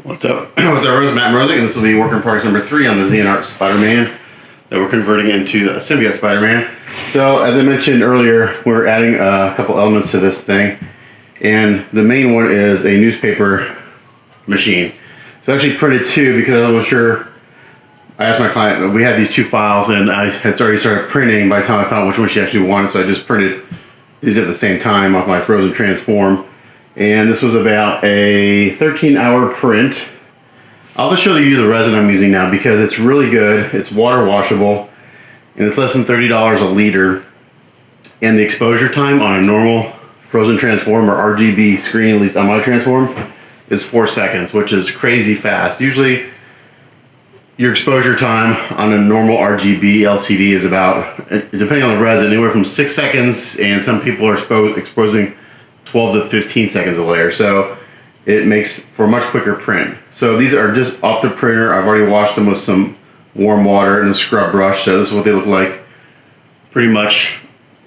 What's up? What's up, Rose? Matt Mrozek, and this will be work in progress number 3 on the Xionart Spiderman that we're converting into the symbiote Spiderman. So, as I mentioned earlier, we're adding a couple elements to this thing, and the main one is a newspaper machine. So I actually printed 2 because I wasn't sure. I asked my client, we had these 2 files, and I had already started printing by the time I found which one she actually wanted, so I just printed these at the same time off my frozen transform. And this was about a 13-hour print. I'll just show you the resin I'm using now because it's really good. It's water washable and it's less than $30 a liter. And the exposure time on a normal frozen transform or RGB screen, at least on my transform, is 4 seconds, which is crazy fast. Usually your exposure time on a normal RGB LCD is about, depending on the resin, anywhere from 6 seconds, and some people are exposing 12 to 15 seconds a layer, so it makes for a much quicker print. So these are just off the printer. I've already washed them with some warm water and a scrub brush, so this is what they look like pretty much,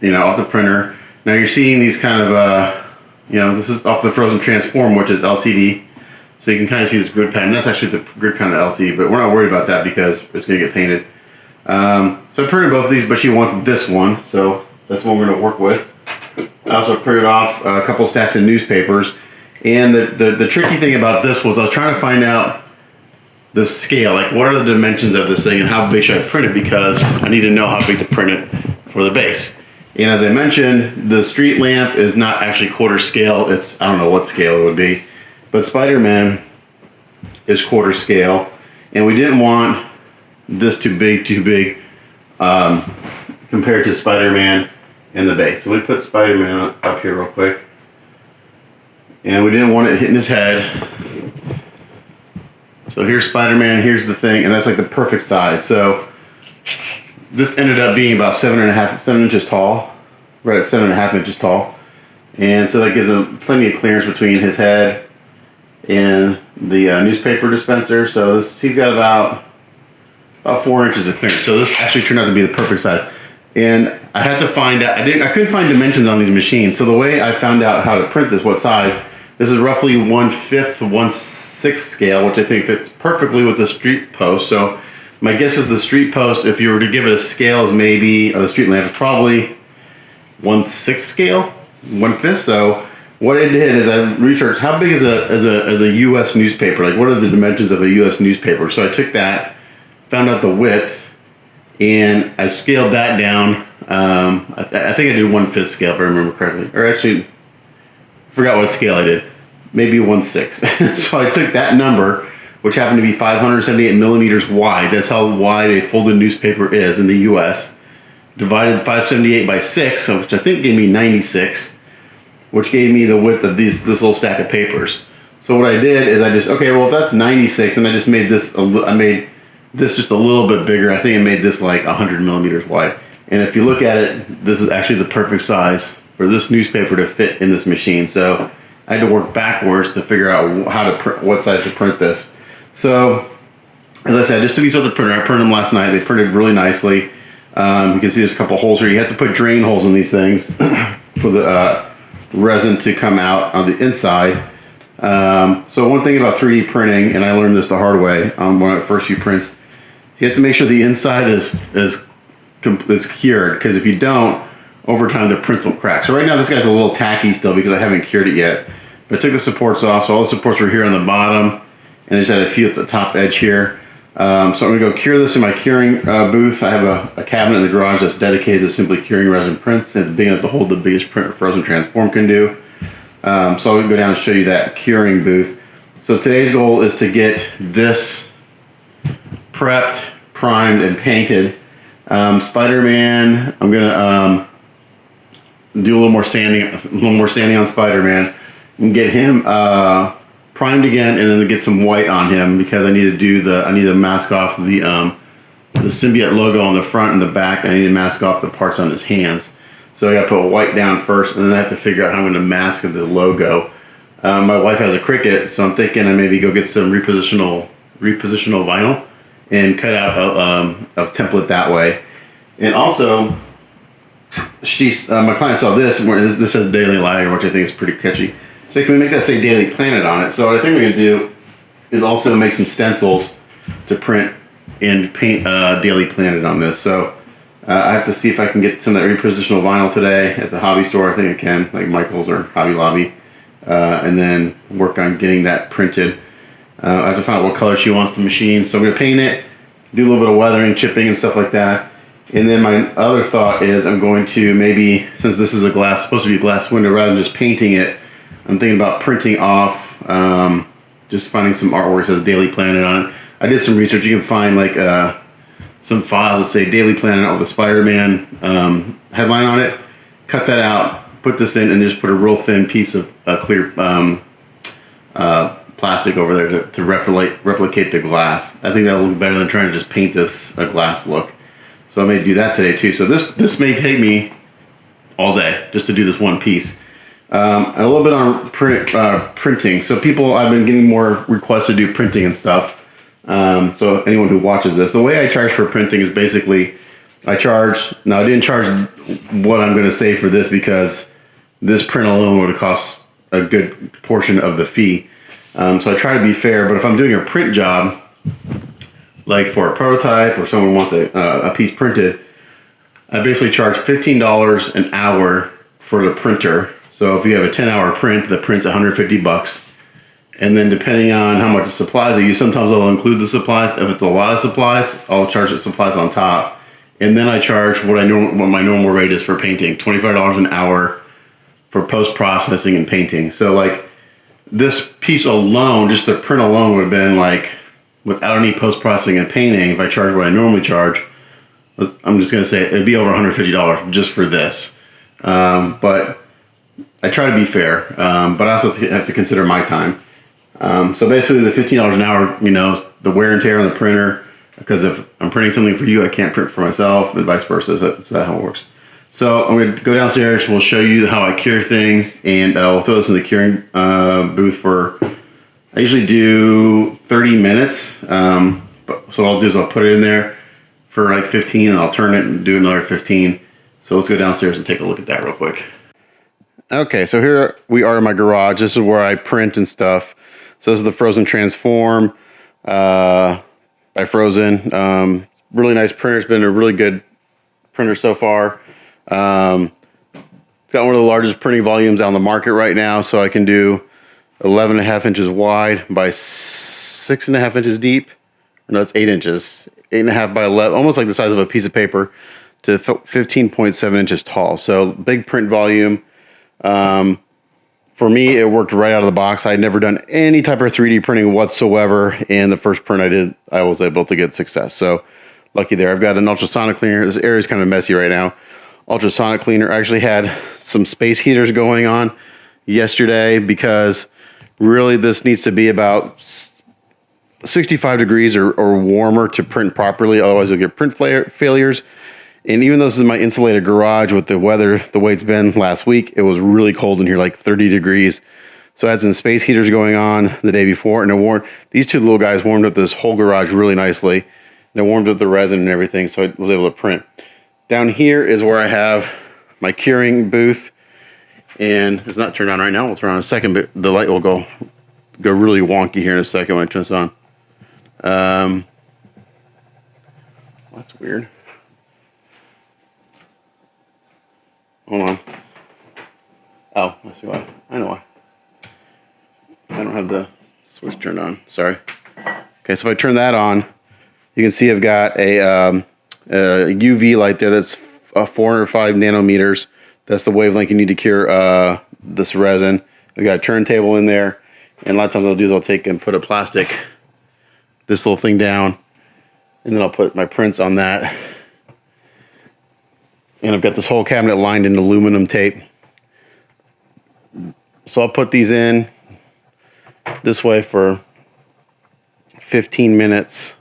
you know, off the printer. Now you're seeing these kind of, you know, this is off the frozen transform, which is LCD, so you can kind of see this grid pattern. That's actually the grid kind of LCD, but we're not worried about that because it's going to get painted. So I printed both of these, but she wants this one, so that's what we're going to work with. I also printed off a couple stacks of newspapers, and the tricky thing about this was I was trying to find out the scale, like what are the dimensions of this thing and how big should I print it, because I need to know how big to print it for the base. And as I mentioned, the street lamp is not actually quarter scale. It's, I don't know what scale it would be, but Spider-Man is quarter scale, and we didn't want this too big compared to Spider-Man in the base. So we put Spider-Man up here real quick, and we didn't want it hitting his head. So here's Spider-Man, here's the thing, and that's like the perfect size. So this ended up being about 7 inches tall, right at 7.5 inches tall, and so that gives him plenty of clearance between his head and the newspaper dispenser. So this, he's got about 4 inches of clearance. So this actually turned out to be the perfect size. And I had to find out, I couldn't find dimensions on these machines. So the way I found out how to print this, what size, this is roughly 1/5, 1/6 scale, which I think fits perfectly with the street post. So my guess is the street post, if you were to give it a scale, is maybe, the street lamp is probably 1/6 scale, 1/5. So what I did is I researched how big is a US newspaper, like what are the dimensions of a US newspaper. So I took that, found out the width, and I scaled that down. I think I did 1/5 scale if I remember correctly, or actually I forgot what scale I did, maybe 1/6. So I took that number, which happened to be 578 millimeters wide. That's how wide a folded newspaper is in the US. Divided 578 by 6, which I think gave me 96, which gave me the width of this little stack of papers. So what I did is I just, okay, well if that's 96, and I just made this, I made this just a little bit bigger. I think I made this like 100 millimeters wide. And if you look at it, this is actually the perfect size for this newspaper to fit in this machine. So I had to work backwards to figure out how to print, what size to print this. So as I said, I just took these off the printer. I printed them last night. They printed really nicely. You can see there's a couple holes here. You have to put drain holes in these things for the resin to come out on the inside. So one thing about 3D printing, and I learned this the hard way on one of the first few prints, you have to make sure the inside is cured, because if you don't, over time the prints will crack. So right now this guy's a little tacky still because I haven't cured it yet. But I took the supports off, so all the supports were here on the bottom, and I just had a few at the top edge here. So I'm going to go cure this in my curing booth. I have a cabinet in the garage that's dedicated to simply curing resin prints, and it's big enough to hold the biggest print a frozen transform can do. So I'll go down and show you that curing booth. So today's goal is to get this prepped, primed, and painted. Spider-Man, I'm gonna do a little more sanding on Spider-Man, and get him primed again, and then to get some white on him because I need to mask off the symbiote logo on the front and the back. I need to mask off the parts on his hands. So I got to put white down first, and then I have to figure out how I'm going to mask the logo. My wife has a Cricut, so I'm thinking I maybe go get some repositional vinyl and cut out a template that way. And also, my client saw this, where this says Daily Lacquer, which I think is pretty catchy. So can we make that say Daily Planet on it? So what I think we're going to do is also make some stencils to print and paint Daily Planet on this. So I have to see if I can get some of that repositional vinyl today at the hobby store. I think I can, like Michael's or Hobby Lobby, and then work on getting that printed. I have to find out what color she wants the machine. So I'm going to paint it, do a little bit of weathering, chipping, and stuff like that. And then my other thought is I'm going to maybe, since this is a glass, supposed to be a glass window, rather than just painting it, I'm thinking about printing off, just finding some artwork that says Daily Planet on it. I did some research. You can find like some files that say Daily Planet with the Spider-Man headline on it. Cut that out, put this in, and just put a real thin piece of clear plastic over there to replicate the glass. I think that'll look better than trying to just paint this a glass look. So I may do that today too. So this may take me all day just to do this one piece. A little bit on printing. So I've been getting more requests to do printing and stuff. So anyone who watches this, the way I charge for printing is basically I didn't charge what I'm going to say for this because this print alone would have cost a good portion of the fee. So I try to be fair, but if I'm doing a print job, like for a prototype or someone wants a piece printed, I basically charge $15 an hour for the printer. So if you have a 10-hour print, the print's $150. And then depending on how much supplies I use, sometimes I'll include the supplies. If it's a lot of supplies, I'll charge the supplies on top. And then I charge what my normal rate is for painting, $25 an hour for post-processing and painting. So like this piece alone, just the print alone would have been like, without any post-processing and painting, if I charge what I normally charge, I'm just going to say it'd be over $150 just for this. But I try to be fair, but I also have to consider my time. So basically the $15 an hour, the wear and tear on the printer, because if I'm printing something for you, I can't print for myself, and vice versa. So that's how it works. So I'm going to go downstairs. We'll show you how I cure things, and we'll throw this in the curing booth for, I usually do 30 minutes. So what I'll do is I'll put it in there for like 15, and I'll turn it and do another 15. So let's go downstairs and take a look at that real quick. Okay, so here we are in my garage. This is where I print and stuff. So this is the Frozen Transform by Frozen. Really nice printer. It's been a really good printer so far. It's got one of the largest printing volumes on the market right now, so I can do 11.5 inches wide by 6.5 inches deep. No, it's 8 inches. 8.5 by 11, almost like the size of a piece of paper, to 15.7 inches tall. So big print volume. For me, it worked right out of the box. I had never done any type of 3D printing whatsoever, and the first print I did, I was able to get success. So lucky there. I've got an ultrasonic cleaner. This area is kind of messy right now. Ultrasonic cleaner. I actually had some space heaters going on yesterday because really this needs to be about 65 degrees or warmer to print properly. Otherwise you'll get print failures. And even though this is my insulated garage with the weather, the way it's been last week, it was really cold in here, like 30 degrees. So I had some space heaters going on the day before, and these two little guys warmed up this whole garage really nicely. They warmed up the resin and everything, so I was able to print. Down here is where I have my curing booth, and it's not turned on right now. We'll turn on in a second, but the light will go really wonky here in a second when I turn this on. That's weird. Hold on. Oh, I see why. I know why. I don't have the switch turned on. Sorry. Okay, so if I turn that on, you can see I've got a UV light there that's 405 nanometers. That's the wavelength you need to cure this resin. I've got a turntable in there, and a lot of times what I'll do is I'll take and put this little thing down, and then I'll put my prints on that. And I've got this whole cabinet lined in aluminum tape. So I'll put these in this way for 15 minutes.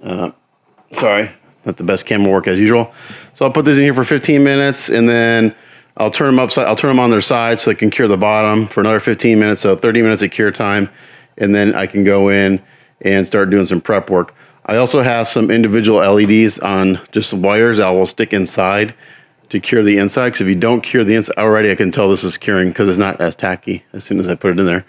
Sorry, not the best camera work as usual. So I'll put these in here for 15 minutes, and then I'll turn them on their side so they can cure the bottom for another 15 minutes. So 30 minutes of cure time, and then I can go in and start doing some prep work. I also have some individual LEDs on just wires I will stick inside to cure the inside, because if you don't cure the inside, already I can tell this is curing because it's not as tacky as soon as I put it in there.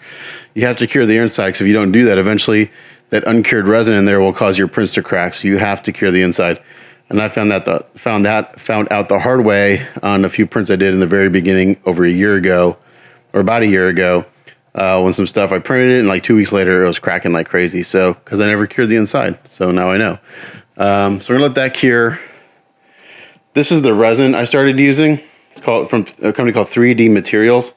You have to cure the inside, because if you don't do that, eventually that uncured resin in there will cause your prints to crack. So you have to cure the inside. And I found out the hard way on a few prints I did in the very beginning over a year ago, or about a year ago, when some stuff I printed it and like 2 weeks later it was cracking like crazy. So because I never cured the inside, so now I know. So we're gonna let that cure. This is the resin I started using. It's called from a company called 3D Materials.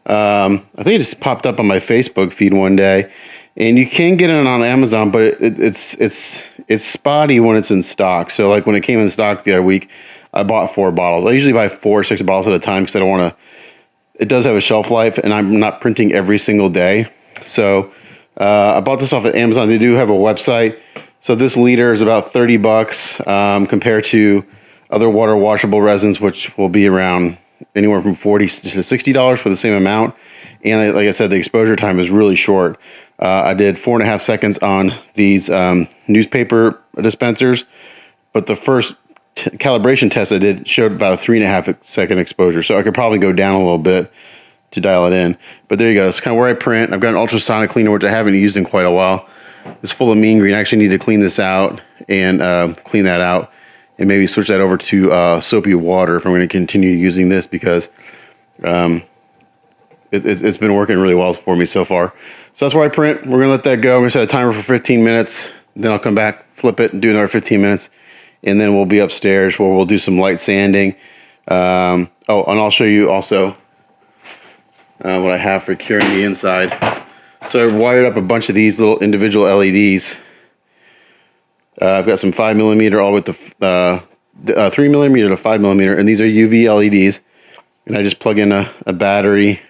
I think it just popped up on my Facebook feed one day, and you can get it on Amazon, but it's spotty when it's in stock. So like when it came in stock the other week, I bought 4 bottles. I usually buy 4 or 6 bottles at a time because I don't want to. It does have a shelf life, and I'm not printing every single day. So I bought this off of Amazon. They do have a website. So this liter is about $30 compared to other water washable resins, which will be around anywhere from $40 to $60 for the same amount. And like I said, the exposure time is really short. I did 4.5 seconds on these newspaper dispensers, but the first calibration test I did showed about a 3.5 second exposure. So I could probably go down a little bit to dial it in. But there you go. It's kind of where I print. I've got an ultrasonic cleaner, which I haven't used in quite a while. It's full of mean green. I actually need to clean this out and clean that out, and maybe switch that over to soapy water if I'm going to continue using this, because it's been working really well for me so far. So that's where I print. We're going to let that go. I'm going to set a timer for 15 minutes. Then I'll come back, flip it, and do another 15 minutes. And then we'll be upstairs where we'll do some light sanding. Oh, and I'll show you also what I have for curing the inside. So I've wired up a bunch of these little individual LEDs. I've got some 5mm all with the 3mm to 5mm, and these are UV LEDs. And I just plug in a battery,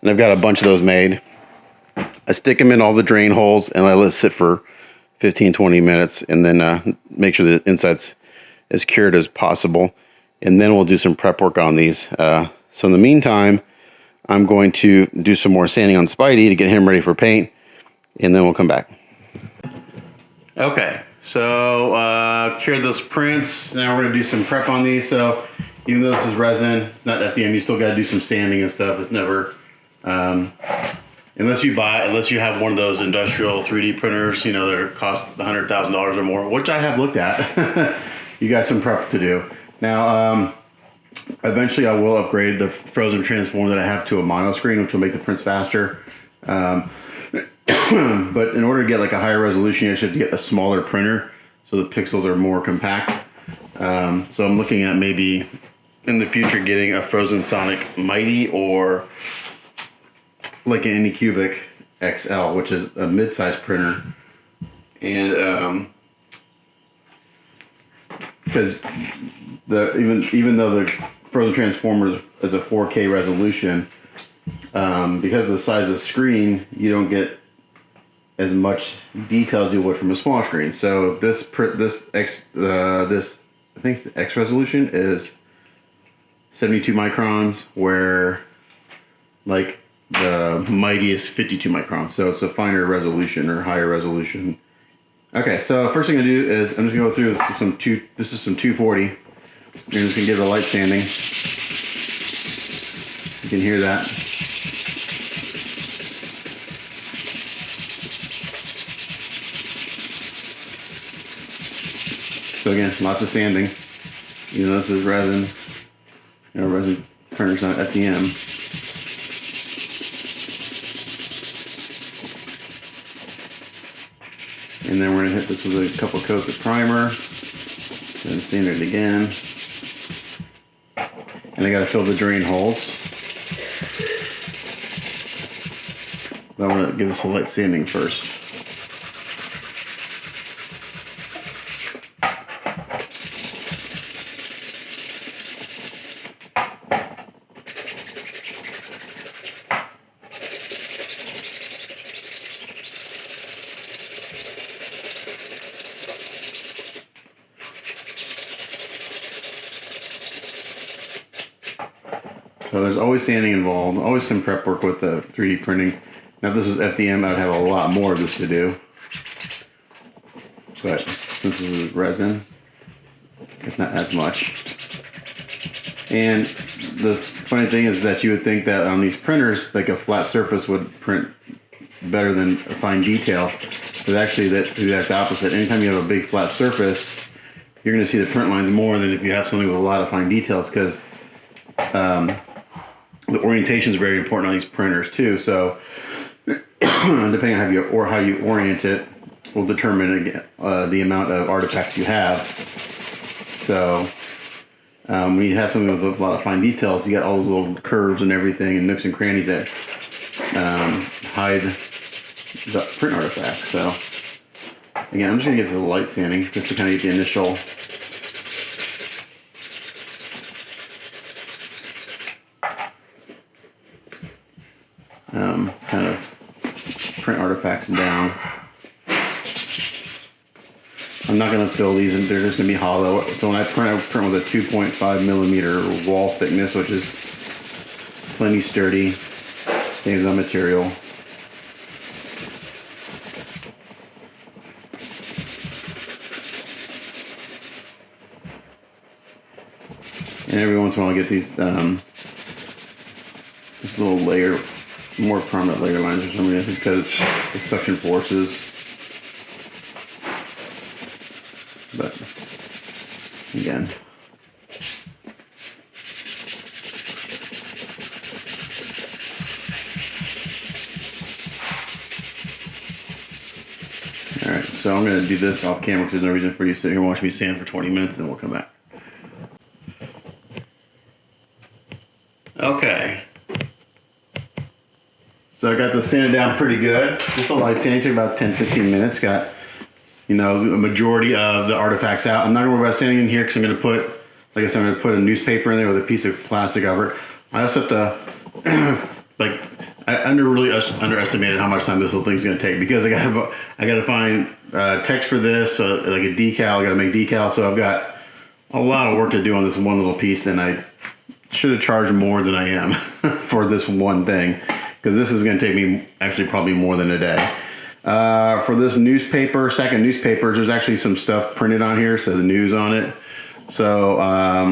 and I've got a bunch of those made. I stick them in all the drain holes, and I let it sit for 15-20 minutes, and then make sure the inside's as cured as possible. And then we'll do some prep work on these. So in the meantime, I'm going to do some more sanding on Spidey to get him ready for paint, and then we'll come back. Okay, so cured those prints. Now we're gonna do some prep on these. So even though this is resin, it's not FDM, you still gotta do some sanding and stuff. It's never, unless you have one of those industrial 3D printers, you know, that cost $100,000 or more, which I have looked at. You got some prep to do. Now, eventually I will upgrade the frozen transform that I have to a mono screen, which will make the prints faster. But in order to get like a higher resolution, you actually have to get a smaller printer, so the pixels are more compact. So I'm looking at maybe in the future getting a Frozen Sonic Mighty, or like an Anycubic XL, which is a mid-size printer. And because even though the Frozen Transformer is a 4K resolution, because of the size of the screen, you don't get as much detail as you would from a small screen. So this I think the X resolution is 72 microns, where like the Mighty is 52 microns. So it's a finer resolution or higher resolution. Okay, so first thing I do is I'm just gonna go through this is some 240. You're just gonna give it a light sanding. You can hear that. So again, lots of sanding. You know, this is resin. You know, resin printer's not FDM. And then we're gonna hit this with a couple coats of primer. Then sand it again. And I gotta fill the drain holes. But I wanna give this a light sanding first. So there's always sanding involved, always some prep work with the 3D printing. Now if this was FDM, I'd have a lot more of this to do. But since this is resin, it's not as much. And the funny thing is that you would think that on these printers, like a flat surface would print better than a fine detail, but actually that's the exact opposite. Anytime you have a big flat surface, you're going to see the print lines more than if you have something with a lot of fine details, because the orientation is very important on these printers too. So depending on how you orient it will determine the amount of artifacts you have. So when you have something with a lot of fine details, you got all those little curves and everything and nooks and crannies that hide the print artifacts. So again, I'm just going to give this a light sanding just to kind of get the initial kind of print artifacts down. I'm not going to fill these, and they're just going to be hollow. So when I print with a 2.5 millimeter wall thickness, which is plenty sturdy, saves on material. And every once in a while I get these this little layer, more prominent layer lines or something. I think because the suction forces. But again, all right. So I'm going to do this off camera because there's no reason for you to sit here and watch me sand for 20 minutes, and then we'll come back. Okay. So I got this sanded down pretty good. Just a light sanding, took about 10-15 minutes. Got, you know, a majority of the artifacts out. I'm not gonna worry about sanding in here because I'm gonna put, like I said, I'm gonna put a newspaper in there with a piece of plastic over it. I also have to, like, I really underestimated how much time this whole thing's gonna take, because I gotta find text for this, like a decal. I gotta make decal, so I've got a lot of work to do on this one little piece, and I should have charged more than I am for this one thing, because this is going to take me actually probably more than a day. For this newspaper, stack of newspapers, there's actually some stuff printed on here, says news on it. So I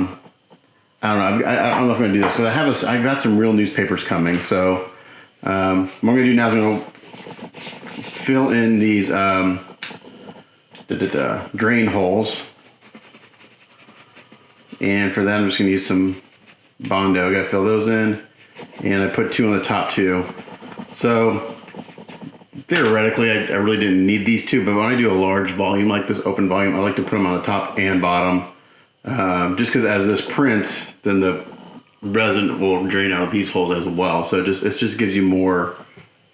don't know. I don't know if I'm going to do this. So I've got some real newspapers coming. So what I'm going to do now is I'm going to fill in these drain holes, and for that I'm just going to use some Bondo. I got to fill those in, and I put 2 on the top too. So theoretically, I really didn't need these 2, but when I do a large volume like this, open volume, I like to put them on the top and bottom, just because as this prints, then the resin will drain out of these holes as well. So it just gives you more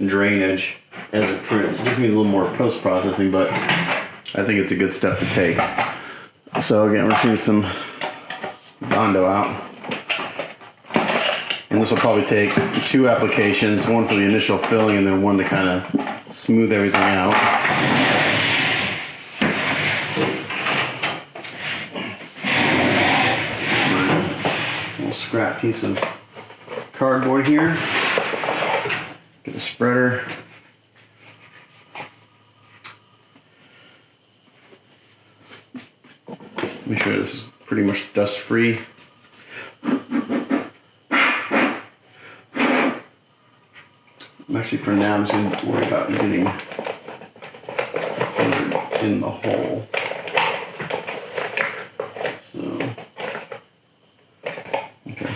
drainage as it prints. It just needs a little more post processing, but I think it's a good step to take. So again, we're taking some Bondo out. And this will probably take 2 applications, one for the initial filling and then one to kind of smooth everything out. A little scrap piece of cardboard here. Get a spreader. Make sure this is pretty much dust free. Actually, for now, I'm just going to worry about getting in the hole. So, okay.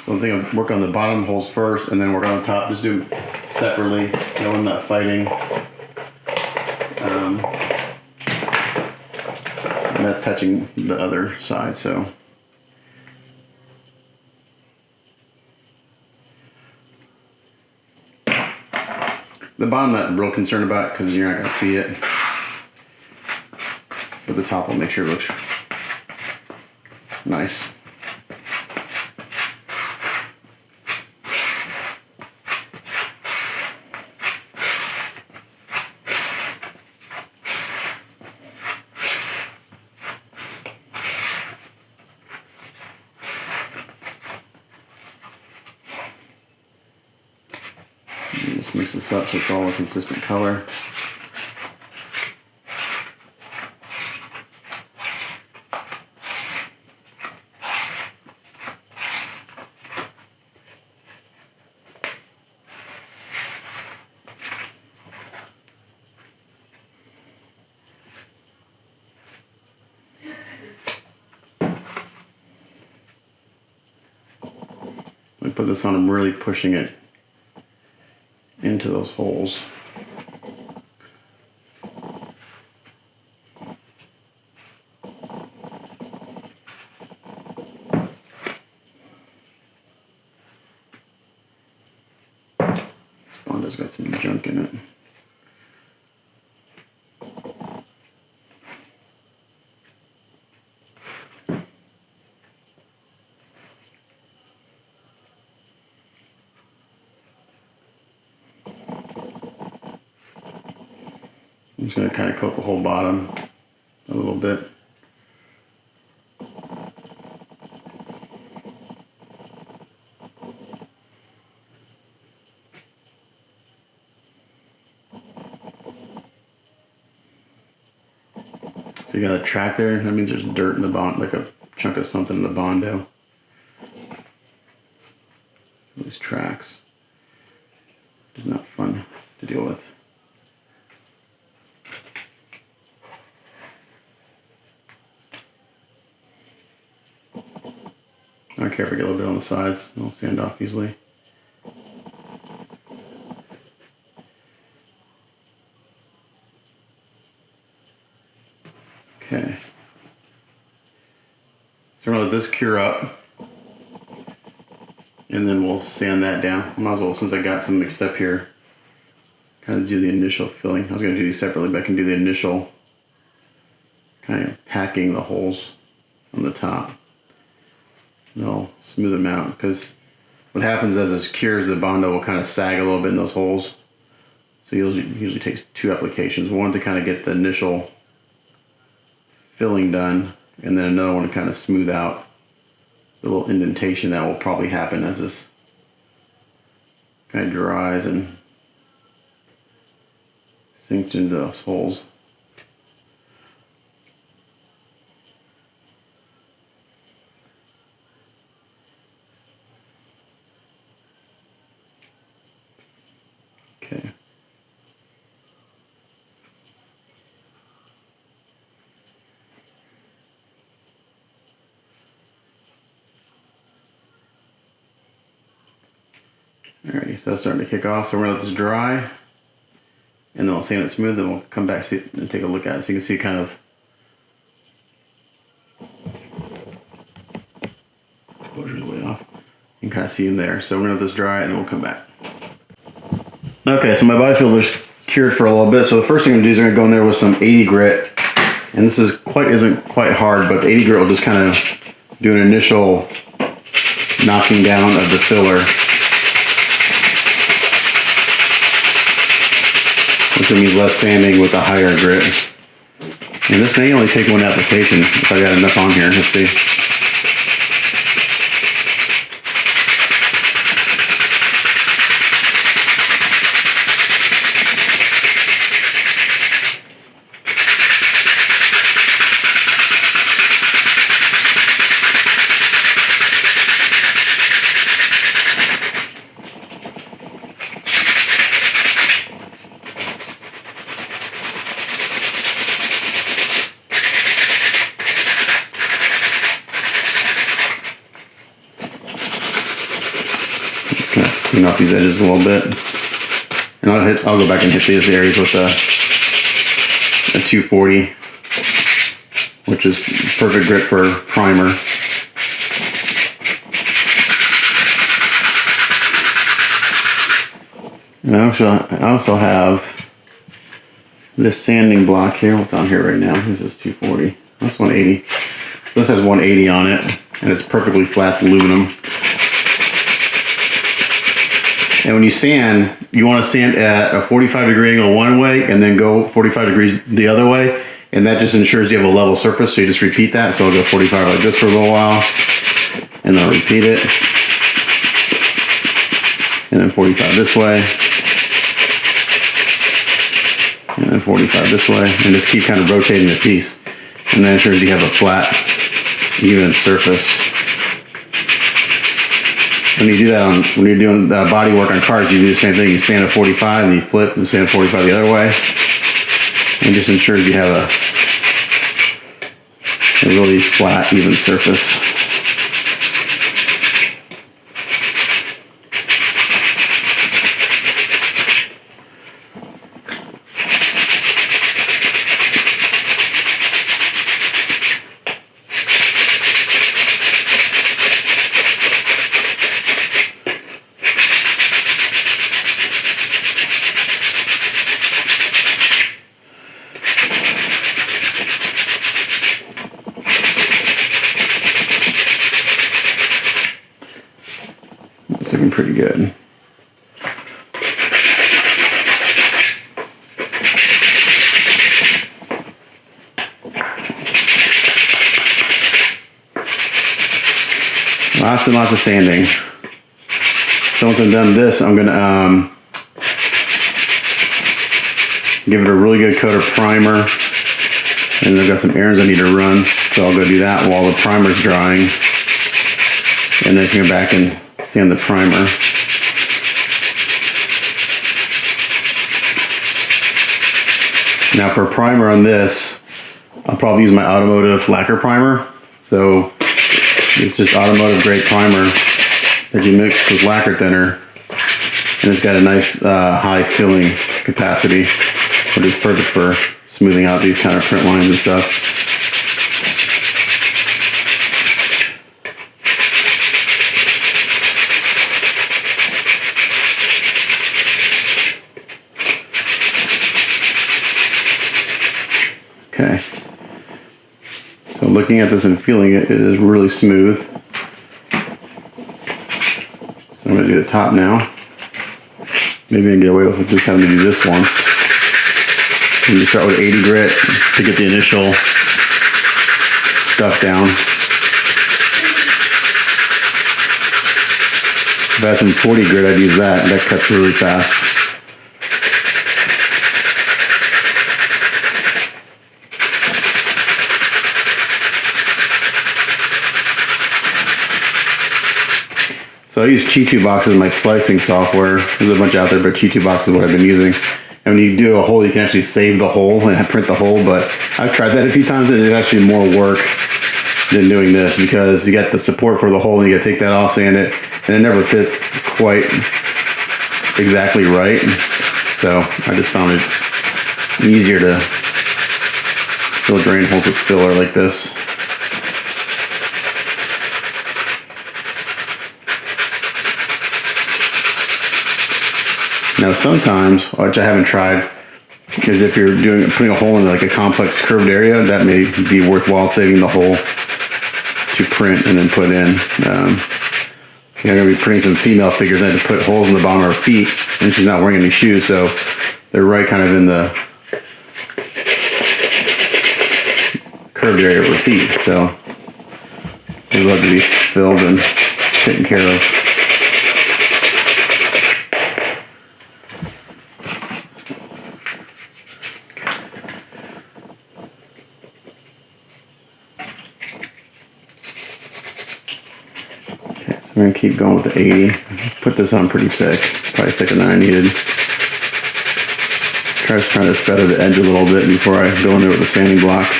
So I think I'll work on the bottom holes first and then work on the top. Just do them separately. No, I'm not fighting. And that's touching the other side, so. The bottom I'm not real concerned about because you're not going to see it. But the top will make sure it looks nice. Just mix this up so it's all a consistent color. I put this on, I'm really pushing it into those holes. This Bondo's got some junk in it. I'm just going to kind of coat the whole bottom a little bit. So you got a track there, that means there's dirt in the bond, like a chunk of something in the Bondo. These tracks. It's not fun to deal with. I don't care if I get a little bit on the sides, they'll sand off easily. Okay. So we're going to let this cure up, and then we'll sand that down. Might as well, since I got some mixed up here, kind of do the initial filling. I was going to do these separately, but I can do the initial kind of packing the holes on the top. And I'll smooth them out, because what happens as this cures, the Bondo will kind of sag a little bit in those holes. So usually takes 2 applications. One to kind of get the initial filling done, and then another one to kind of smooth out the little indentation that will probably happen as this kind of dries and sinks into those holes. Okay. Alrighty, so that's starting to kick off. So we're gonna let this dry, and then I'll sand it smooth, and we'll come back and take a look at it. So you can see kind of exposure's way off. You can kind of see in there. So we're gonna let this dry, and then we'll come back. Okay, so my body field is cured for a little bit. So the first thing I'm gonna do is I'm gonna go in there with some 80 grit, and this isn't quite hard, but the 80 grit will just kind of do an initial knocking down of the filler, which means less sanding with a higher grit. And this may only take 1 application if I got enough on here. Let's see. Clean off these edges a little bit, and I'll go back and hit these areas with a 240, which is perfect grit for primer. And I also have this sanding block here. What's on here right now? This is 240. That's 180. So this has 180 on it, and it's perfectly flat aluminum. And when you sand, you want to sand at a 45-degree angle one way and then go 45 degrees the other way. And that just ensures you have a level surface, so you just repeat that. So I'll go 45 like this for a little while, and then I'll repeat it. And then 45 this way. 45 this way, and just keep kind of rotating the piece, and then ensures you have a flat, even surface. When you do that when you're doing body work on cars, you do the same thing. You stand at 45 and you flip and stand at 45 the other way, and it just ensures you have a really flat, even surface. It's looking pretty good. Lots and lots of sanding. So once I'm done this, I'm gonna give it a really good coat of primer. And I've got some errands I need to run, so I'll go do that while the primer's drying. And then come back and sand the primer. Now for primer on this, I'll probably use my automotive lacquer primer. So it's just automotive grade primer that you mix with lacquer thinner, and it's got a nice high filling capacity, which is perfect for smoothing out these kind of print lines and stuff. Okay, so looking at this and feeling it, it is really smooth. So I'm going to do the top now. Maybe I can get away with just having to do this once. I'm going to start with 80 grit to get the initial stuff down. If I had some 40 grit, I'd use that. That cuts really fast. So I use Chi2Box as my slicing software. There's a bunch out there, but Chi2Box is what I've been using. And when you do a hole, you can actually save the hole and print the hole, but I've tried that a few times and it's actually more work than doing this because you got the support for the hole and you gotta take that off, sand it, and it never fits quite exactly right. So I just found it easier to fill drain holes with filler like this. Now sometimes, which I haven't tried, is if you're putting a hole in like a complex curved area, that may be worthwhile saving the hole to print and then put in. I'm going to be printing some female figures. I had to put holes in the bottom of her feet, and she's not wearing any shoes, so they're right kind of in the curved area of her feet. So they love to be filled and taken care of. I'm going to keep going with the 80. Put this on pretty thick, probably thicker than I needed. Try to feather the edge a little bit before I go in there with the sanding block.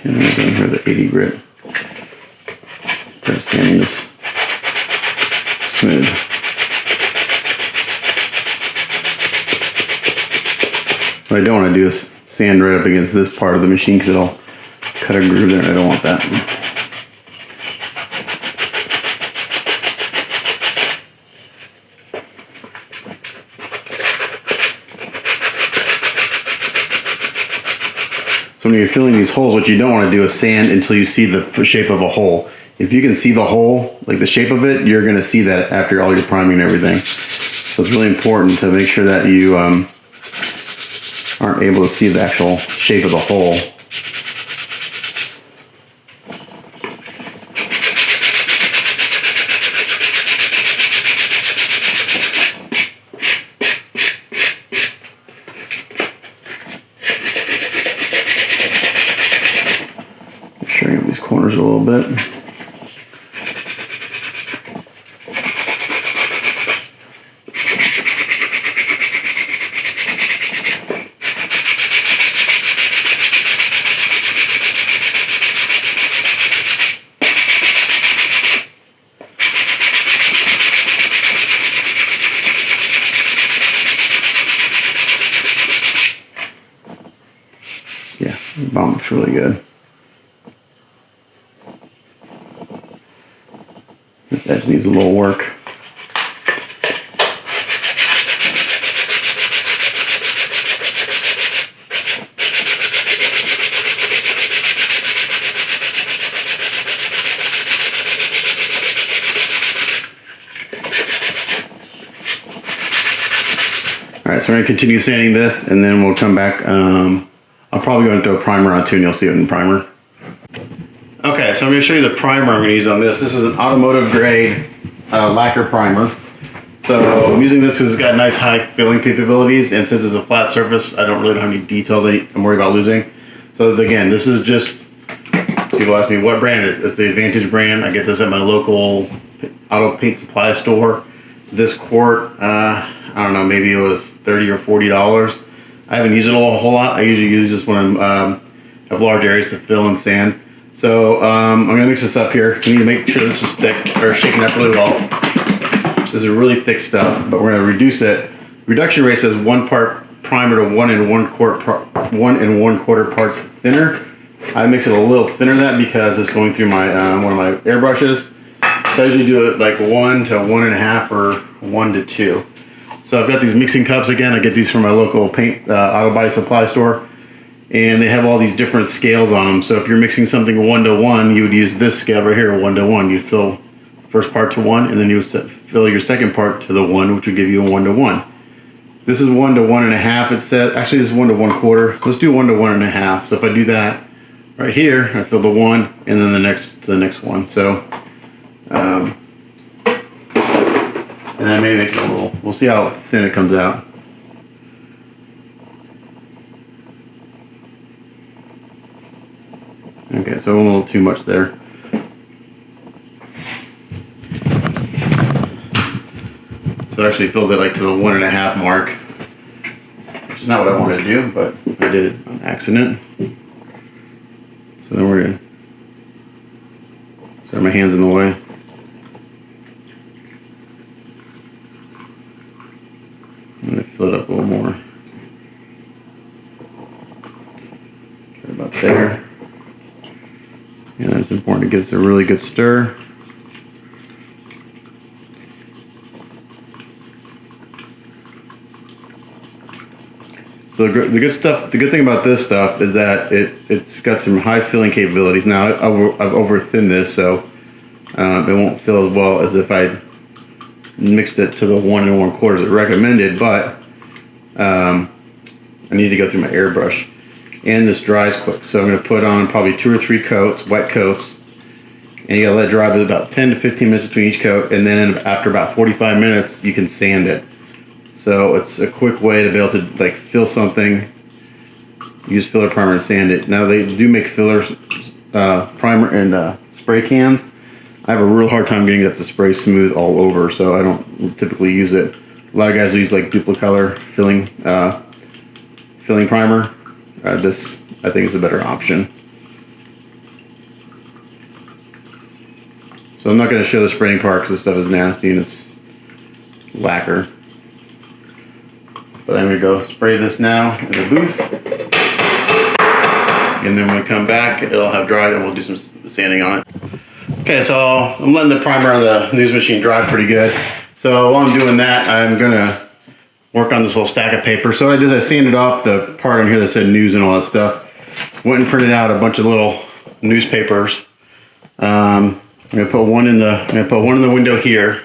And I'm going here the 80 grit. Start sanding this smooth. What I don't want to do is sand right up against this part of the machine because it'll cut a groove there and I don't want that. So So when you're filling these holes, what you don't want to do is sand until you see the shape of a hole. If you can see the hole, like the shape of it, you're going to see that after all your priming and everything. So it's really important to make sure that you aren't able to see the actual shape of the hole. Showing up these corners a little bit. Yeah, the bottom looks really good. This edge needs a little work. Alright, so we're going to continue sanding this and then we'll come back. I'll probably go and throw a primer on too and you'll see it in the primer. Okay, so I'm going to show you the primer I'm going to use on this. This is an automotive grade lacquer primer. So I'm using this because it's got nice high filling capabilities, and since it's a flat surface, I don't really have any details I'm worried about losing. So again, this is just, people ask me what brand it is. It's the Advantage brand. I get this at my local auto paint supply store. This quart, I don't know, maybe it was $30 or $40. I haven't used it a whole lot. I usually use this when I have large areas to fill and sand. So I'm going to mix this up here. We need to make sure this is thick, or shaking up really well. This is really thick stuff, but we're going to reduce it. Reduction rate says 1 part primer to 1 1/4 parts thinner. I mix it a little thinner than that because it's going through my one of my airbrushes. So I usually do it like 1 to 1.5 or 1 to 2. So I've got these mixing cups again. I get these from my local paint auto body supply store. And they have all these different scales on them. So if you're mixing something 1 to 1, you would use this scale right here, 1 to 1. You'd fill first part to 1, and then you would fill your second part to the 1, which would give you a 1 to 1. This is 1 to 1.5. It says actually this is 1 to 1/4. Let's do 1 to 1.5. So if I do that right here, I fill the 1, and then the next one. So and then maybe make it a little. We'll see how thin it comes out. Okay, so a little too much there. So I actually filled it like to the 1.5 mark, which is not what I wanted to do, but I did it on accident. So then we're gonna sorry, my hand's in the way. I'm gonna fill it up a little more. Right about there. And it's important to give this a really good stir. So the good thing about this stuff is that it's got some high filling capabilities. Now I've over thinned this, so it won't fill as well as if I mixed it to the 1 1/4 as recommended. But I need to go through my airbrush, and this dries quick. So I'm going to put on probably 2 or 3 coats, wet coats, and you got to let it dry with about 10 to 15 minutes between each coat, and then after about 45 minutes you can sand it. So it's a quick way to be able to like fill something, use filler primer and sand it. Now they do make filler primer and spray cans. I have a real hard time getting that to spray smooth all over, so I don't typically use it. A lot of guys use like Duplicolor filling primer. This I think is a better option. So I'm not going to show the spraying part because this stuff is nasty and it's lacquer. But I'm going to go spray this now in the booth. And then when we come back, it'll have dried and we'll do some sanding on it. Okay, so I'm letting the primer on the news machine dry pretty good. So while I'm doing that, I'm going to work on this little stack of paper. So what I did is I sanded off the part on here that said news and all that stuff. went and printed out a bunch of little newspapers. I'm gonna put one in the window here,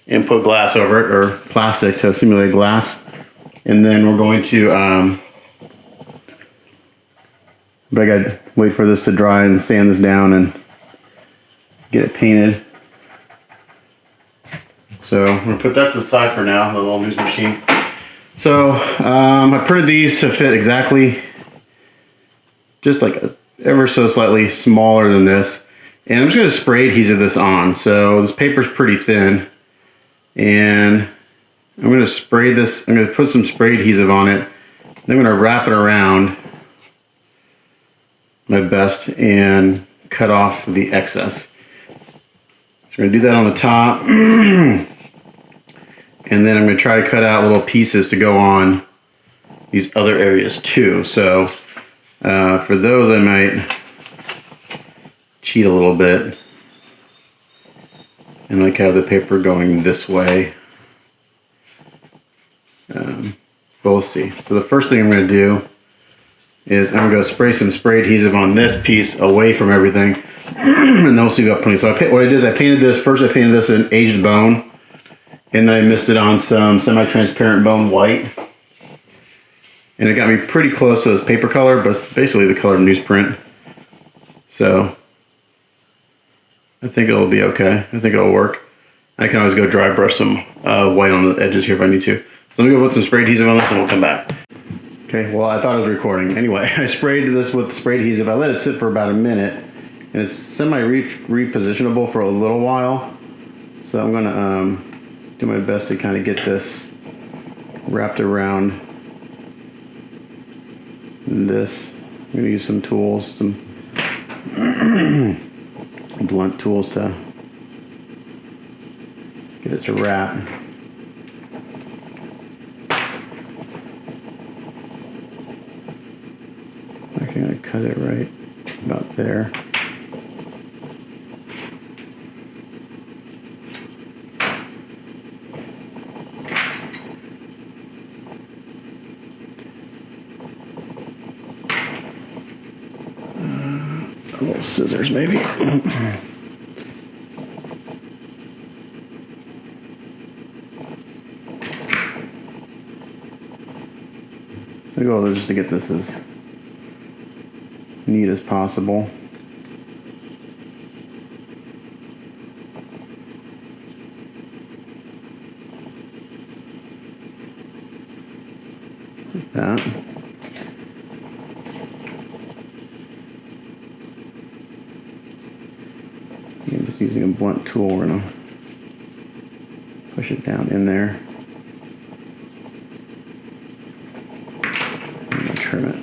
and put glass over it, or plastic to simulate glass. And then we're going to, but I gotta wait for this to dry and sand this down and get it painted. So I'm gonna put that to the side for now, the little news machine. So I printed these to fit exactly, just like ever so slightly smaller than this. And I'm just gonna spray adhesive this on. So this paper's pretty thin. And I'm gonna spray this, I'm gonna put some spray adhesive on it. Then I'm gonna wrap it around my best and cut off the excess. So we're gonna do that on the top. And then I'm gonna try to cut out little pieces to go on these other areas too. So for those I might cheat a little bit and like have the paper going this way. But we'll see. So the first thing I'm gonna do is I'm gonna go spray some spray adhesive on this piece away from everything. And then we'll see about putting. So what I did is I painted this, first I painted this in aged bone. And then I missed it on some semi-transparent bone white. And it got me pretty close to this paper color, but it's basically the color of newsprint. So I think it'll be okay. I think it'll work. I can always go dry brush some white on the edges here if I need to. So let me go put some spray adhesive on this and we'll come back. Okay, well I thought it was recording. Anyway, I sprayed this with spray adhesive. I let it sit for about a minute. And it's semi-repositionable for a little while. So I'm gonna do my best to kind of get this wrapped around this. I'm going to use some tools, some blunt tools to get it to wrap. I'm going to cut it right about there. Little scissors maybe. The goal is just to get this as neat as possible. Like that. I'm just using a blunt tool. We're gonna push it down in there and trim it.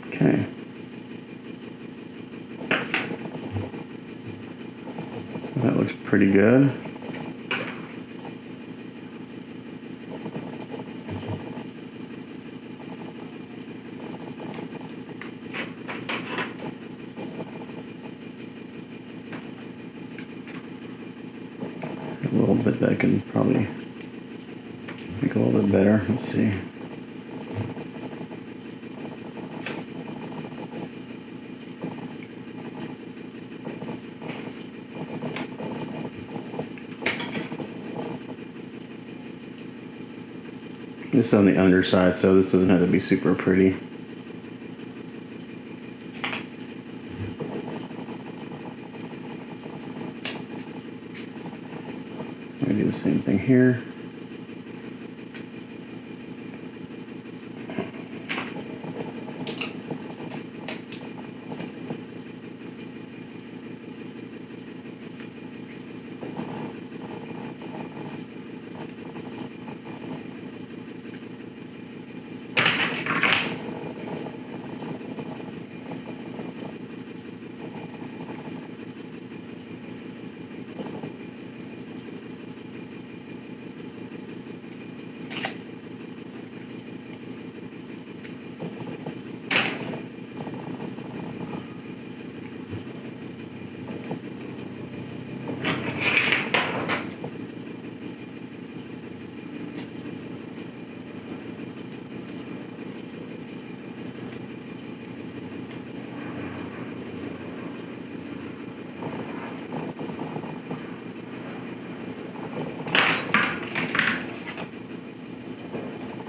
Okay. So that looks pretty good. A little bit that I can probably make a little bit better. Let's see. This is on the underside, so this doesn't have to be super pretty. I'm gonna do the same thing here.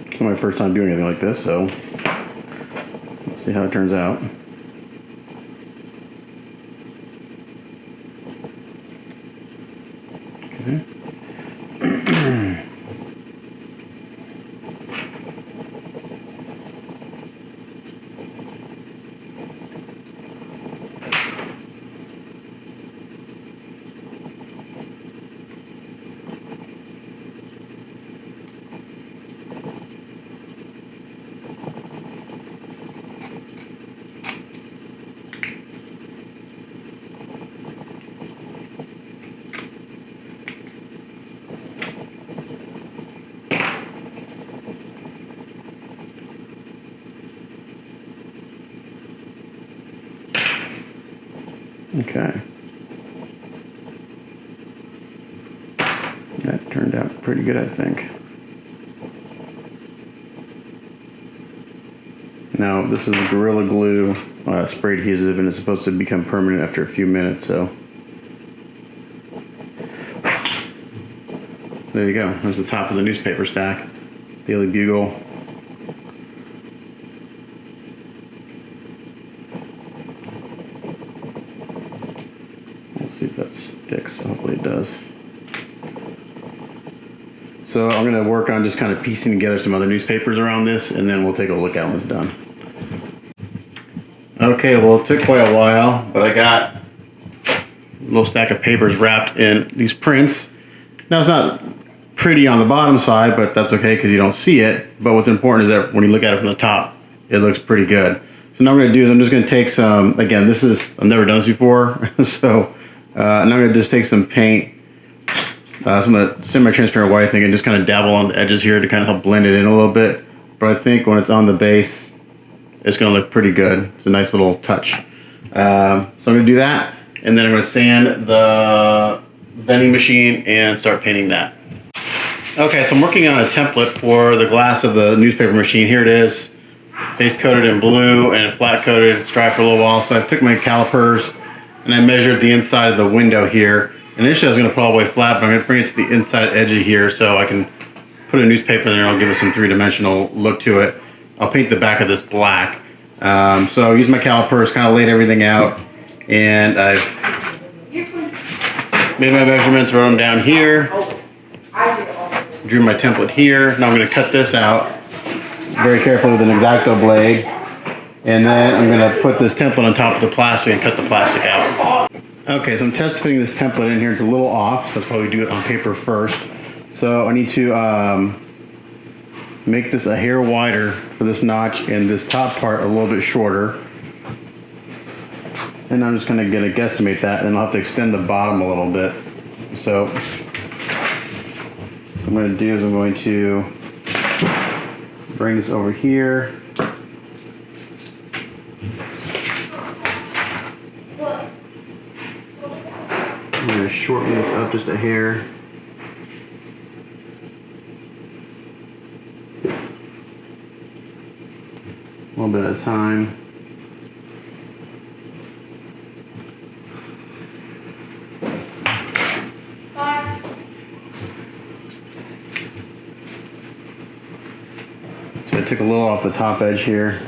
It's my first time doing anything like this, so let's see how it turns out. Okay. Okay. That turned out pretty good, I think. Now, this is Gorilla Glue spray adhesive, and it's supposed to become permanent after a few minutes, so. There you go. There's the top of the newspaper stack. Daily Bugle. Let's see if that sticks. Hopefully it does. So I'm going to work on just kind of piecing together some other newspapers around this, and then we'll take a look at when it's done. Okay, well, it took quite a while, but I got a little stack of papers wrapped in these prints. Now, it's not pretty on the bottom side, but that's okay because you don't see it. But what's important is that when you look at it from the top, it looks pretty good. So now what I'm going to do is I'm just going to take some, again, I've never done this before, so now I'm going to just take some paint, some of the semi-transparent white thing, and just kind of dabble on the edges here to kind of help blend it in a little bit. But I think when it's on the base, it's going to look pretty good. It's a nice little touch. So I'm going to do that, and then I'm going to sand the vending machine and start painting that. Okay, so I'm working on a template for the glass of the newspaper machine. Here it is, base coated in blue and flat coated. It's dry for a little while. So I took my calipers and I measured the inside of the window here. Initially I was going to put it all the way flat, but I'm going to bring it to the inside edge of here so I can put a newspaper in there and I'll give it some three-dimensional look to it. I'll paint the back of this black. So I used my calipers, kind of laid everything out, and I made my measurements, wrote them down here, drew my template here. Now I'm going to cut this out very carefully with an X-Acto blade, and then I'm going to put this template on top of the plastic and cut the plastic out. Okay, so I'm test fitting this template in here. It's a little off, so that's why we do it on paper first. So I need to make this a hair wider for this notch and this top part a little bit shorter. And I'm just going to guesstimate that, and I'll have to extend the bottom a little bit. So what I'm going to do is I'm going to bring this over here. I'm going to shorten this up just a hair. A little bit at a time. I took a little off the top edge here.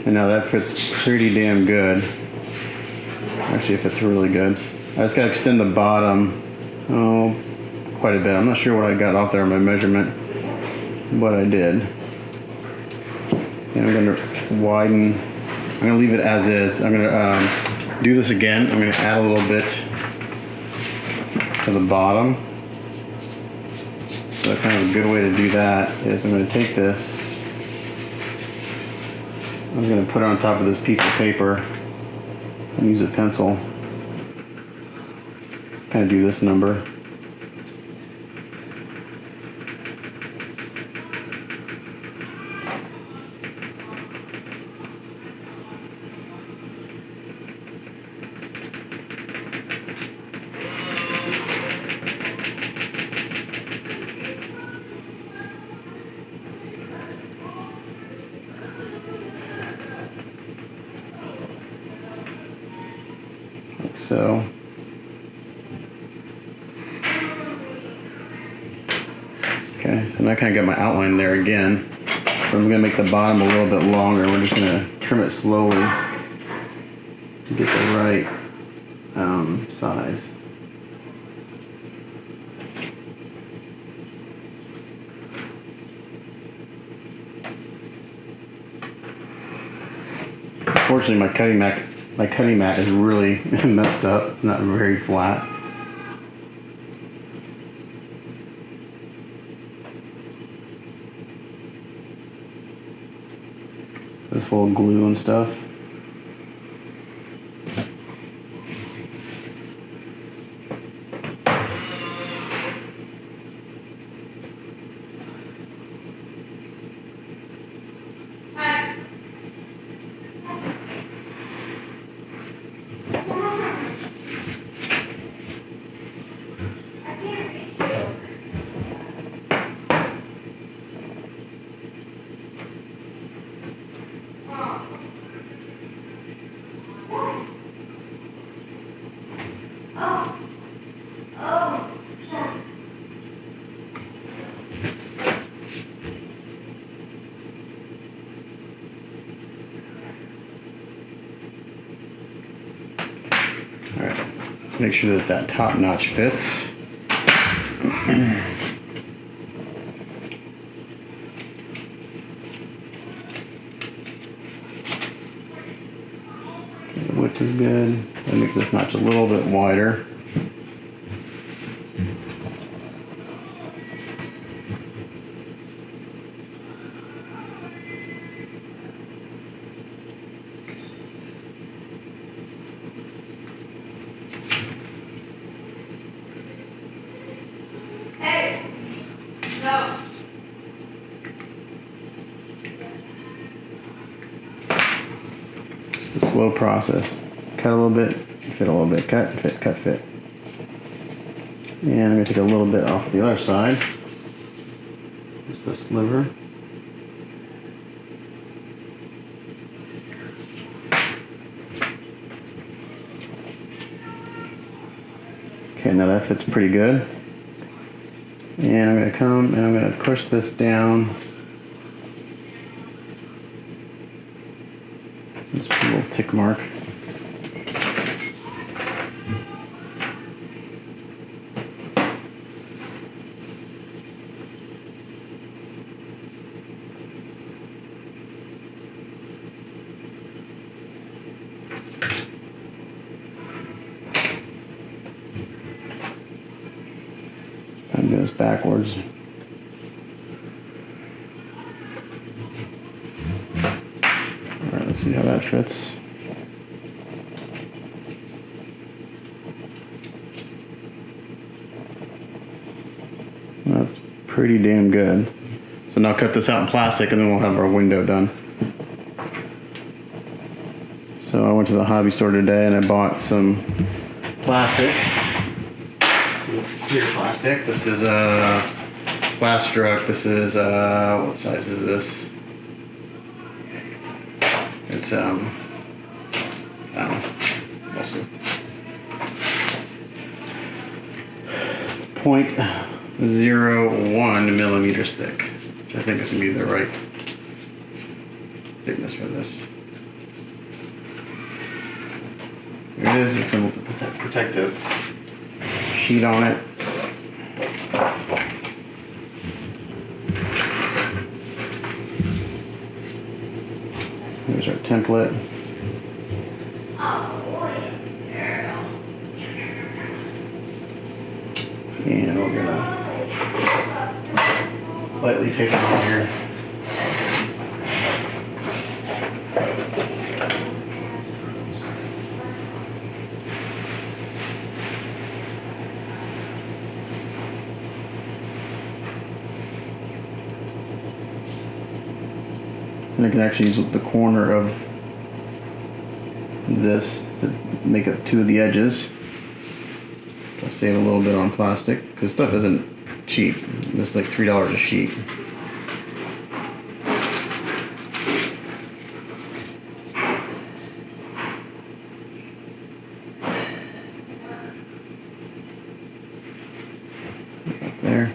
And now that fits pretty damn good. Actually, it fits really good. I just gotta extend the bottom, quite a bit. I'm not sure what I got off there on my measurement, but I did. And I'm gonna widen. I'm gonna leave it as is. I'm gonna do this again. I'm gonna add a little bit to the bottom. So kind of a good way to do that is I'm gonna take this. I'm gonna put it on top of this piece of paper and use a pencil. Kind of do this number. Like so. Okay, so now I kind of got my outline there again. So I'm going to make the bottom a little bit longer. We're just going to trim it slowly to get the right size. Unfortunately, my cutting mat is really messed up. It's not very flat. It's full of glue and stuff. Alright, let's make sure that that top notch fits. The width is good. I'll make this notch a little bit wider. Just a slow process. Cut a little bit, fit a little bit, cut, fit, cut, fit. And I'm going to take a little bit off the other side. Just a sliver. Okay, now that fits pretty good. And I'm going to come and I'm going to push this down. Just a little tick mark. And goes backwards. Alright, let's see how that fits. That's pretty damn good. So now cut this out in plastic and then we'll have our window done. So I went to the hobby store today and I bought some plastic. Clear plastic. This is Plastruck. This is what size is this? It's I don't know. We'll see. It's 0.01 millimeters thick, which I think is going to be the right thickness for this. Here it is. You come with the protective sheet on it. Here's our template. And we're gonna lightly tape it on here. And I can actually use the corner of this to make up two of the edges. I'll save a little bit on plastic because stuff isn't cheap. It's like $3 a sheet. Up there.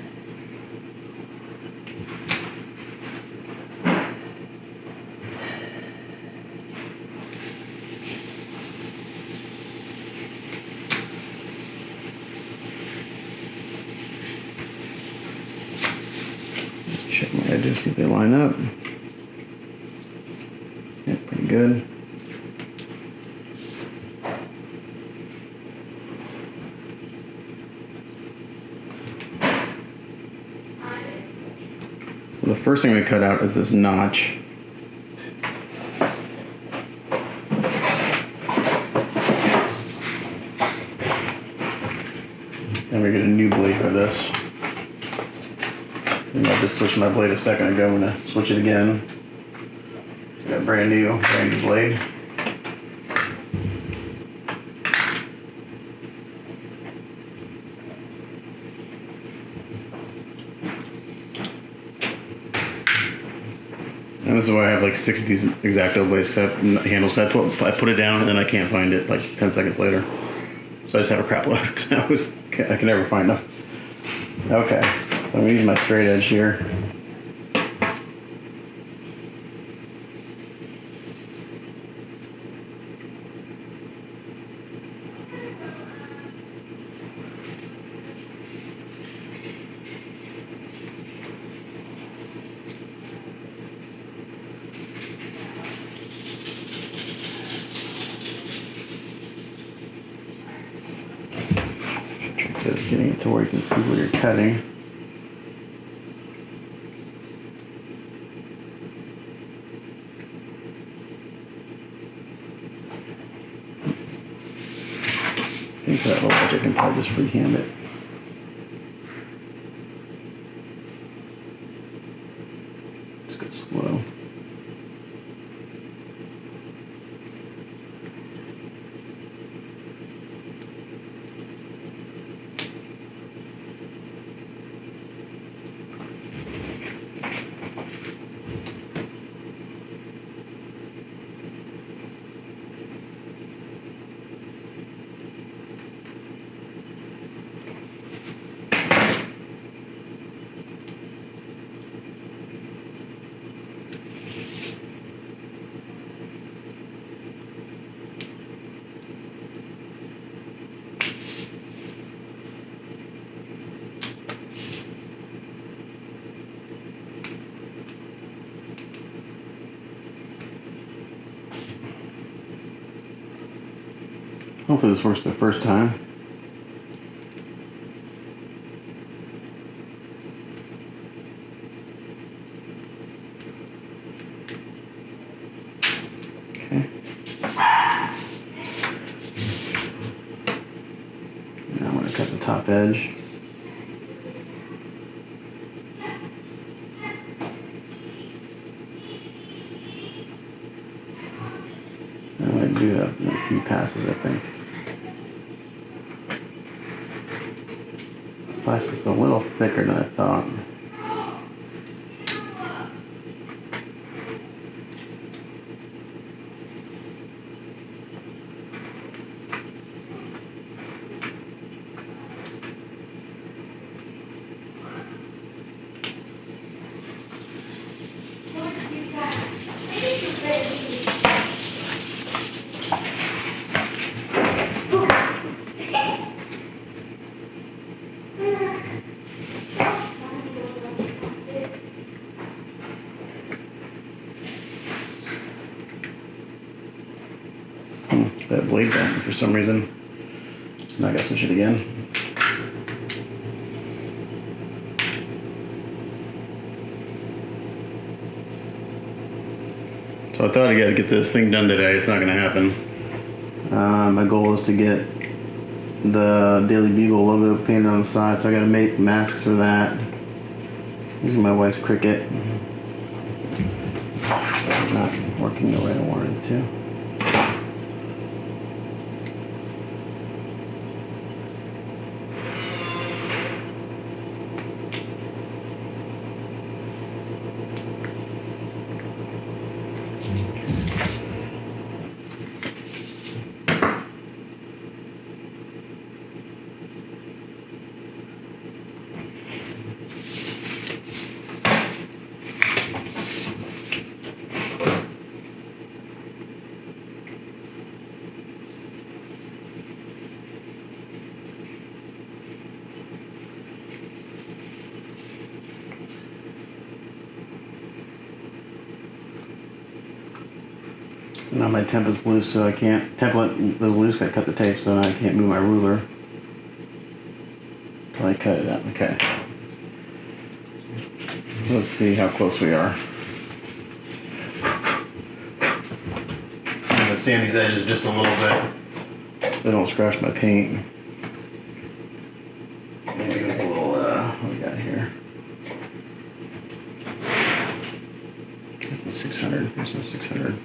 Check my edges, see if they line up. Yeah, pretty good. Well, the first thing we cut out is this notch. And we get a new blade for this. And I just switched my blade a second ago. I'm gonna switch it again. So I got brand new blade. And this is why I have like 6 of these X-Acto blades handles. I put it down and then I can't find it like 10 seconds later. So I just have a crap load because I can never find them. Okay. So I'm using my straight edge here. Trick is getting it to where you can see where you're cutting. I think that little edge I can probably just freehand it. Just go slow. Hopefully this works the first time. Okay. Now I'm going to cut the top edge. I'm going to do that in a few passes, I think. This plastic's a little thicker than I thought. That blade bent for some reason. Now I gotta switch it again. So I thought I gotta get this thing done today. It's not gonna happen. My goal is to get the Daily Bugle logo painted on the side, so I gotta make masks for that. Using my wife's Cricut. Not working the way I wanted it to. Now my template's loose, so I can't, template is loose, I cut the tape, so now I can't move my ruler until I cut it out. Okay. Let's see how close we are. I'm gonna sand these edges just a little bit so they don't scratch my paint. Maybe there's a little, what we got here? Here's my 600, here's my 600.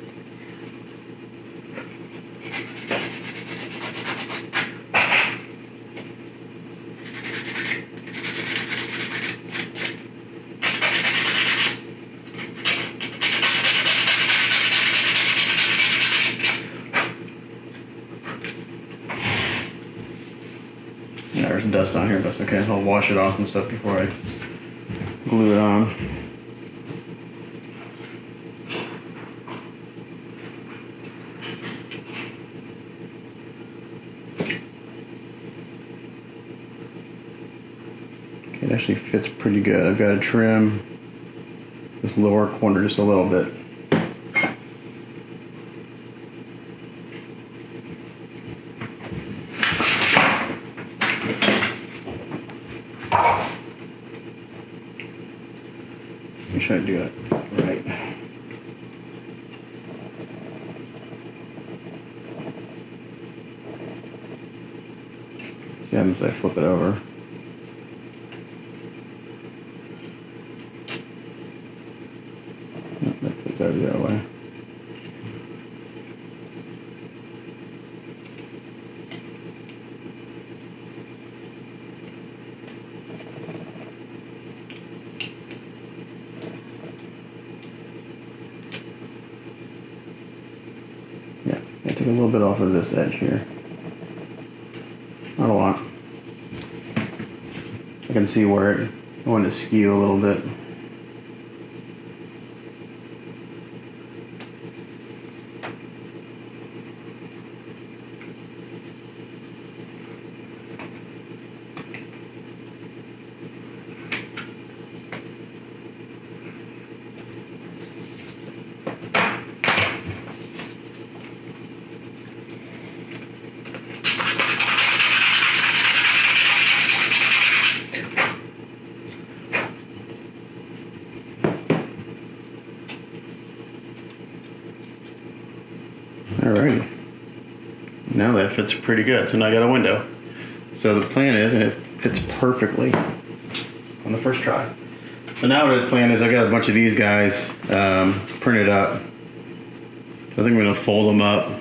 There's dust on here, but that's okay. I'll wash it off and stuff before I glue it on. Okay, it actually fits pretty good. I've got to trim this lower corner just a little bit. Make sure I do it right. See what happens if I flip it over. Nope, that flips over the other way. Take a little bit off of this edge here. Not a lot. I can see where I want to skew a little bit. Alrighty, now that fits pretty good. So now I got a window. So the plan is, and it fits perfectly on the first try. So now the plan is I got a bunch of these guys printed up. So I think I'm gonna fold them up.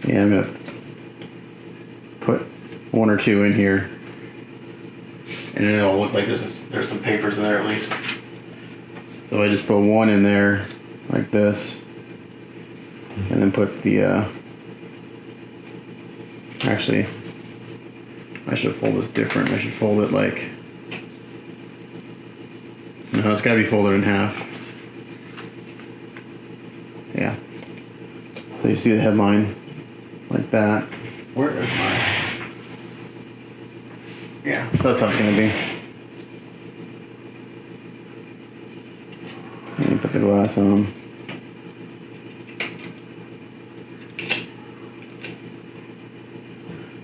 Yeah, I'm gonna put one or two in here. And then it'll look like there's some papers in there at least. So I just put one in there like this, and then put the, actually, I should fold this different. I should fold it like, no, it's gotta be folded in half. Yeah. So you see the headline like that. Where is my, yeah, so that's how it's gonna be. Let me put the glass on.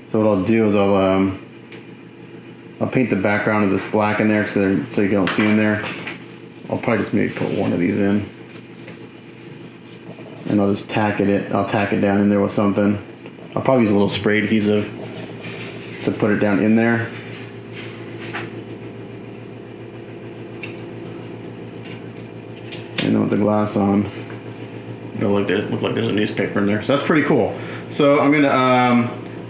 So what I'll do is I'll paint the background of this black in there so you don't see in there. I'll probably just maybe put one of these in, and I'll just tack it down in there with something. I'll probably use a little spray adhesive to put it down in there. And then with the glass on, it'll look like there's a newspaper in there. So that's pretty cool. So I'm gonna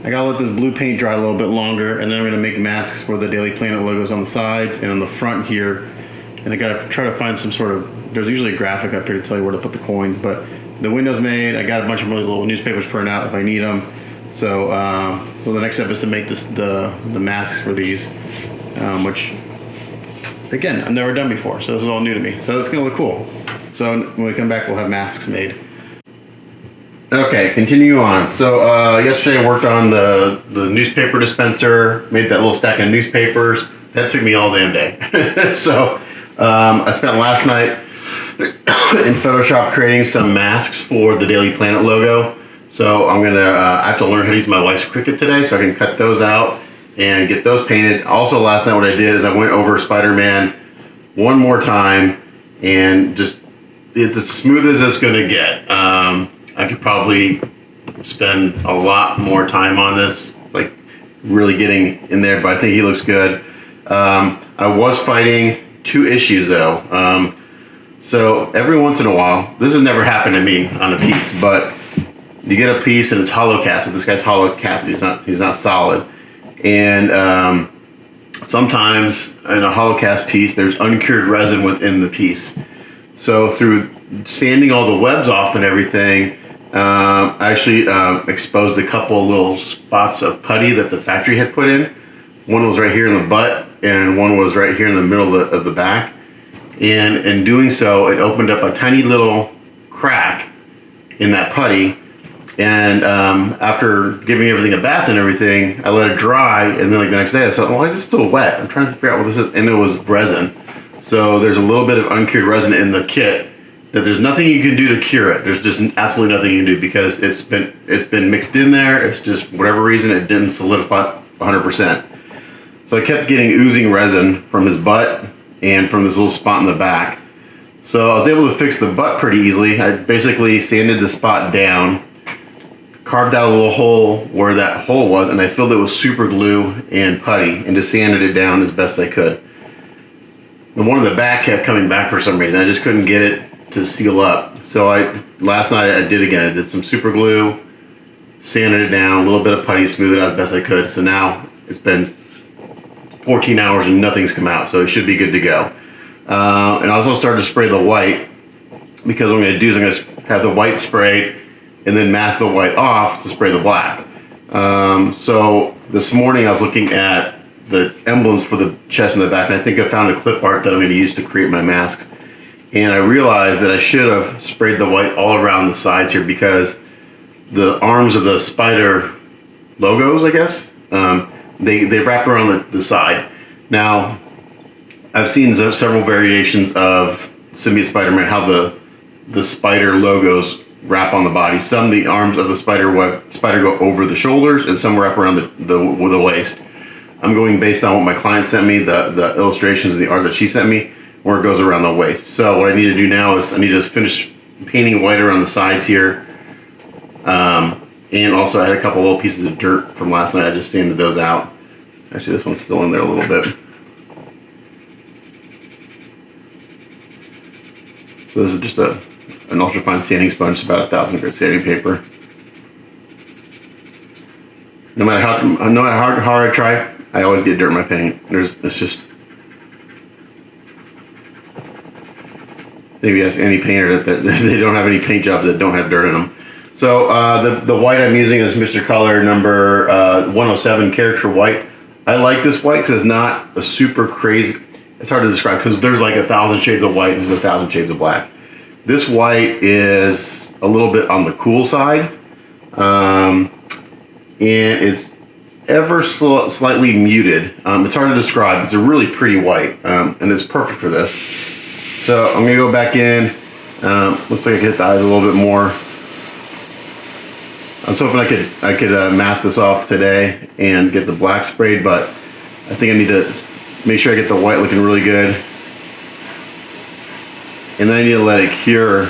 I gotta let this blue paint dry a little bit longer, and then I'm gonna make masks for the Daily Planet logos on the sides and on the front here. And I gotta try to find some sort of, there's usually a graphic up here to tell you where to put the coins, but the window's made. I got a bunch of those little newspapers printed out if I need them. So so the next step is to make the masks for these, which again, I've never done before, so this is all new to me. So it's gonna look cool. So when we come back, we'll have masks made. Okay, continue on. So yesterday I worked on the newspaper dispenser, made that little stack of newspapers. That took me all damn day. So I spent last night in Photoshop creating some masks for the Daily Planet logo. So I'm gonna, I have to learn how to use my wife's Cricut today, so I can cut those out and get those painted. Also last night what I did is I went over Spider-Man one more time, and just, it's as smooth as it's gonna get. I could probably spend a lot more time on this, like really getting in there, but I think he looks good. I was fighting two issues though. So every once in a while, this has never happened to me on a piece, but you get a piece and it's hollow casted. This guy's hollow casted, he's not solid. And sometimes in a hollow cast piece, there's uncured resin within the piece. So through sanding all the webs off and everything, I actually exposed a couple little spots of putty that the factory had put in. One was right here in the butt, and one was right here in the middle of the back. And in doing so, it opened up a tiny little crack in that putty. And after giving everything a bath and everything, I let it dry, and then like the next day I thought, why is it still wet? I'm trying to figure out what this is, and it was resin. So there's a little bit of uncured resin in the kit that there's nothing you can do to cure it. There's just absolutely nothing you can do because it's been mixed in there. It's just whatever reason it didn't solidify 100%. So I kept getting oozing resin from his butt and from this little spot in the back. So I was able to fix the butt pretty easily. I basically sanded the spot down, carved out a little hole where that hole was, and I filled it with super glue and putty and just sanded it down as best I could. The one in the back kept coming back for some reason. I just couldn't get it to seal up. So last night I did again. I did some super glue, sanded it down, a little bit of putty, smoothed it out as best I could. So now it's been 14 hours and nothing's come out, so it should be good to go. And I also started to spray the white, because what I'm going to do is I'm going to have the white sprayed and then mask the white off to spray the black. So this morning I was looking at the emblems for the chest and the back, and I think I found a clip art that I'm going to use to create my masks. And I realized that I should have sprayed the white all around the sides here, because the arms of the spider logos, I guess, they wrap around the side. Now, I've seen several variations of Symbiote Spider-Man, how the spider logos wrap on the body. Some, the arms of the spider go over the shoulders, and some wrap around the waist. I'm going based on what my client sent me, the illustrations and the art that she sent me, where it goes around the waist. So what I need to do now is I need to finish painting white around the sides here. And also I had a couple little pieces of dirt from last night. I just sanded those out. Actually, this one's still in there a little bit. So this is just an ultra fine sanding sponge, about 1,000 grit sanding paper. No matter how hard I try, I always get dirt in my paint. It's just, maybe ask any painter that they don't have any paint jobs that don't have dirt in them. So the white I'm using is Mr. Color number 107 Character White. I like this white because it's not a super crazy, it's hard to describe because there's like 1,000 shades of white and there's 1,000 shades of black. This white is a little bit on the cool side, and it's ever slightly muted. It's hard to describe. It's a really pretty white, and it's perfect for this. So I'm gonna go back in. Looks like I hit the eyes a little bit more. I was hoping I could mask this off today and get the black sprayed, but I think I need to make sure I get the white looking really good. And then I need to let it cure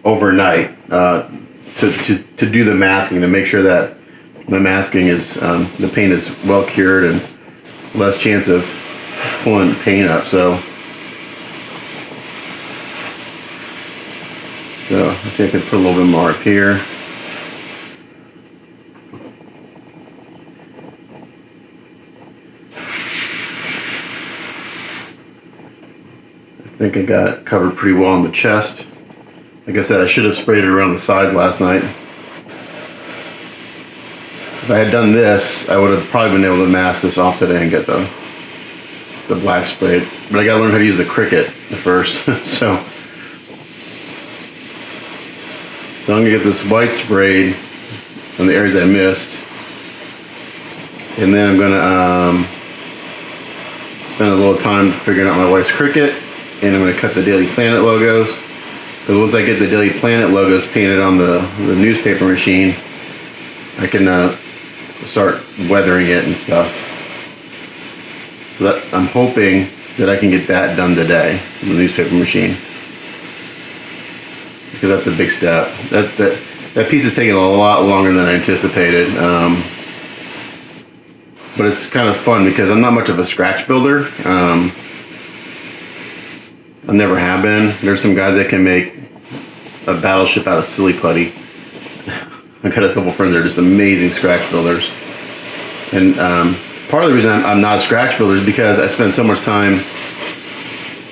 overnight to do the masking, to make sure that the masking is, the paint is well cured and less chance of pulling paint up. So I think I could put a little bit more up here. I think I got it covered pretty well on the chest. Like I said, I should have sprayed it around the sides last night. If I had done this, I would have probably been able to mask this off today and get the black sprayed. But I gotta learn how to use the Cricut first. so I'm gonna get this white sprayed on the areas I missed. And then I'm gonna spend a little time figuring out my wife's Cricut. And I'm going to cut the Daily Planet logos, because once I get the Daily Planet logos painted on the newspaper machine, I can start weathering it and stuff. So that, I'm hoping that I can get that done today in the newspaper machine, because that's a big step. That piece is taking a lot longer than I anticipated, but it's kind of fun because I'm not much of a scratch builder. I never have been. There's some guys that can make a battleship out of silly putty. I've got a couple friends that are just amazing scratch builders. And part of the reason I'm not a scratch builder is because I spend so much time,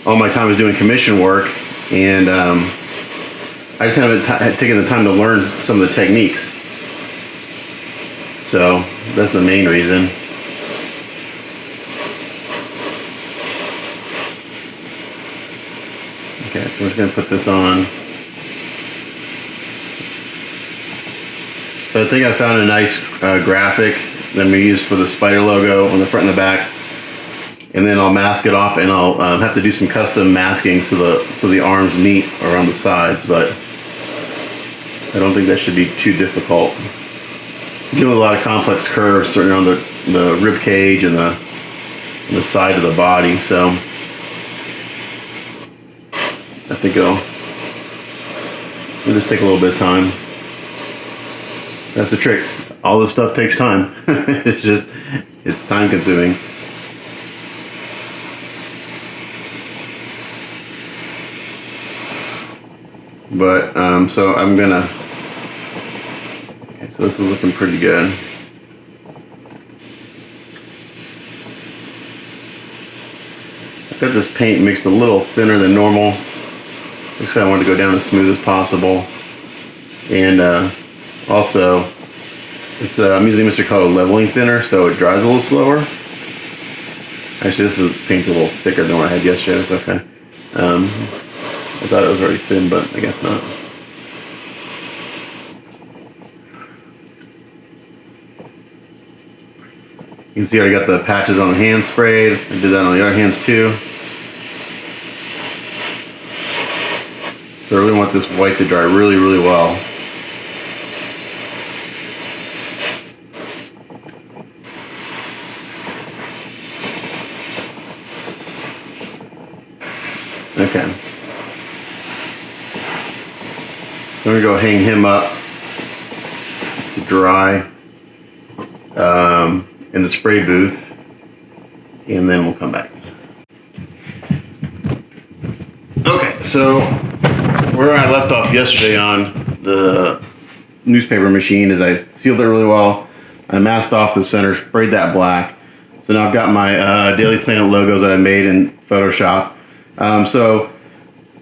all my time is doing commission work, and I just haven't taken the time to learn some of the techniques. So that's the main reason. Okay, so we're just going to put this on. So I think I found a nice graphic that I'm going to use for the spider logo on the front and the back. And then I'll mask it off, and I'll have to do some custom masking so the arms meet around the sides, but I don't think that should be too difficult. I'm doing a lot of complex curves certainly on the rib cage and the side of the body, so I think it'll just take a little bit of time. That's the trick. All this stuff takes time. It's time consuming. But, so I'm gonna, okay, so this is looking pretty good. I've got this paint mixed a little thinner than normal. Just I wanted to go down as smooth as possible. And also, I'm using Mr. Color leveling thinner, so it dries a little slower. Actually, this paint's a little thicker than what I had yesterday. It's okay. I thought it was already thin, but I guess not. You can see I already got the patches on the hand sprayed. I did that on the other hands too. So I really want this white to dry really, really well. Okay. I'm going to go hang him up to dry in the spray booth, and then we'll come back. Okay, so where I left off yesterday on the newspaper machine is I sealed it really well. I masked off the center, sprayed that black. So now I've got my Daily Planet logos that I made in Photoshop. So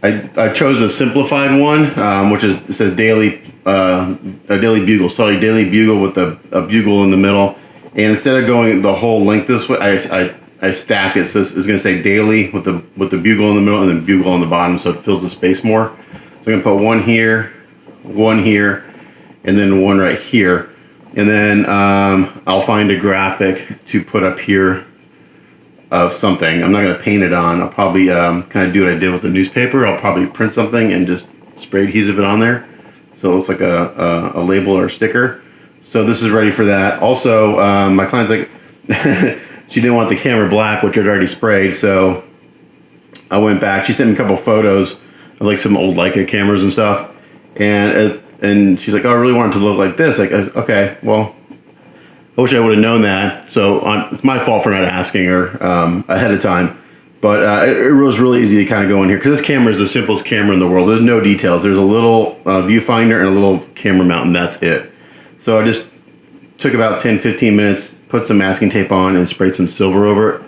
I chose a simplified one, which is, it says Daily Daily Bugle. Sorry, Daily Bugle with a bugle in the middle. And instead of going the whole length this way, I stack it. So it's going to say Daily with the bugle in the middle and then bugle on the bottom, so it fills the space more. So I'm going to put one here, and then one right here. And then I'll find a graphic to put up here of something. I'm not going to paint it on. I'll probably kind of do what I did with the newspaper. I'll probably print something and just spray adhesive it on there, so it looks like a label or a sticker. So this is ready for that. Also, my client's like, she didn't want the camera black, which I'd already sprayed, so I went back. She sent me a couple photos of like some old Leica cameras and stuff, and she's like, oh, I really want it to look like this. Like, okay, well, I wish I would have known that. So it's my fault for not asking her ahead of time. But it was really easy to kind of go in here, because this camera is the simplest camera in the world. There's no details. There's a little viewfinder and a little camera mount, and that's it. So I just took about 10-15 minutes, put some masking tape on, and sprayed some silver over it.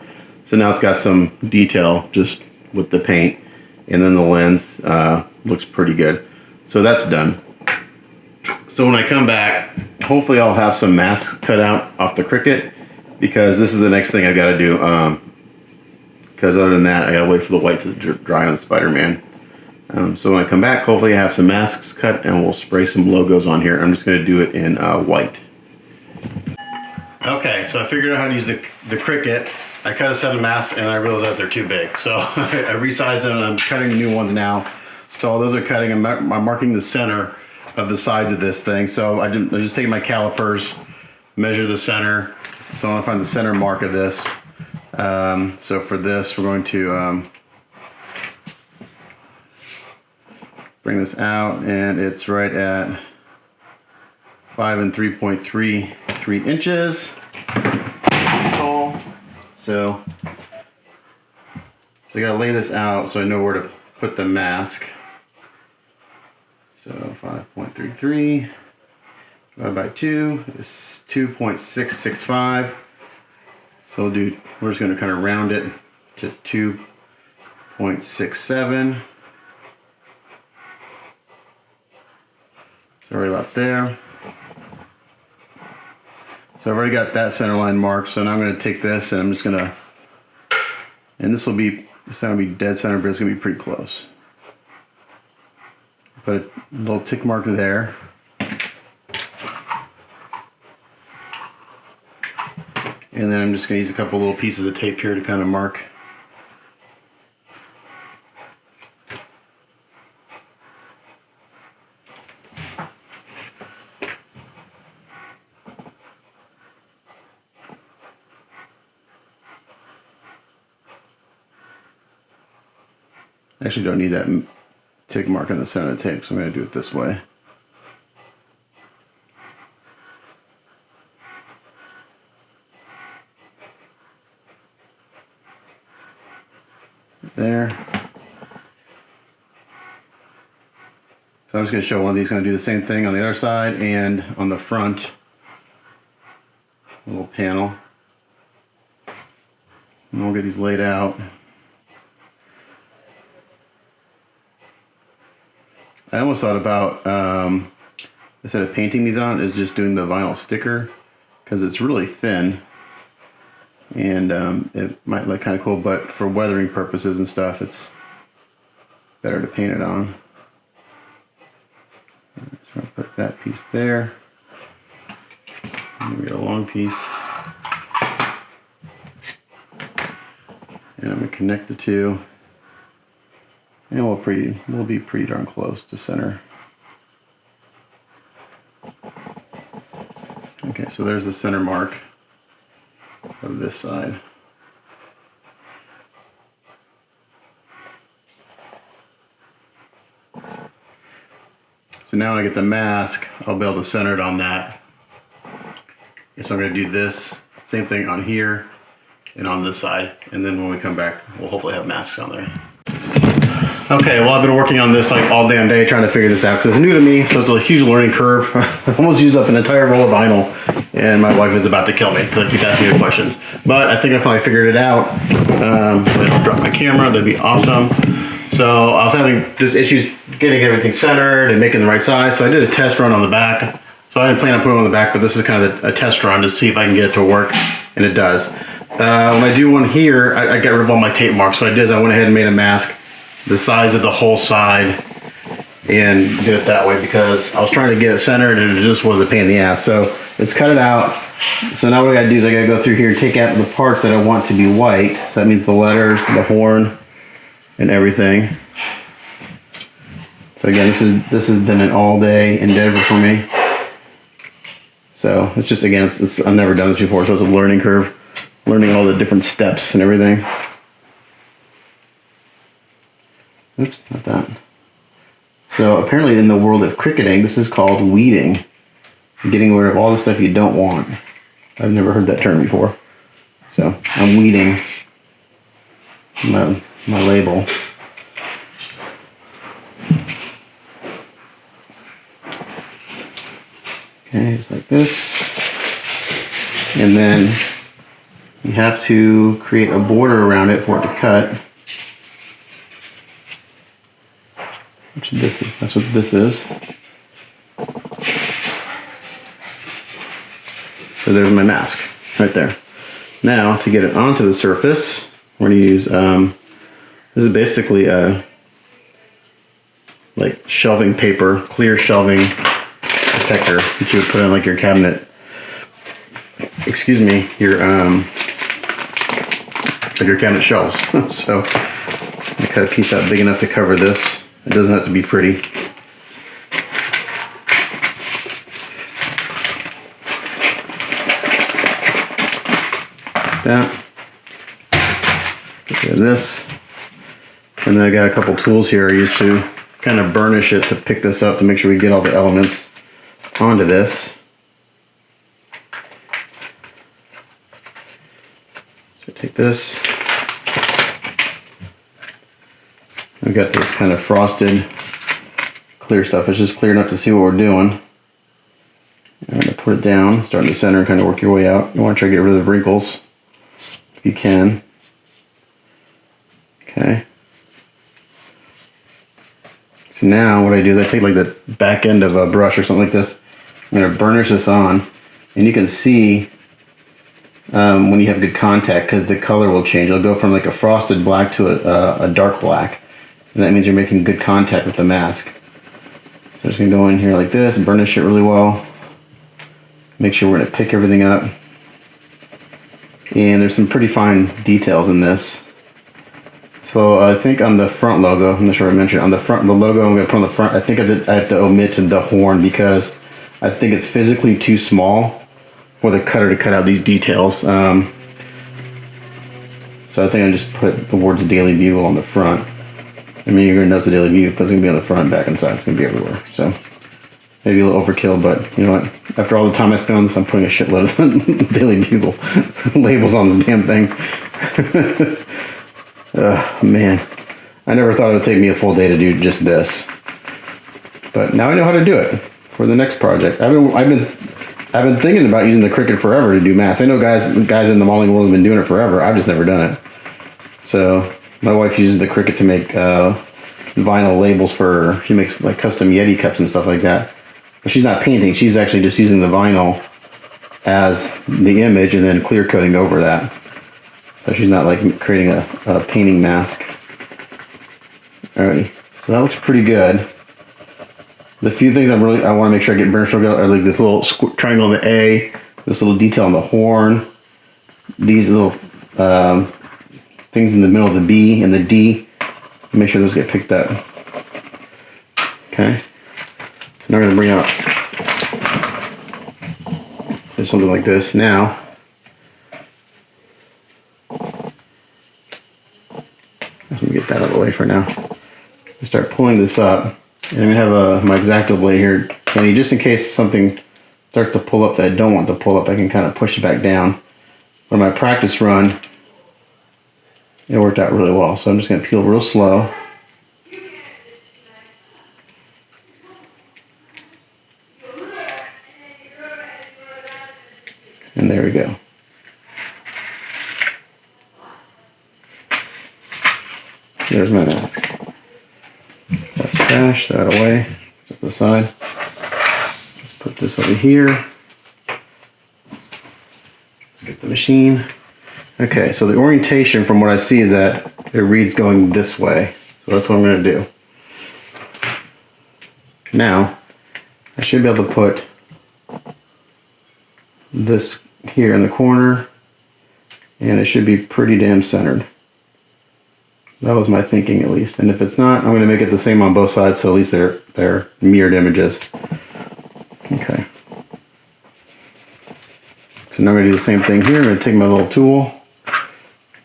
So now it's got some detail just with the paint, and then the lens looks pretty good. So that's done. So when I come back, hopefully I'll have some masks cut out off the Cricut, because this is the next thing I got to do. Because other than that, I got to wait for the white to dry on Spider-Man. So when I come back, hopefully I have some masks cut, and we'll spray some logos on here. I'm just going to do it in white. Okay, so I figured out how to use the Cricut. I cut a set of masks, and I realized that they're too big. So I resized them, and I'm cutting the new ones now. So all those are cutting. I'm marking the center of the sides of this thing. So I just take my calipers, measure the center. So I want to find the center mark of this. So for this, we're going to bring this out, and it's right at 5 3.33 inches tall. So I gotta lay this out so I know where to put the mask. So 5.33 divided by 2 is 2.665. So we're just going to kind of round it to 2.67. So right about there. So I've already got that center line marked. So now I'm going to take this, and I'm just going to, and this will be, it's not going to be dead center, but it's going to be pretty close. Put a little tick mark there. And then I'm just going to use a couple little pieces of tape here to kind of mark. I actually don't need that tick mark on the center of the tape, so I'm going to do it this way. There. So I'm just going to show one of these. Going to do the same thing on the other side and on the front. A little panel. And we'll get these laid out. I almost thought about, instead of painting these on, is just doing the vinyl sticker, because it's really thin, and it might look kind of cool, but for weathering purposes and stuff, it's better to paint it on. So I'll put that piece there. And we get a long piece. And I'm going to connect the two. And we'll be pretty darn close to center. Okay, so there's the center mark of this side. So now when I get the mask, I'll be able to center it on that. So I'm going to do this, same thing on here and on this side. And then when we come back, we'll hopefully have masks on there. Okay, well, I've been working on this like all damn day trying to figure this out, because it's new to me, so it's a huge learning curve. I almost used up an entire roll of vinyl, and my wife is about to kill me because I keep asking her questions. But I think I finally figured it out. I'll drop my camera, that'd be awesome. So I was having just issues getting everything centered and making the right size, so I did a test run on the back. So I didn't plan on putting it on the back, but this is kind of a test run to see if I can get it to work, and it does. When I do one here, I got rid of all my tape marks. So what I did is I went ahead and made a mask the size of the whole side and did it that way, because I was trying to get it centered and it just was a pain in the ass. So let's cut it out. So now what I gotta do is I gotta go through here and take out the parts that I want to be white. So that means the letters, the horn, and everything. So again, this has been an all-day endeavor for me. So it's just, again, I've never done this before, so it's a learning curve, learning all the different steps and everything. Oops, not that. So apparently in the world of cricketing, this is called weeding. Getting rid of all the stuff you don't want. I've never heard that term before. So I'm weeding my label. Okay, just like this. And then you have to create a border around it for it to cut. Which this is. That's what this is. So there's my mask right there. Now to get it onto the surface, we're going to use this is basically a like shelving paper, clear shelving protector that you would put on like your cabinet. Excuse me, your like your cabinet shelves. So I cut a piece out big enough to cover this. It doesn't have to be pretty. That. Get rid of this. And then I got a couple tools here I use to kind of burnish it to pick this up to make sure we get all the elements onto this. So take this. I've got this kind of frosted clear stuff. It's just clear enough to see what we're doing. I'm going to put it down, start in the center, and kind of work your way out. You want to try to get rid of the wrinkles if you can. Okay. So now what I do is I take like the back end of a brush or something like this. I'm going to burnish this on, and you can see when you have good contact because the color will change. It'll go from like a frosted black to a dark black. And that means you're making good contact with the mask. So I'm just going to go in here like this and burnish it really well. Make sure we're going to pick everything up. And there's some pretty fine details in this. So I think on the front logo, I'm not sure I mentioned, on the front, the logo I'm going to put on the front, I think I have to omit the horn because I think it's physically too small for the cutter to cut out these details. So I think I just put the words Daily Bugle on the front. I mean, you're going to notice the Daily Bugle because it's going to be on the front, back, and side. It's going to be everywhere. So maybe a little overkill, but you know what? After all the time I spent on this, I'm putting a shitload of Daily Bugle labels on this damn thing. Man, I never thought it would take me a full day to do just this, but now I know how to do it for the next project. I've been thinking about using the Cricut forever to do masks. I know guys in the modeling world have been doing it forever. I've just never done it. So my wife uses the Cricut to make vinyl labels for. She makes like custom Yeti cups and stuff like that. But she's not painting. She's actually just using the vinyl as the image and then clear coating over that. So she's not like creating a painting mask. Alrighty, so that looks pretty good. The few things I want to make sure I get burnished are like this little triangle on the A, this little detail on the horn, these little things in the middle of the B and the D. Make sure those get picked up. Okay. So now we're going to bring out just something like this. Now, let me get that out of the way for now. I start pulling this up, and I'm going to have my X-Acto blade here. And just in case something starts to pull up that I don't want to pull up, I can kind of push it back down. For my practice run, it worked out really well. So I'm just going to peel real slow. And there we go. There's my mask. That's trash, throw it away, just to the side. Let's put this over here. Let's get the machine. Okay, so the orientation from what I see is that it reads going this way. So that's what I'm going to do. Now, I should be able to put this here in the corner, and it should be pretty damn centered. That was my thinking, at least. And if it's not, I'm going to make it the same on both sides, so at least they're mirrored images. Okay. So now I'm going to do the same thing here. I'm going to take my little tool. I'm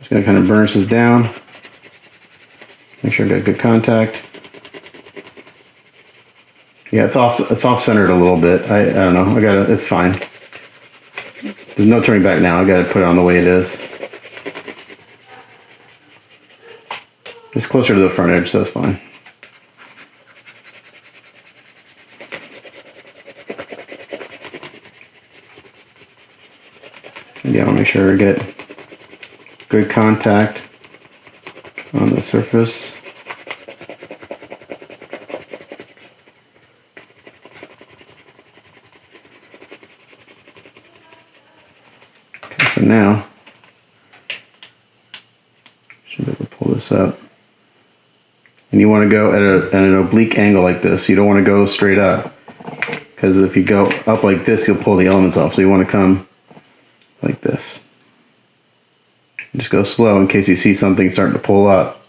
just going to kind of burnish this down. Make sure I got good contact. Yeah, it's off centered a little bit. I don't know. It's fine. There's no turning back now. I got to put it on the way it is. It's closer to the front edge, so that's fine. Yeah, I'll make sure I get good contact on the surface. Okay, so now, should be able to pull this up. And you want to go at an oblique angle like this. You don't want to go straight up, because if you go up like this, you'll pull the elements off. So you want to come like this. Just go slow in case you see something starting to pull up.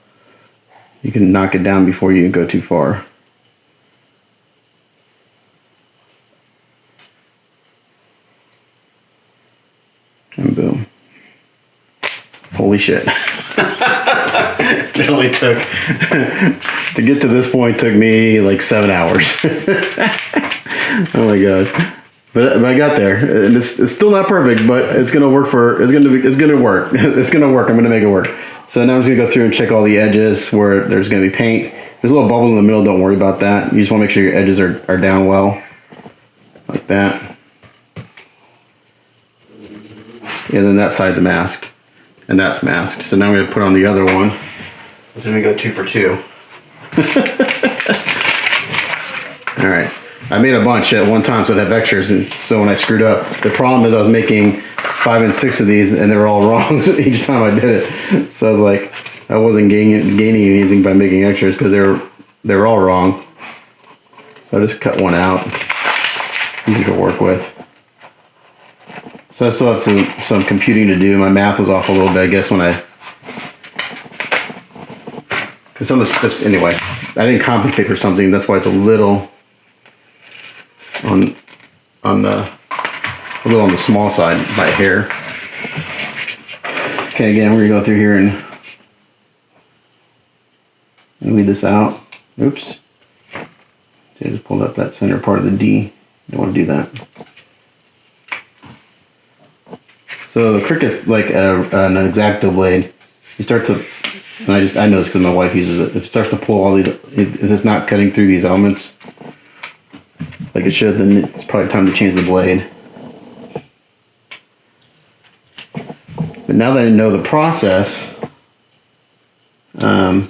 You can knock it down before you go too far. And boom. Holy shit. It only took, to get to this point took me like 7 hours. Oh my god. But I got there. And it's still not perfect, but it's gonna work it's gonna work. It's gonna work. I'm gonna make it work. So now I'm just gonna go through and check all the edges where there's gonna be paint. There's little bubbles in the middle, don't worry about that. You just wanna make sure your edges are down well. Like that. And then that side's masked. And that's masked. So now I'm gonna put on the other one. So we go 2 for 2. Alright. I made a bunch at one time so I'd have extras, and so when I screwed up, the problem is I was making 5 and 6 of these and they were all wrong each time I did it. So I was like, I wasn't gaining anything by making extras because they were all wrong. So I just cut one out. Easy to work with. So I still have some computing to do. My math was off a little bit, I guess, when because some of the steps, anyway, I didn't compensate for something. That's why it's a little on the small side by hair. Okay, again, we're gonna go through here and weed this out. Oops. See, I just pulled up that center part of the D. Don't want to do that. So the Cricut's like an X-Acto blade. You start to, and I know this because my wife uses it. It starts to pull all these. If it's not cutting through these elements like it should, then it's probably time to change the blade. But now that I know the process, the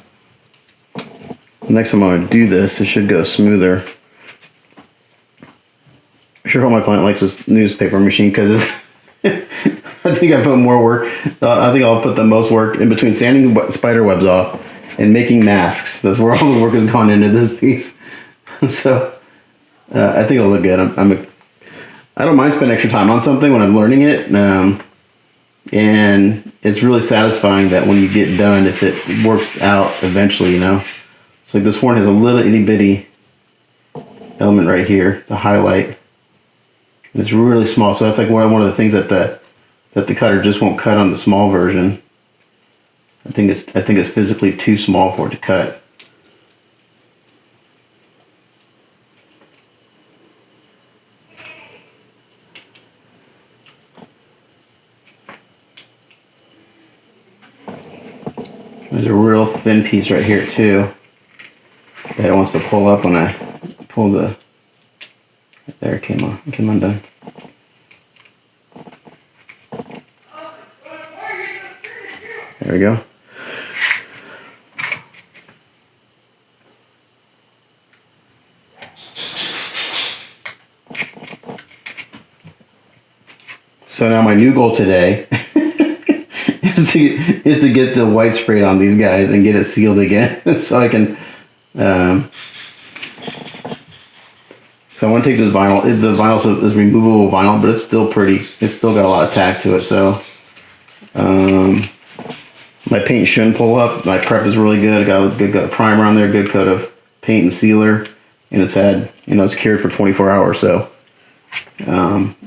next time I'm going to do this, it should go smoother. I sure hope my client likes this newspaper machine because I think I put more work. I think I'll put the most work in between sanding spider webs off and making masks. That's where all the work has gone into this piece. So I think it'll look good. I don't mind spending extra time on something when I'm learning it, and it's really satisfying that when you get done, if it works out eventually, you know. So like this horn has a little itty bitty element right here to highlight. And it's really small, so that's like one of the things that the cutter just won't cut on the small version. I think it's physically too small for it to cut. There's a real thin piece right here too that it wants to pull up when I pull the. There it came undone. There we go. So now my new goal today is to get the white sprayed on these guys and get it sealed again, so I can So I want to take this vinyl. The vinyl is removable vinyl, but it's still pretty. It's still got a lot of tack to it. So my paint shouldn't pull up. My prep is really good. I got a good coat of primer on there, good coat of paint and sealer, and it's had, you know, it's cured for 24 hours. So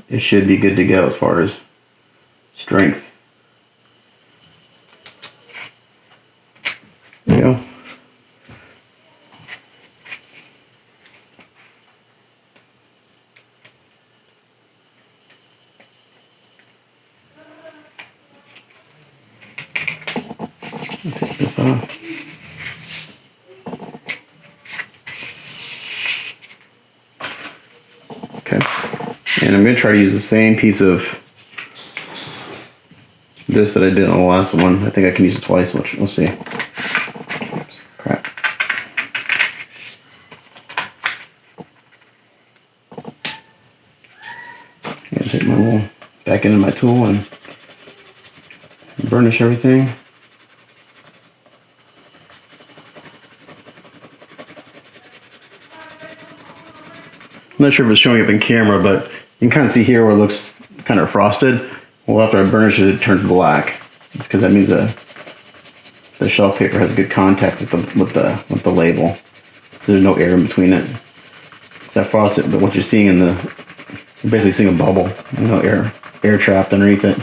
it should be good to go as far as strength. There you go. Take this off. Okay. And I'm going to try to use the same piece of this that I did on the last one. I think I can use it twice. We'll see. Oops, crap. I'm going to take my little back into my tool and burnish everything. I'm not sure if it's showing up in camera, but you can kind of see here where it looks kind of frosted. Well, after I burnish it, it turns black. It's because that means the shelf paper has good contact with the label. There's no air in between it. It's that frosted, but what you're seeing in you're basically seeing a bubble. There's no air trapped underneath it.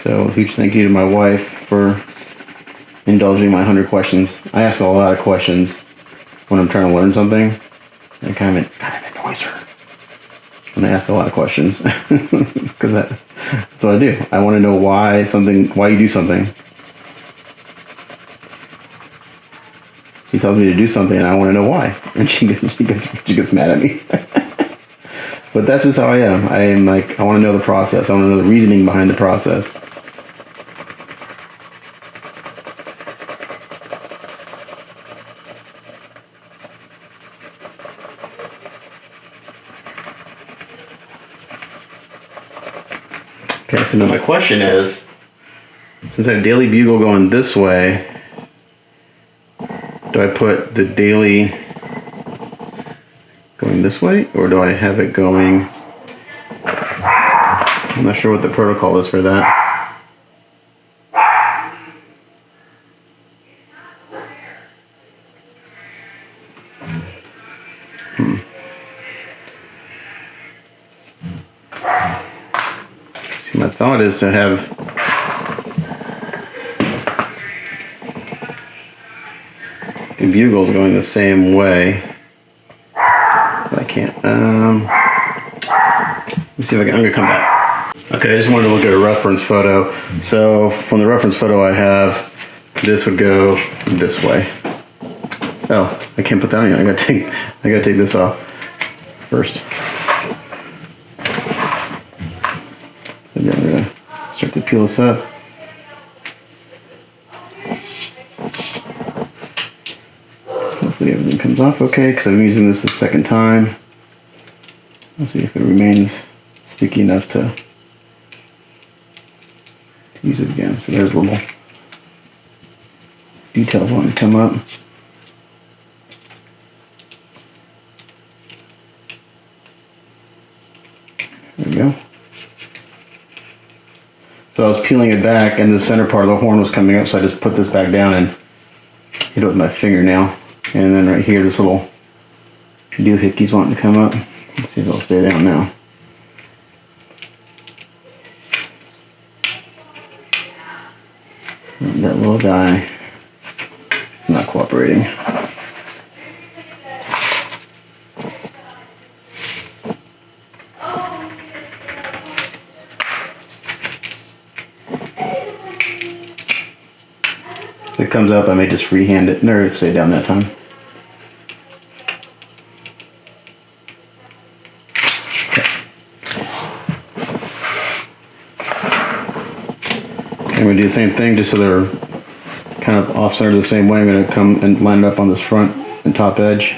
So huge thank you to my wife for indulging my 100 questions. I ask a lot of questions when I'm trying to learn something. It kind of annoys her when I ask a lot of questions because that's what I do. I want to know why you do something. She tells me to do something, and I want to know why, and she gets mad at me. But that's just how I am. I am like, I want to know the process. I want to know the reasoning behind the process. Okay, so now my question is, since I have Daily Bugle going this way, do I put the Daily going this way, or do I have it going, I'm not sure what the protocol is for that. My thought is to have the bugles going the same way, but I can't. Let me see if I can. I'm gonna come back. Okay, I just wanted to look at a reference photo. So from the reference photo I have, this would go this way. Oh, I can't put that on yet. I gotta take this off first. Again, I'm going to start to peel this up. Hopefully everything comes off okay, because I'm using this the second time. Let's see if it remains sticky enough to use it again. So there's little details wanting to come up. There we go. So I was peeling it back and the center part of the horn was coming up, so I just put this back down and hit it with my fingernail. And then right here, this little doohickey's wanting to come up. Let's see if it'll stay down now. And that little guy is not cooperating. If it comes up, I may just freehand it. No, it'll stay down that time. Okay. I'm going to do the same thing just so they're kind of off-centered the same way. I'm going to come and line it up on this front and top edge.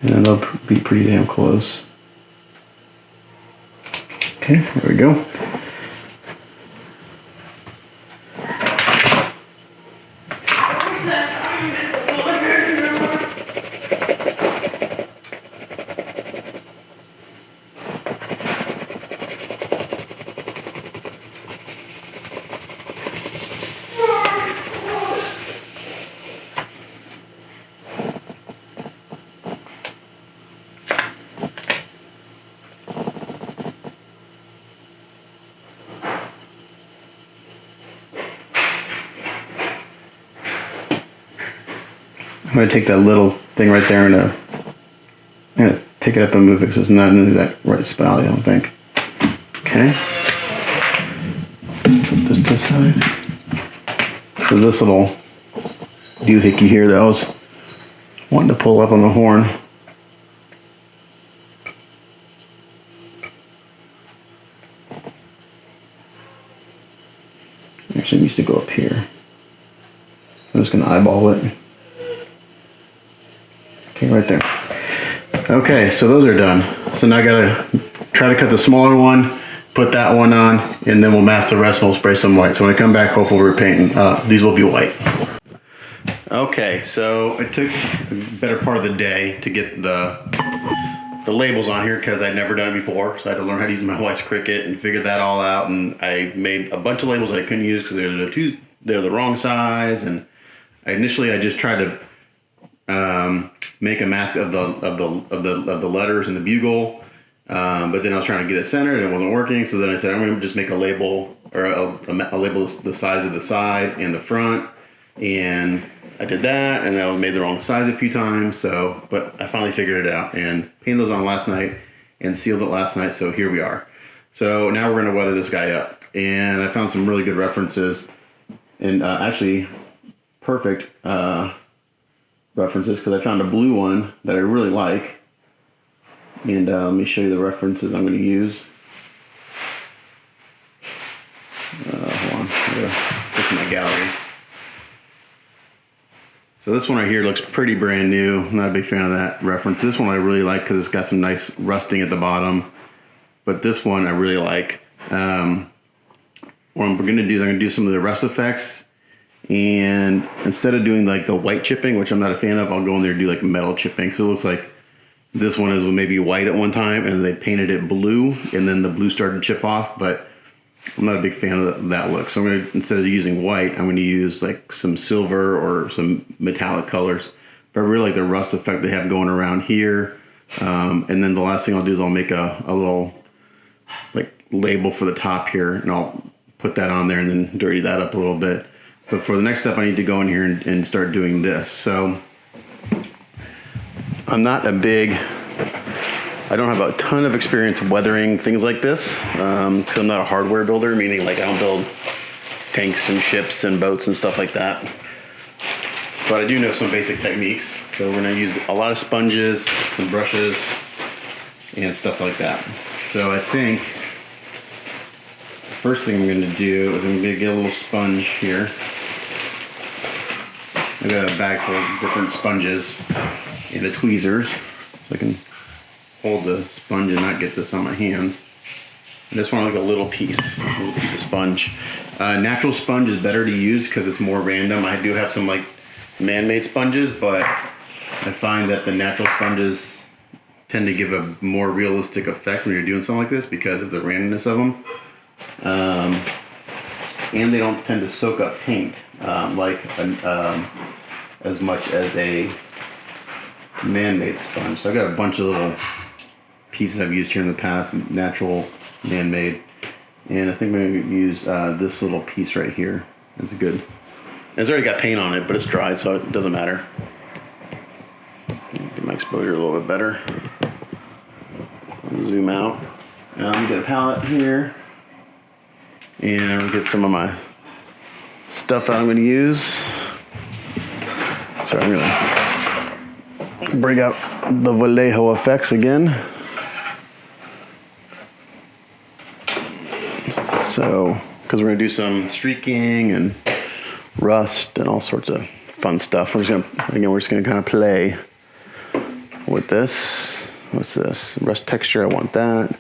And they'll be pretty damn close. Okay, there we go. I'm going to take that little thing right there and I'm going to pick it up and move it because it's not in that right spot, I don't think. Okay. Put this to the side. So this little doohickey here that I was wanting to pull up on the horn. Actually, it needs to go up here. I'm just going to eyeball it. Okay, right there. Okay, so those are done. So now I gotta try to cut the smaller one, put that one on, and then we'll mask the rest and we'll spray some white. So when I come back, hopefully we're painting. These will be white. Okay, so it took a better part of the day to get the labels on here because I'd never done it before. So I had to learn how to use my wife's Cricut and figure that all out. And I made a bunch of labels that I couldn't use because they're the wrong size. And initially I just tried to make a mask of the letters in the bugle, but then I was trying to get it centered and it wasn't working. So then I said I'm going to just make a label or a label the size of the side and the front, and I did that, and I made the wrong size a few times. So, but I finally figured it out and painted those on last night and sealed it last night. So here we are. So now we're going to weather this guy up, and I found some really good references and actually perfect. References because I found a blue one that I really like, and let me show you the references I'm going to use. Hold on, I'm going to look in my gallery. So this one right here looks pretty brand new. I'm not a big fan of that reference. This one I really like because it's got some nice rusting at the bottom, but this one I really like. What I'm going to do is I'm going to do some of the rust effects. And instead of doing like the white chipping, which I'm not a fan of, I'll go in there and do like metal chipping. So it looks like this one is maybe white at one time and they painted it blue and then the blue started to chip off, but I'm not a big fan of that look. So I'm going to, instead of using white, I'm going to use like some silver or some metallic colors. But I really like the rust effect they have going around here. And then the last thing I'll do is I'll make a little like label for the top here, and I'll put that on there and then dirty that up a little bit. But for the next step, I need to go in here and start doing this. So I'm not I don't have a ton of experience weathering things like this. Because I'm not a hardware builder, meaning like I don't build tanks and ships and boats and stuff like that. But I do know some basic techniques. So we're gonna use a lot of sponges, some brushes, and stuff like that. So I think the first thing I'm gonna do is I'm gonna get a little sponge here. I got a bag full of different sponges and the tweezers, so I can hold the sponge and not get this on my hands. I just want like a little piece of sponge. Natural sponge is better to use because it's more random. I do have some like man-made sponges, but I find that the natural sponges tend to give a more realistic effect when you're doing something like this because of the randomness of them. And they don't tend to soak up paint as much as a man-made sponge. So I've got a bunch of little pieces I've used here in the past, natural, man-made, and I think I'm going to use this little piece right here. It's good. It's already got paint on it, but it's dried, so it doesn't matter. Get my exposure a little bit better. I'll zoom out. Get a palette here. And I'm gonna get some of my stuff out I'm gonna use. So I'm gonna bring out the Vallejo effects again. So, because we're gonna do some streaking and rust and all sorts of fun stuff. We're just gonna kind of play with this. What's this? Rust texture, I want that.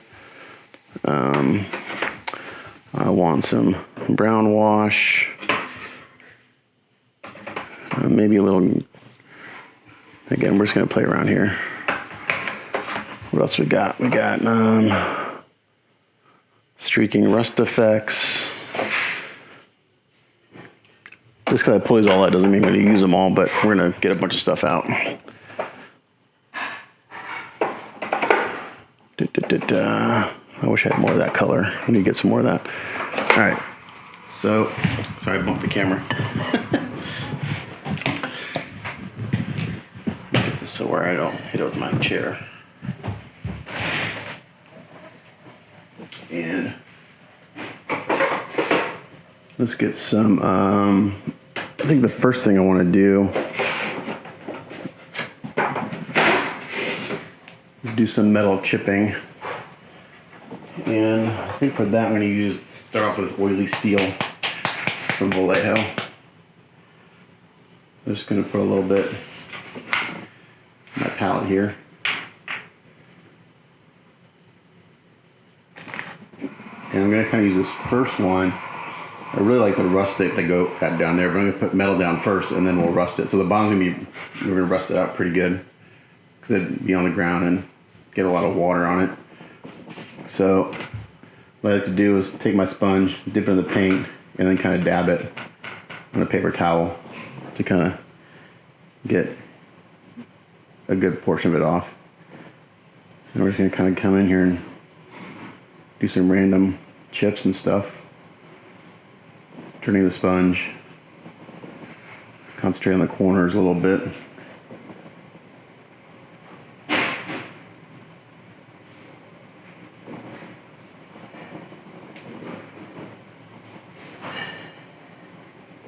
I want some brown wash. Maybe a little, again, we're just gonna play around here. What else we got? We got streaking rust effects. Just because I pull these all out doesn't mean I'm gonna use them all, but we're gonna get a bunch of stuff out. I wish I had more of that color. I need to get some more of that. All right. So, sorry, I bumped the camera. Get this so where I don't hit it with my chair. And let's get some, I think the first thing I want to do is do some metal chipping. And I think for that I'm going to start off with oily steel from Vallejo. I'm just going to put a little bit on my palette here. And I'm going to kind of use this first one. I really like the rust that the goat had down there, but I'm going to put metal down first and then we'll rust it. So the bottom's going to be, we're going to rust it out pretty good because it'd be on the ground and get a lot of water on it. So what I like to do is take my sponge, dip it in the paint, and then kind of dab it on a paper towel to kind of get a good portion of it off. And we're just going to kind of come in here and do some random chips and stuff. Turning the sponge, concentrate on the corners a little bit.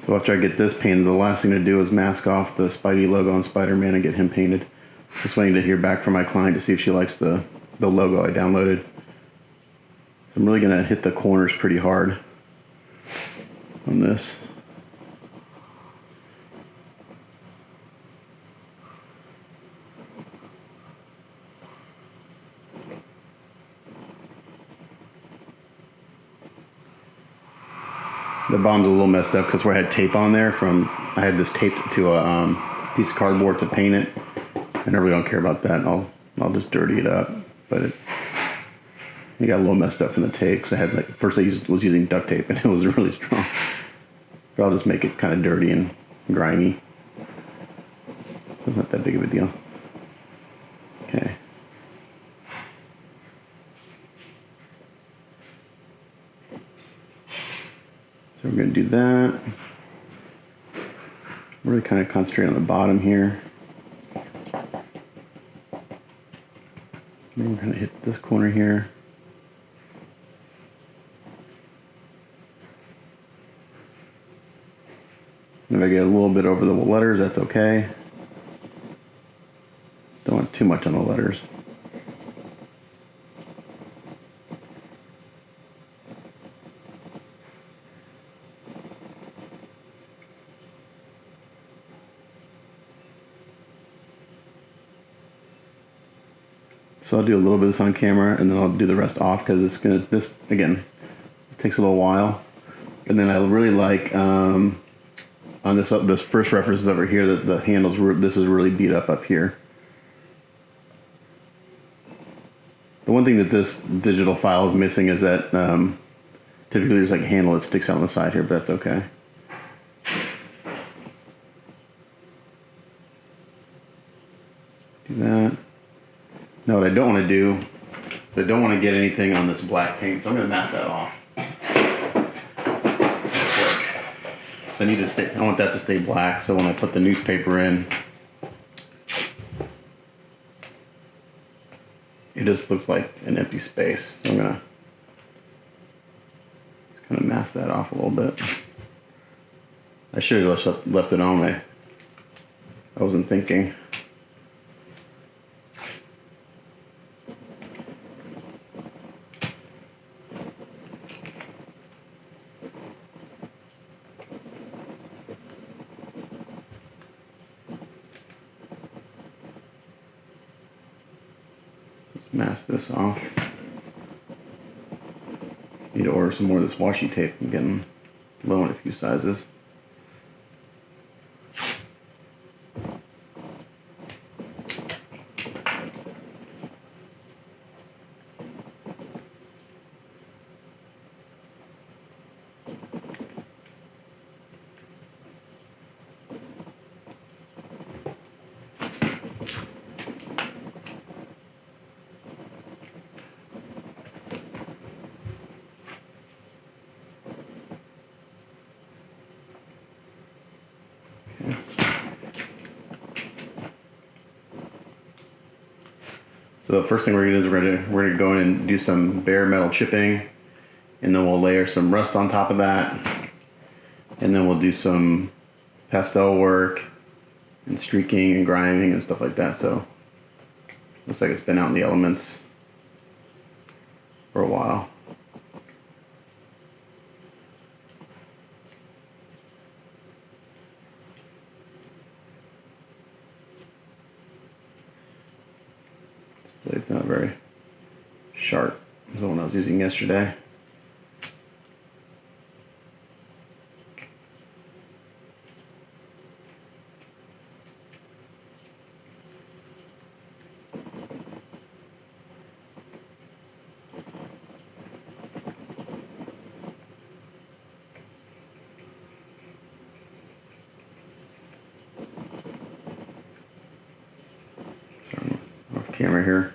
So after I get this painted, the last thing to do is mask off the Spidey logo on Spider-Man and get him painted. Just waiting to hear back from my client to see if she likes the logo I downloaded. So I'm really going to hit the corners pretty hard on this. The bottom's a little messed up because where I had tape on there I had this taped to a piece of cardboard to paint it. I really don't care about that. I'll just dirty it up. But it got a little messed up from the tape because I had first I was using duct tape and it was really strong. But I'll just make it kind of dirty and grimy. So it's not that big of a deal. Okay. So we're going to do that. Really kind of concentrate on the bottom here. And we're going to hit this corner here. If I get a little bit over the letters, that's okay. Don't want too much on the letters. So I'll do a little bit of this on camera and then I'll do the rest off because this again, it takes a little while. And then I really like, on this first reference over here that the handles this is really beat up here. The one thing that this digital file is missing is that typically there's like a handle that sticks out on the side here, but that's okay. Do that. Now what I don't want to do is I don't want to get anything on this black paint, so I'm going to mask that off. So I want that to stay black, so when I put the newspaper in, it just looks like an empty space. So I'm going to just kind of mask that off a little bit. I should have left it on. I wasn't thinking. mask this off. Need to order some more of this washi tape. I'm getting low in a few sizes. So the first thing we're gonna do is we're gonna go in and do some bare metal chipping, and then we'll layer some rust on top of that, and then we'll do some pastel work and streaking and grinding and stuff like that. So looks like it's been out in the elements for a while. Blade's not very sharp as the one I was using yesterday. Sorry, off camera here.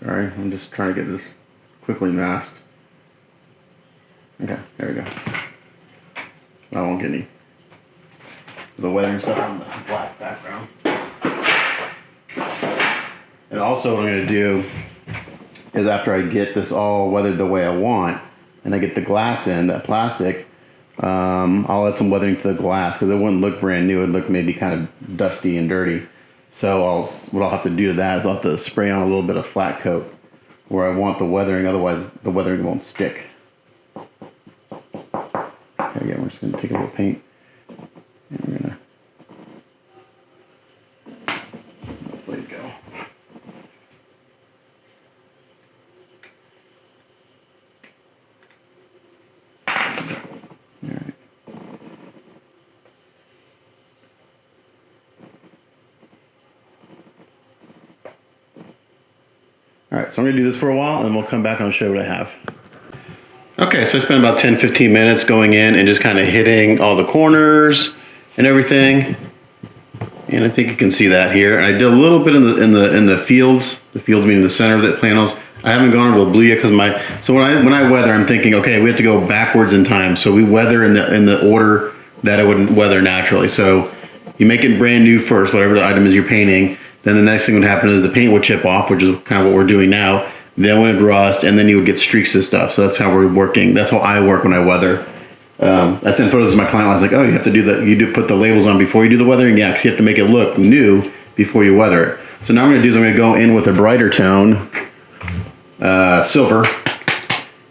Sorry, I'm just trying to get this quickly masked. Okay, there we go. I won't get any of the weathering stuff on the black background. And also what I'm going to do is after I get this all weathered the way I want, and I get the glass in, that plastic, I'll add some weathering to the glass because it wouldn't look brand new. It would look maybe kind of dusty and dirty. So what I'll have to do to that is I'll have to spray on a little bit of flat coat where I want the weathering, otherwise the weathering won't stick. Okay, again, we're just going to take a little paint and we're going to let it go. Alright. Alright, so I'm going to do this for a while and we'll come back and I'll show you what I have. Okay, so I spent about 10-15 minutes going in and just kind of hitting all the corners and everything. And I think you can see that here. And I did a little bit in the fields. The fields meaning the center of the panels. I haven't gone over the blue yet because so when I weather, I'm thinking, okay, we have to go backwards in time. So we weather in the order that it would weather naturally. So you make it brand new first, whatever the item is you're painting. Then the next thing would happen is the paint would chip off, which is kind of what we're doing now. Then when it rust, and then you would get streaks of stuff. So that's how we're working. That's how I work when I weather. I sent photos to my client. I was like, oh, you have to do that. You do put the labels on before you do the weathering. Yeah, because you have to make it look new before you weather it. So now what I'm going to do is I'm going to go in with a brighter tone, silver,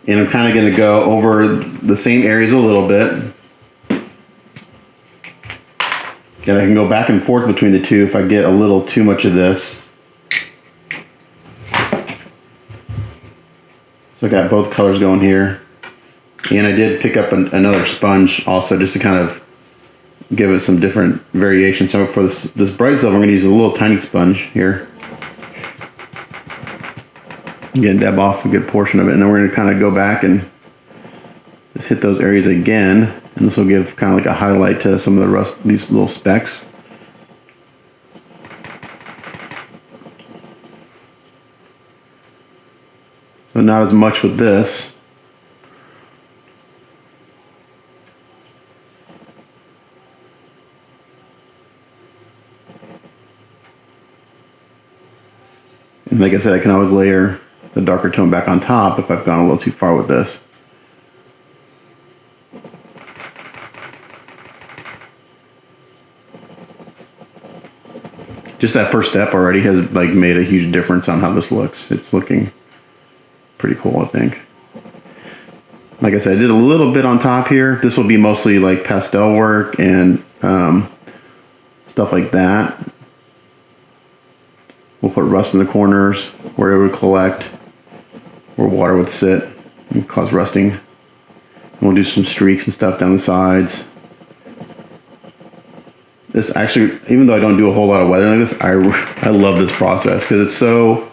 and I'm kind of going to go over the same areas a little bit. And I can go back and forth between the two if I get a little too much of this. So I got both colors going here. And I did pick up another sponge also just to kind of give it some different variation. So for this bright silver, I'm going to use a little tiny sponge here. Again, dab off a good portion of it. And then we're going to kind of go back and just hit those areas again. And this will give kind of like a highlight to some of the rust, these little specks. So not as much with this. And like I said, I can always layer the darker tone back on top if I've gone a little too far with this. Just that first step already has like made a huge difference on how this looks. It's looking pretty cool, I think. Like I said, I did a little bit on top here. This will be mostly like pastel work and stuff like that. We'll put rust in the corners where it would collect, where water would sit and cause rusting. And we'll do some streaks and stuff down the sides. This actually, even though I don't do a whole lot of weathering like this, I love this process because it's so,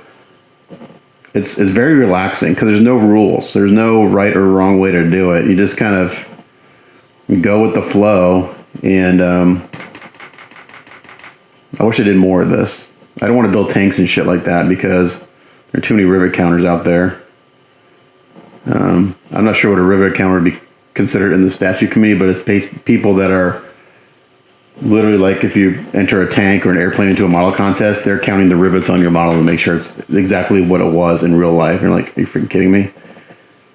it's very relaxing because there's no rules. There's no right or wrong way to do it. You just kind of go with the flow, and I wish I did more of this. I don't want to build tanks and shit like that because there are too many rivet counters out there. I'm not sure what a rivet counter would be considered in the statute committee, but it's people that are literally like if you enter a tank or an airplane into a model contest, they're counting the rivets on your model to make sure it's exactly what it was in real life. And you're like, are you freaking kidding me?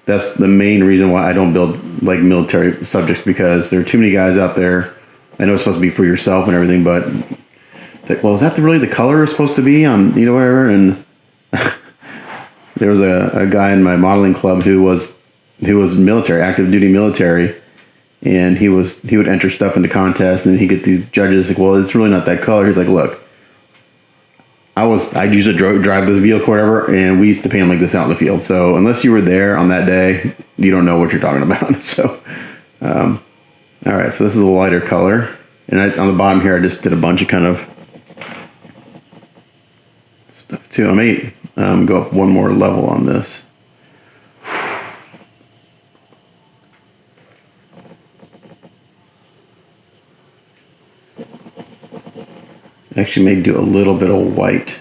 That's the main reason why I don't build like military subjects, because there are too many guys out there. I know it's supposed to be for yourself and everything, but like, well, is that really the color it's supposed to be on, you know, whatever? And there was a guy in my modeling club who was military, active duty military. And he would enter stuff into contests, and he'd get these judges like, well, it's really not that color. He's like, look, I'd usually drive the vehicle or whatever, and we used to paint them like this out in the field. So unless you were there on that day, you don't know what you're talking about. So, all right, so this is a lighter color. And on the bottom here, I just did a bunch of kind of stuff too. I may go up one more level on this. Actually may do a little bit of white.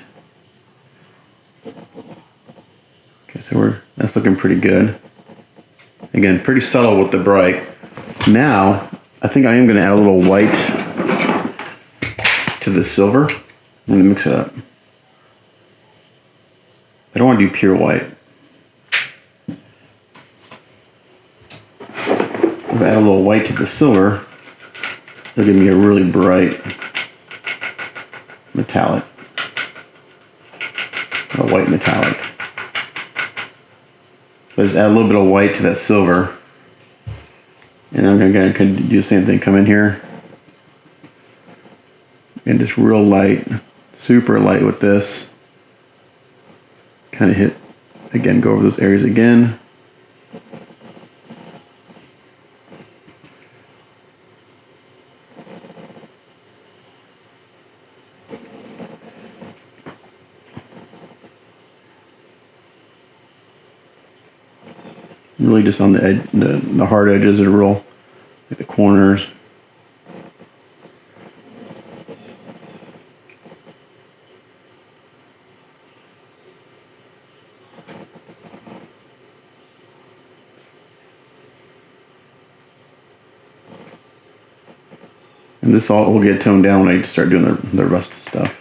Okay, so that's looking pretty good. Again, pretty subtle with the bright. Now, I think I am going to add a little white to the silver. I'm going to mix it up. I don't want to do pure white. If I add a little white to the silver, it'll give me a really bright metallic, a white metallic. So I just add a little bit of white to that silver, and I'm going to do the same thing. Come in here and just real light, super light with this. Kind of hit again. Go over those areas again. Really just on the edge, the hard edges are real, like the corners. And this all will get toned down when I start doing the rust stuff.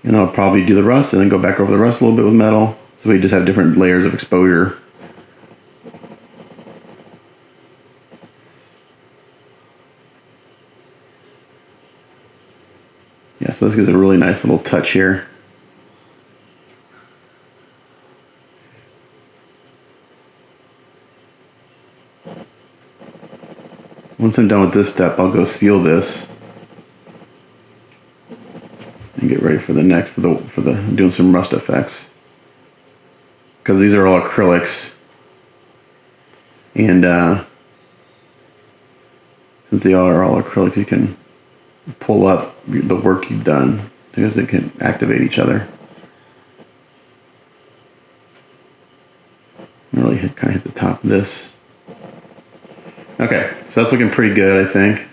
And I'll probably do the rust and then go back over the rust a little bit with metal. So we just have different layers of exposure. Yeah, so this gives a really nice little touch here. Once I'm done with this step, I'll go seal this and get ready for the next, for the doing some rust effects. Because these are all acrylics, and since they are all acrylics, you can pull up the work you've done because they can activate each other. Really kind of hit the top of this. Okay, so that's looking pretty good, I think.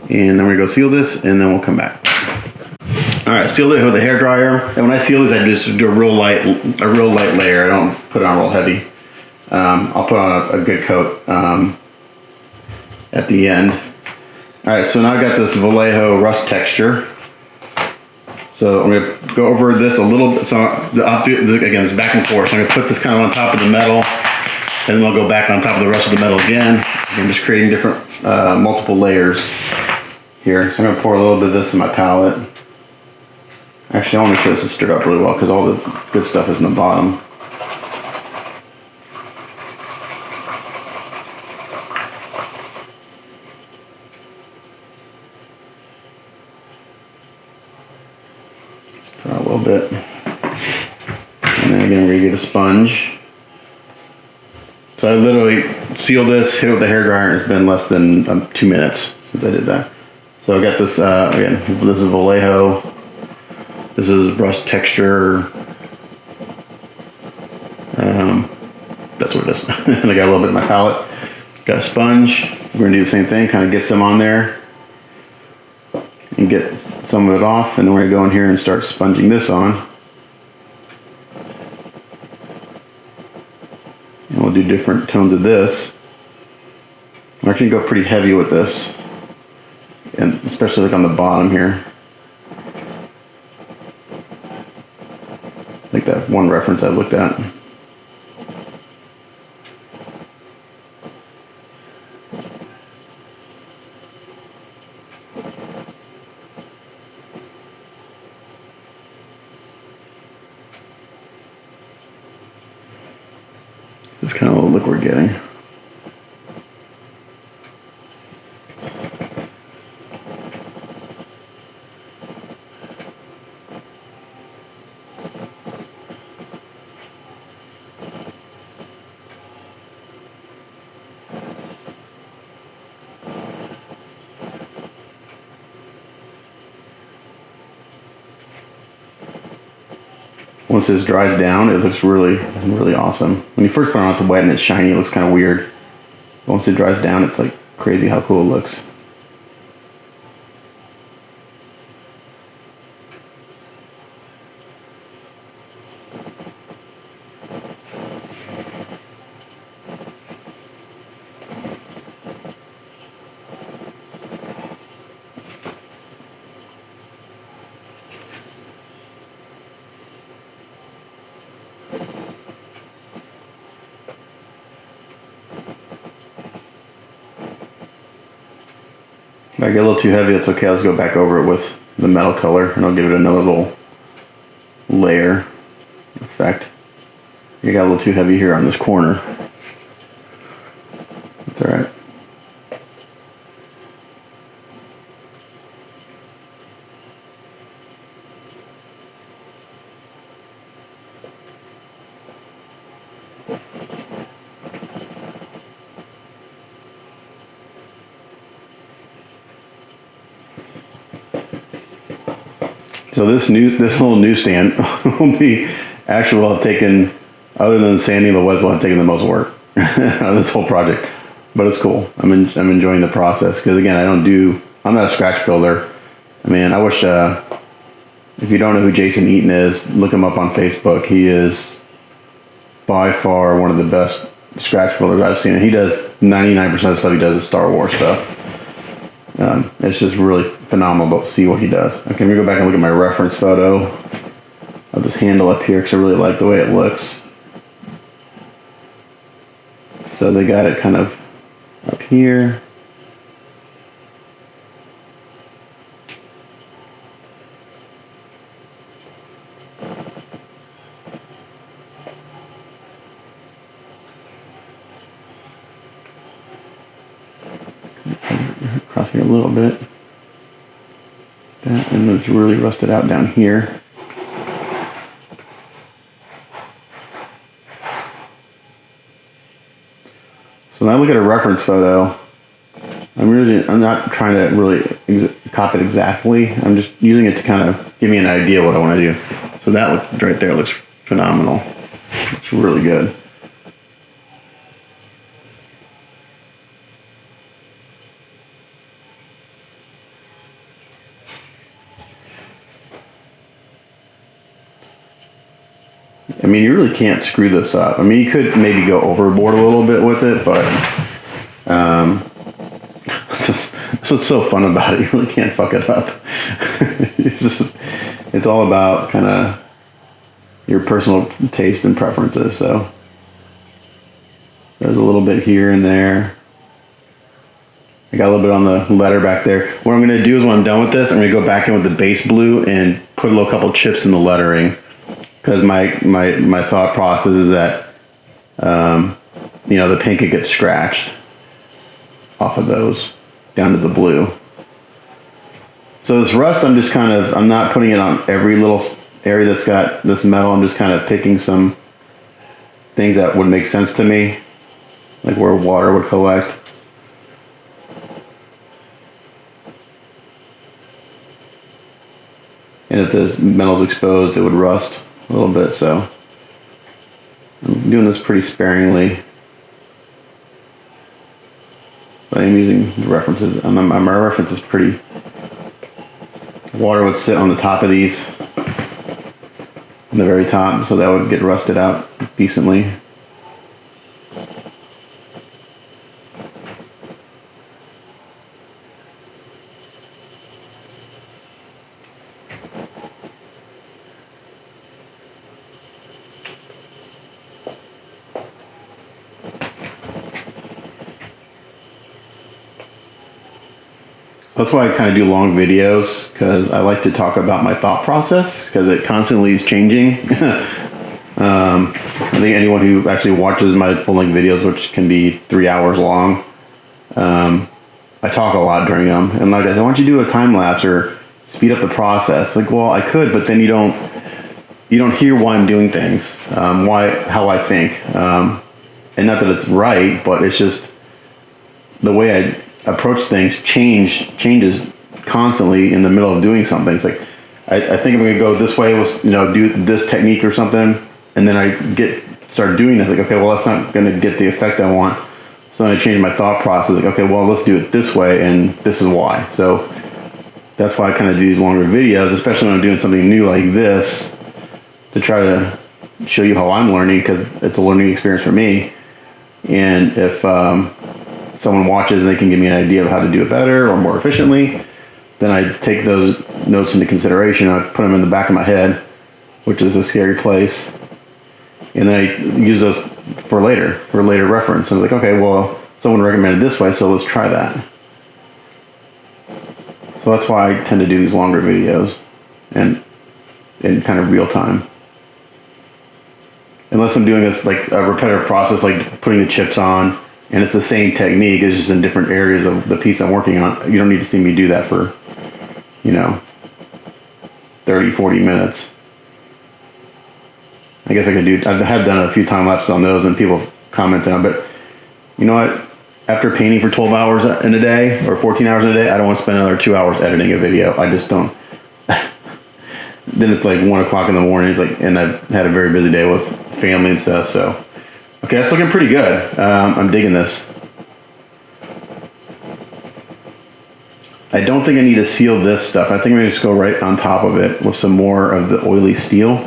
And then we're gonna go seal this, and then we'll come back. All right, sealed it with a hairdryer. And when I seal this, I just do a real light layer. I don't put it on real heavy. I'll put on a good coat at the end. Alright, so now I got this Vallejo rust texture. So I'm going to go over this a little bit. So I'll do this, again, it's back and forth. So I'm going to put this kind of on top of the metal, and then I'll go back on top of the rest of the metal again. I'm just creating different, multiple layers here. So I'm going to pour a little bit of this in my palette. Actually, I want to make sure this is stirred up really well because all the good stuff is in the bottom. A little bit, and then again we're gonna get a sponge. So I literally sealed this, hit it with the hairdryer, and it's been less than 2 minutes since I did that. So I got this again. This is Vallejo. This is rust texture. That's what it is. And I got a little bit in my palette. Got a sponge. We're gonna do the same thing. Kind of get some on there and get some of it off, and then we're going to go in here and start sponging this on. And we'll do different tones of this. I'm actually going to go pretty heavy with this, and especially like on the bottom here. Like that one reference I looked at. This is kind of the look we're getting. Once this dries down, it looks really, really awesome. When you first put it on, it's wet and it's shiny, it looks kind of weird. But once it dries down, it's like crazy how cool it looks. If I get a little too heavy, it's okay. Let's go back over it with the metal color, and I'll give it another little layer effect. You got a little too heavy here on this corner. That's all right. So this little newsstand will be actually will have taken, other than sanding the webs, will have taken the most work out of this whole project. But it's cool. I'm enjoying the process because again, I'm not a scratch builder. I mean, I wish if you don't know who Jason Eaton is, look him up on Facebook. He is by far one of the best scratch builders I've seen. And he does 99% of the stuff he does is Star Wars stuff. It's just really phenomenal to see what he does. Okay, I'm gonna go back and look at my reference photo of this handle up here because I really like the way it looks. So they got it kind of up here. Across here a little bit. That, and it's really rusted out down here. So when I look at a reference photo, I'm not trying to really copy it exactly. I'm just using it to kind of give me an idea of what I want to do. So that look right there looks phenomenal. It's really good. I mean, you really can't screw this up. I mean, you could maybe go overboard a little bit with it, but That's what's so fun about it. You really can't fuck it up. It's all about kind of your personal taste and preferences. So there's a little bit here and there. I got a little bit on the letter back there. What I'm going to do is when I'm done with this, I'm going to go back in with the base blue and put a little couple chips in the lettering. Because my thought process is that, you know, the pink could get scratched off of those down to the blue. So this rust, I'm not putting it on every little area that's got this metal. I'm just kind of picking some things that would make sense to me, like where water would collect. And if this metal's exposed, it would rust a little bit, so I'm doing this pretty sparingly. But I'm using the references. My reference is pretty. Water would sit on the top of these, on the very top, so that would get rusted out decently. That's why I kind of do long videos, because I like to talk about my thought process, because it constantly is changing. I think anyone who actually watches my full-length videos, which can be 3 hours long, I talk a lot during them. And like I said, why don't you do a time lapse or speed up the process? Like, well, I could, but then you don't hear why I'm doing things, how I think, and not that it's right, but it's just the way I approach things changes constantly in the middle of doing something. It's like I think I'm gonna go this way, do this technique or something, and then I start doing this. Like, okay, well, that's not gonna get the effect I want. So then I change my thought process. Like, okay, well, let's do it this way, and this is why. So that's why I kind of do these longer videos, especially when I'm doing something new like this, to try to show you how I'm learning, because it's a learning experience for me. And if someone watches and they can give me an idea of how to do it better or more efficiently, then I take those notes into consideration. I put them in the back of my head, which is a scary place, and then I use those for later reference. And I'm like, okay, well, someone recommended this way, so let's try that. So that's why I tend to do these longer videos and in kind of real time. Unless I'm doing this like a repetitive process, like putting the chips on, and it's the same technique, it's just in different areas of the piece I'm working on. You don't need to see me do that for, 30, 40 minutes. I guess I could I have done a few time lapses on those and people commented on, but you know what? After painting for 12 hours in a day or 14 hours in a day, I don't want to spend another 2 hours editing a video. I just don't. Then it's like 1 o'clock in the morning. It's like, and I've had a very busy day with family and stuff, so. Okay, that's looking pretty good. I'm digging this. I don't think I need to seal this stuff. I think I'm going to just go right on top of it with some more of the oily steel.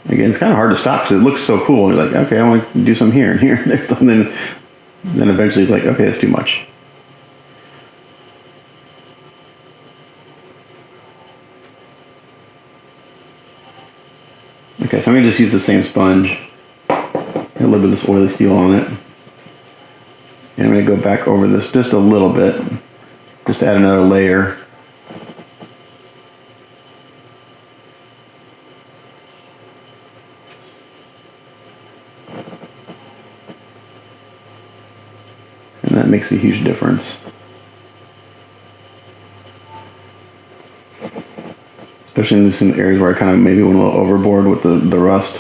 Again, it's kind of hard to stop because it looks so cool. You're like, okay, I want to do some here and here. And then eventually it's like, okay, that's too much. Okay, so I'm going to just use the same sponge. A little bit of this oily steel on it. And I'm going to go back over this just a little bit. Just to add another layer. And that makes a huge difference. Especially in some areas where I kind of maybe went a little overboard with the rust.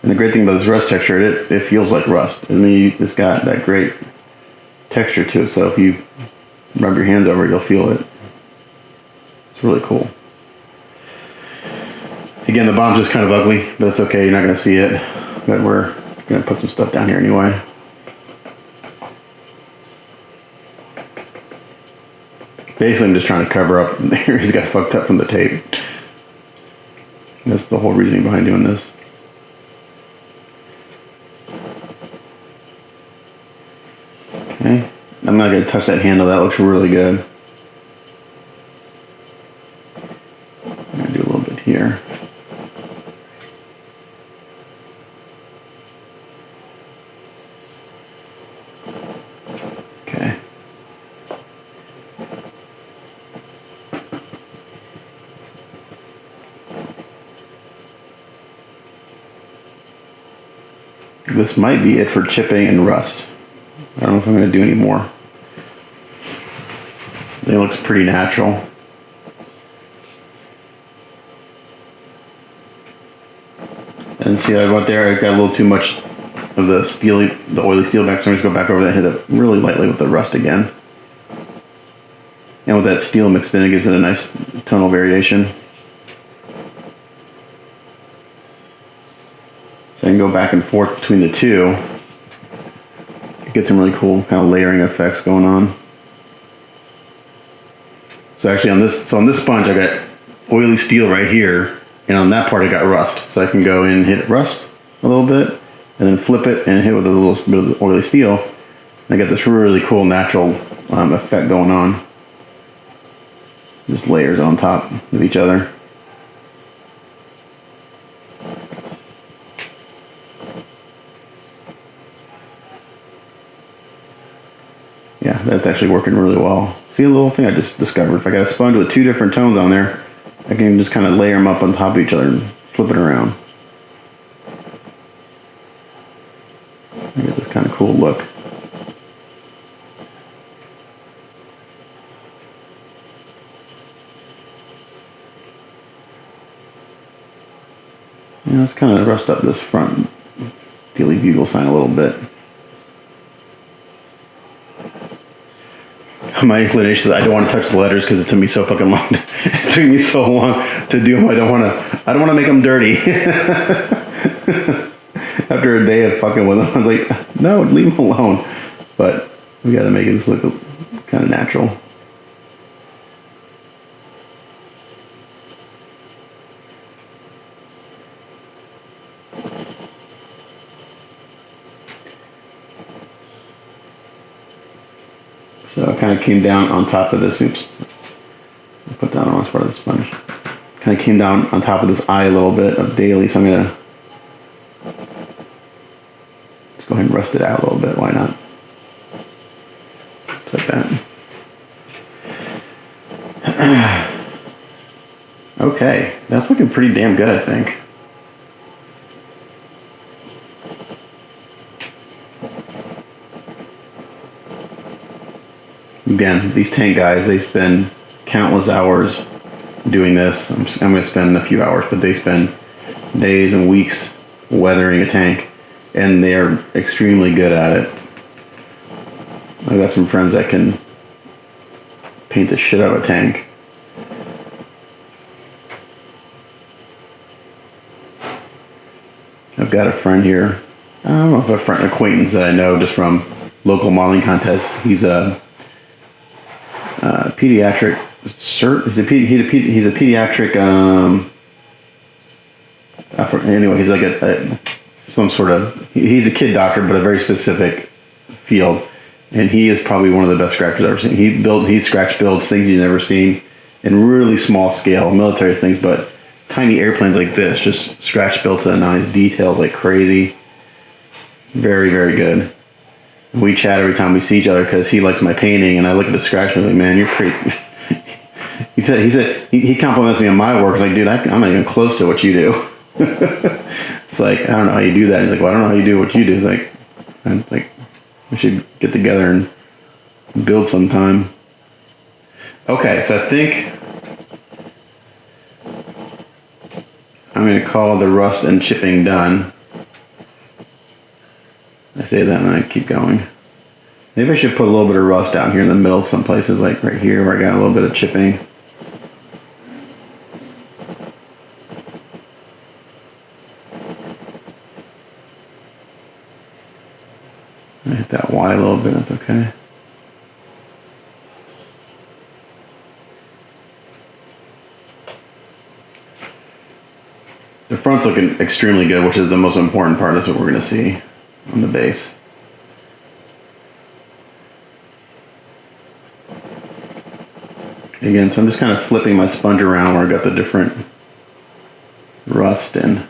And the great thing about this rust texture, it feels like rust. I mean, it's got that great texture to it. So if you rub your hands over it, you'll feel it. It's really cool. Again, the bottom's just kind of ugly, but it's okay, you're not going to see it. But we're going to put some stuff down here anyway. Basically, I'm just trying to cover up the areas got fucked up from the tape. That's the whole reasoning behind doing this. Okay, I'm not going to touch that handle, that looks really good. I'm going to do a little bit here. Okay. This might be it for chipping and rust. I don't know if I'm going to do any more. It looks pretty natural. And see, I went there, I got a little too much of the oily steel back, so I'm just go back over that and hit it really lightly with the rust again. And with that steel mixed in, it gives it a nice tonal variation. So I can go back and forth between the two. Get some really cool kind of layering effects going on. So actually on this sponge I got oily steel right here, and on that part I got rust. So I can go in and hit rust a little bit, and then flip it and hit with a little bit of the oily steel. And I got this really cool natural effect going on. Just layers on top of each other. Yeah, that's actually working really well. See a little thing I just discovered? If I got a sponge with two different tones on there, I can just kind of layer them up on top of each other and flip it around. I get this kind of cool look. Yeah, let's kind of rust up this front Daily Bugle sign a little bit. My inclination is I don't want to touch the letters because it took me so fucking long. It took me so long to do them. I don't want to make them dirty. After a day of fucking with them, I was like, no, leave them alone. But we got to make this look kind of natural. So I kind of came down on top of this. Oops. I'll put that on as part of the sponge. Kind of came down on top of this eye a little bit of Daily, so I'm going to just go ahead and rust it out a little bit. Why not? Just like that. Okay, that's looking pretty damn good, I think. Again, these tank guys, they spend countless hours doing this. I'm going to spend a few hours, but they spend days and weeks weathering a tank, and they're extremely good at it. I've got some friends that can paint the shit out of a tank. I've got a friend here. I don't know if a friend, acquaintance that I know just from local modeling contests. He's a pediatric he's a pediatric anyway, he's like some sort of, he's a kid doctor, but a very specific field, and he is probably one of the best scratchers I've ever seen. He scratch builds things you've never seen in really small scale military things, but tiny airplanes like this, just scratch built to the nines, details like crazy. Very, very good. We chat every time we see each other because he likes my painting, and I look at the scratch and I'm like, man, you're crazy. he compliments me on my work. He's like, dude, I'm not even close to what you do. It's like, I don't know how you do that. He's like, well, I don't know how you do what you do. It's like, we should get together and build sometime. Okay, so I think I'm going to call the rust and chipping done. I say that and I keep going. Maybe I should put a little bit of rust down here in the middle some places, like right here where I got a little bit of chipping. I hit that Y a little bit, that's okay. The front's looking extremely good, which is the most important part. That's what we're going to see on the base. Again, so I'm just kind of flipping my sponge around where I got the different rust and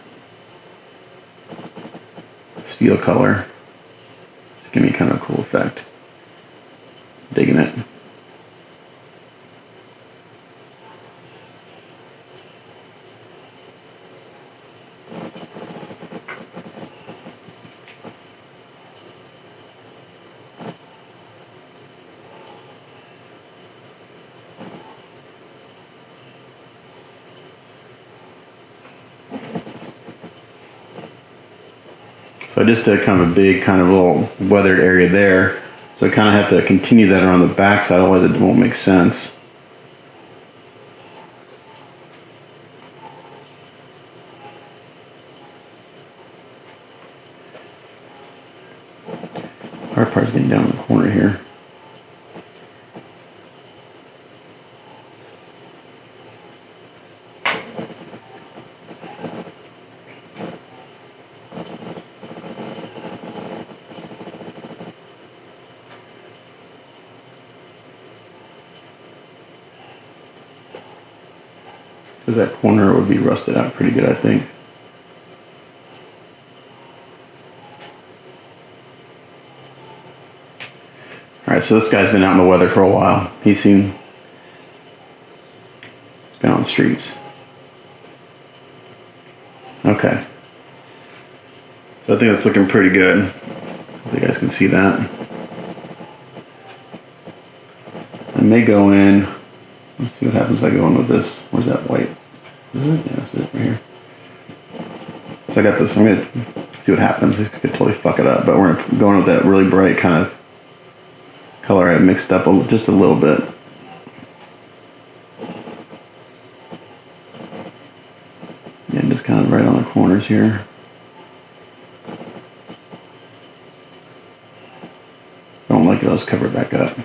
steel color. It's giving me kind of a cool effect. Digging it. So I just did kind of a big kind of little weathered area there. So I kind of have to continue that around the back side, otherwise it won't make sense. Hard part's getting down in the corner here. Because that corner would be rusted out pretty good, I think. Alright, so this guy's been out in the weather for a while. He's been on the streets. Okay. So I think that's looking pretty good. Hope you guys can see that. I may go in. Let's see what happens if I go in with this. Where's that white? Is it? Yeah, that's it right here. So I got this. I'm going to see what happens. This could totally fuck it up. But we're going with that really bright kind of color I mixed up just a little bit. Yeah, just kind of right on the corners here. Don't like it. Let's cover it back up.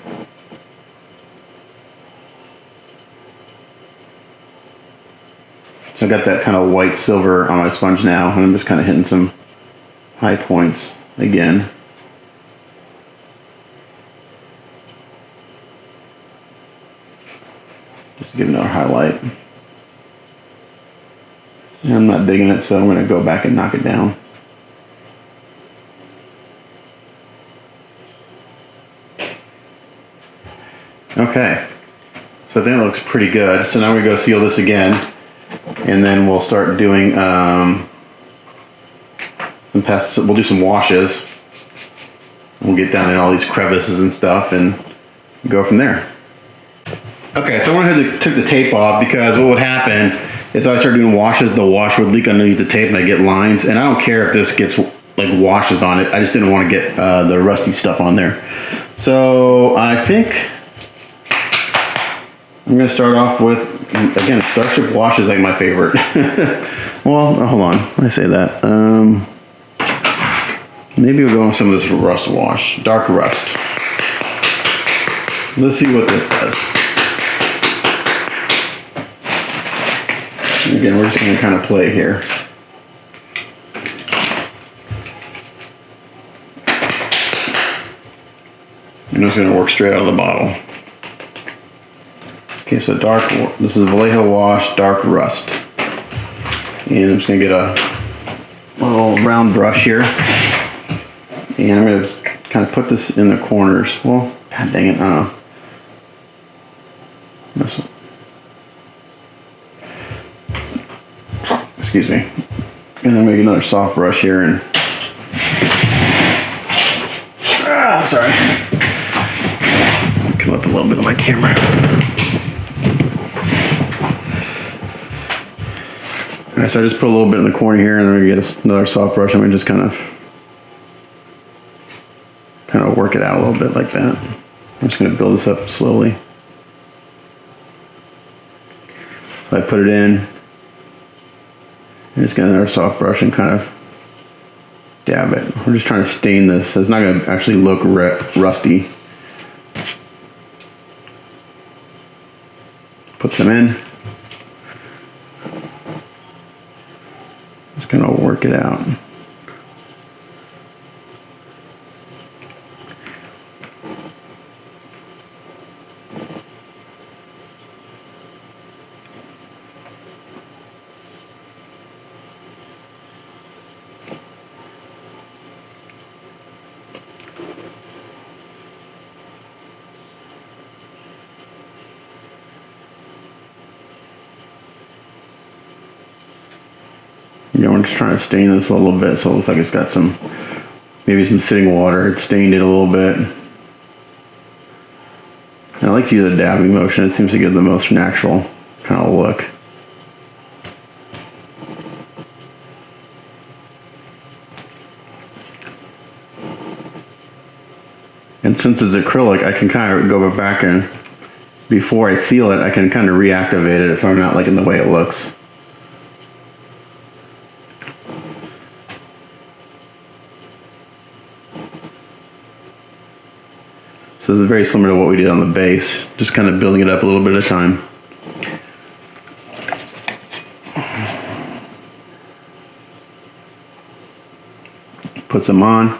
So I got that kind of white silver on my sponge now, and I'm just kind of hitting some high points again. Just to give another highlight. And I'm not digging it, so I'm going to go back and knock it down. Okay, so I think it looks pretty good. So now we go seal this again. And then we'll start doing we'll do some washes. We'll get down in all these crevices and stuff and go from there. Okay, so I went ahead and took the tape off because what would happen is I start doing washes, the wash would leak underneath the tape and I get lines. And I don't care if this gets like washes on it. I just didn't want to get the rusty stuff on there. So I think I'm going to start off with, again, Starship Wash is like my favorite. Well, hold on, when I say that. Maybe we'll go with some of this rust wash, dark rust. Let's see what this does. Again, we're just going to kind of play here. I'm just going to work straight out of the bottle. Okay, so this is Vallejo Wash, dark rust. And I'm just going to get a little round brush here. And I'm going to kind of put this in the corners. Well, god dang it, I don't know. Excuse me. And then make another soft brush here and... sorry. Come up a little bit on my camera. Alright, so I just put a little bit in the corner here and then we get another soft brush and we just kind of kind of work it out a little bit like that. I'm just going to build this up slowly. So I put it in. I'm just going to another soft brush and kind of dab it. We're just trying to stain this so it's not going to actually look rusty. Put some in. Just going to work it out. You know, I'm just trying to stain this a little bit so it looks like it's got some, maybe some sitting water. It stained it a little bit. And I like to use a dabbing motion. It seems to give the most natural kind of look. And since it's acrylic, I can kind of go back and, before I seal it, I can kind of reactivate it if I'm not liking the way it looks. So this is very similar to what we did on the base, just kind of building it up a little bit at a time. Put some on.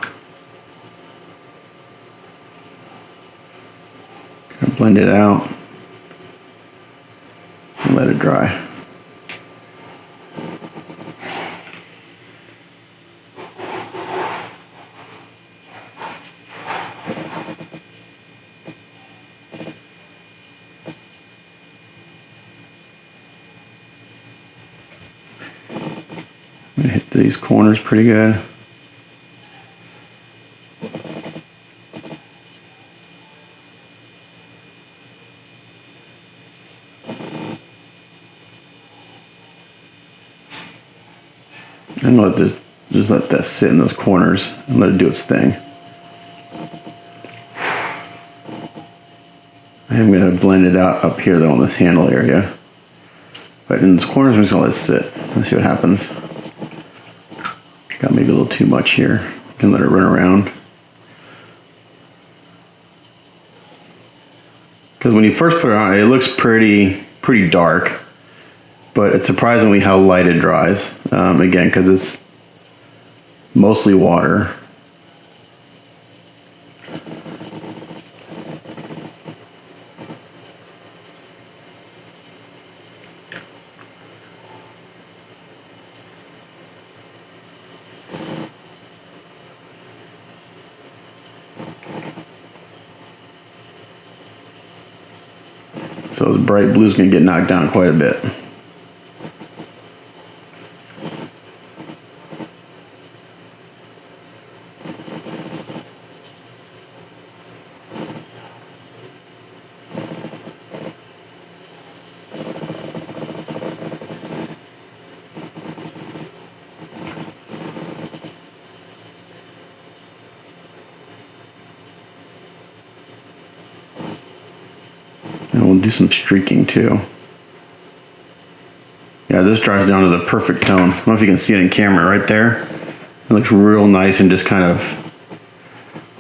Kind of blend it out and let it dry. I'm gonna hit these corners pretty good. And just let that sit in those corners and let it do its thing. I am going to blend it out up here though on this handle area. But in these corners I'm just going to let it sit. Let's see what happens. Got maybe a little too much here. Can let it run around. Because when you first put it on, it looks pretty dark. But it's surprisingly how light it dries. Again, because it's mostly water. So this bright blue is going to get knocked down quite a bit. And we'll do some streaking too. Yeah, this dries down to the perfect tone. I don't know if you can see it in camera right there. It looks real nice and just kind of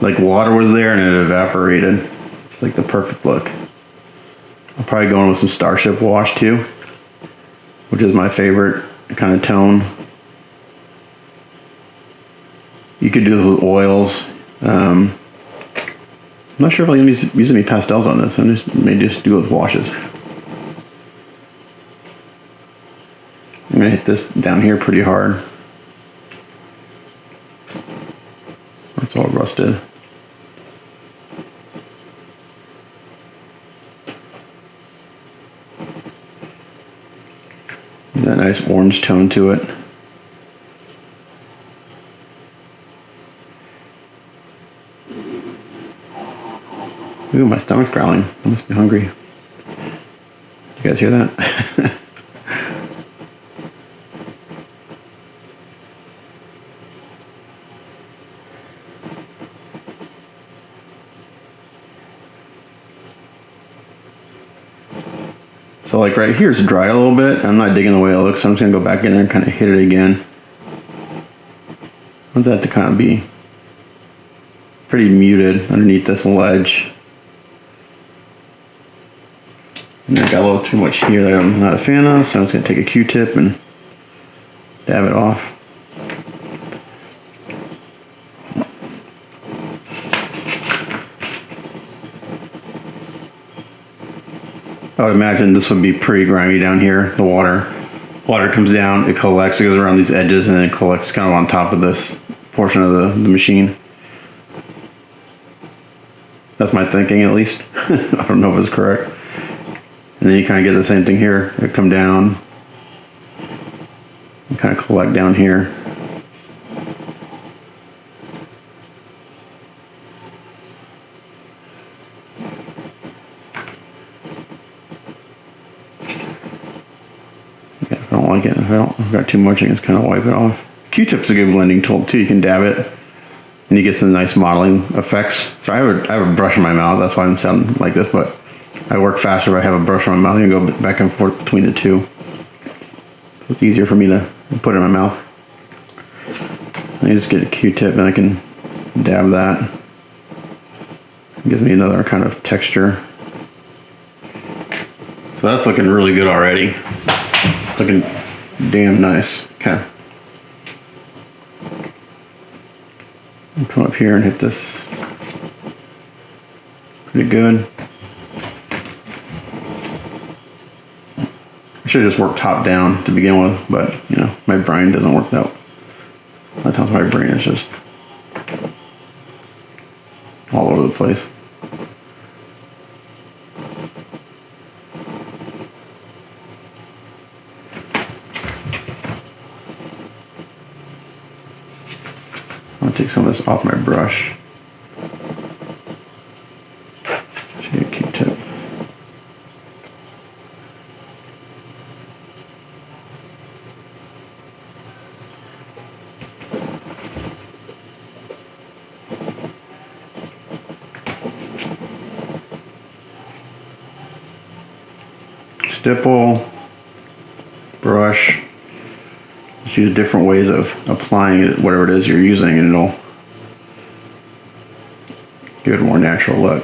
like water was there and it evaporated. It's like the perfect look. I'll probably go in with some Starship wash too, which is my favorite kind of tone. You could do this with oils. I'm not sure if I'll use any pastels on this. I may just do it with washes. I'm going to hit this down here pretty hard. It's all rusted. That nice orange tone to it. Ooh, my stomach's growling. I must be hungry. You guys hear that? So like right here, it's dry a little bit. I'm not digging the way it looks, so I'm just gonna go back in there and kind of hit it again. I want that to kind of be pretty muted underneath this ledge. And I got a little too much here that I'm not a fan of, so I'm just gonna take a Q-tip and dab it off. I would imagine this would be pretty grimy down here. The water comes down, it collects, it goes around these edges, and then it collects kind of on top of this portion of the machine. That's my thinking, at least. I don't know if it's correct. And then you kind of get the same thing here. It come down and kind of collect down here. If I don't like it, if I've got too much, I can just kind of wipe it off. Q-tip's a good blending tool too. You can dab it and you get some nice modeling effects. So I have a brush in my mouth, that's why I'm sounding like this, but I work faster if I have a brush in my mouth and go back and forth between the two. It's easier for me to put it in my mouth. I just get a Q-tip and I can dab that. It gives me another kind of texture. So that's looking really good already. It's looking damn nice. Okay. I'll come up here and hit this. Pretty good. I should have just worked top down to begin with, but you know, my brain doesn't work that. A lot of times my brain is just all over the place. I'll take some of this off my brush. Take a Q-tip. Stipple, brush. Just use different ways of applying it, whatever it is you're using, and it'll give it a more natural look.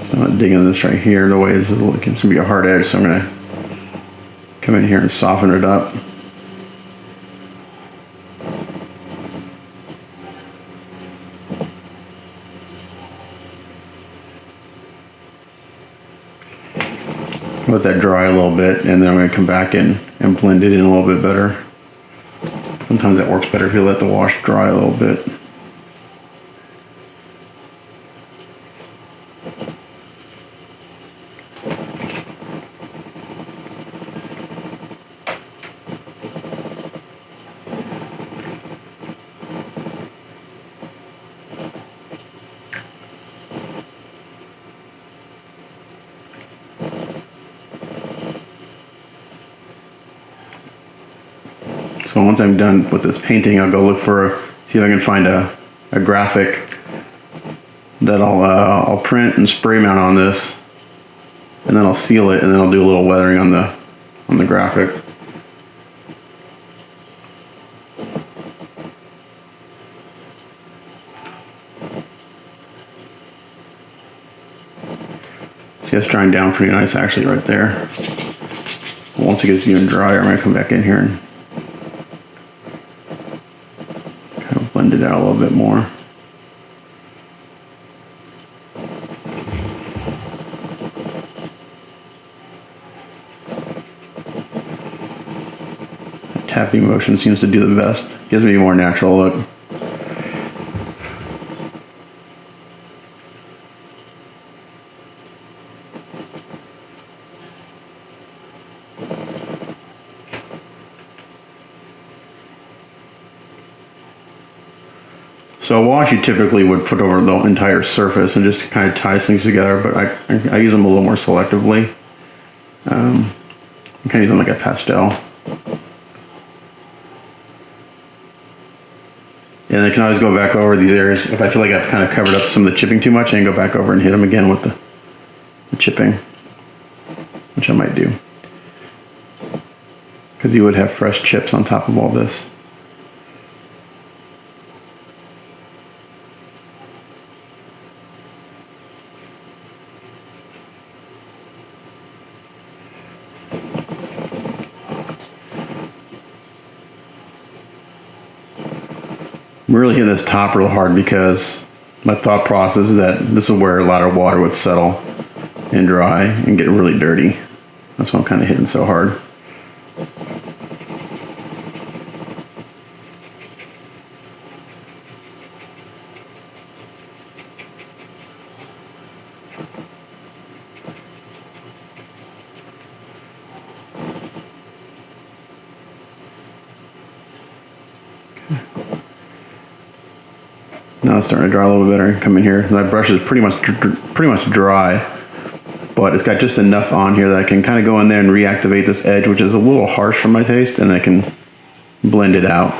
So I'm not digging this right here. The way this is looking, it's gonna be a hard edge, so I'm gonna come in here and soften it up. Let that dry a little bit, and then I'm going to come back in and blend it in a little bit better. Sometimes that works better if you let the wash dry a little bit. So once I'm done with this painting, I'll go look for, see if I can find a graphic that I'll print and spray mount on this, and then I'll seal it, and then I'll do a little weathering on the graphic. See, it's drying down pretty nice actually right there. Once it gets even drier, I'm going to come back in here and kind of blend it out a little bit more. The tapping motion seems to do the best. Gives me a more natural look. So a wash you typically would put over the entire surface and just kind of ties things together, but I use them a little more selectively. I kind of use them like a pastel. And I can always go back over these areas. If I feel like I've kind of covered up some of the chipping too much, I can go back over and hit them again with the chipping, which I might do. Because you would have fresh chips on top of all this. I'm really hitting this top real hard because my thought process is that this is where a lot of water would settle and dry and get really dirty. That's why I'm kind of hitting so hard. Now it's starting to dry a little bit better. Come in here. My brush is pretty much dry, but it's got just enough on here that I can kind of go in there and reactivate this edge, which is a little harsh for my taste, and I can blend it out.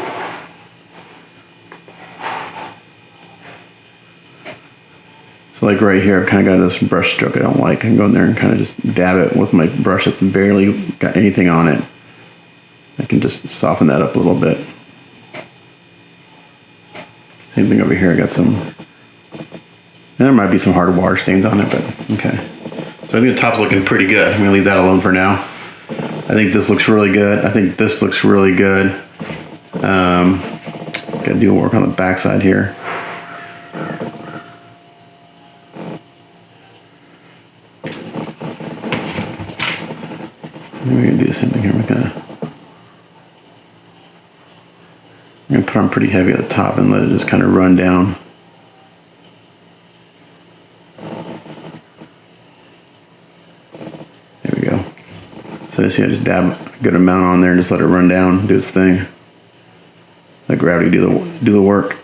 So like right here, I've kind of got this brush stroke I don't like. I can go in there and kind of just dab it with my brush that's barely got anything on it. I can just soften that up a little bit. Same thing over here, I got some, and there might be some hard water stains on it, but okay. So I think the top's looking pretty good. I'm gonna leave that alone for now. I think this looks really good. I think this looks really good. Gotta do work on the back side here. We're gonna do the same thing here. I'm gonna put on pretty heavy at the top and let it just kind of run down. There we go. So you see I just dab a good amount on there and just let it run down, do its thing. Let gravity do the work.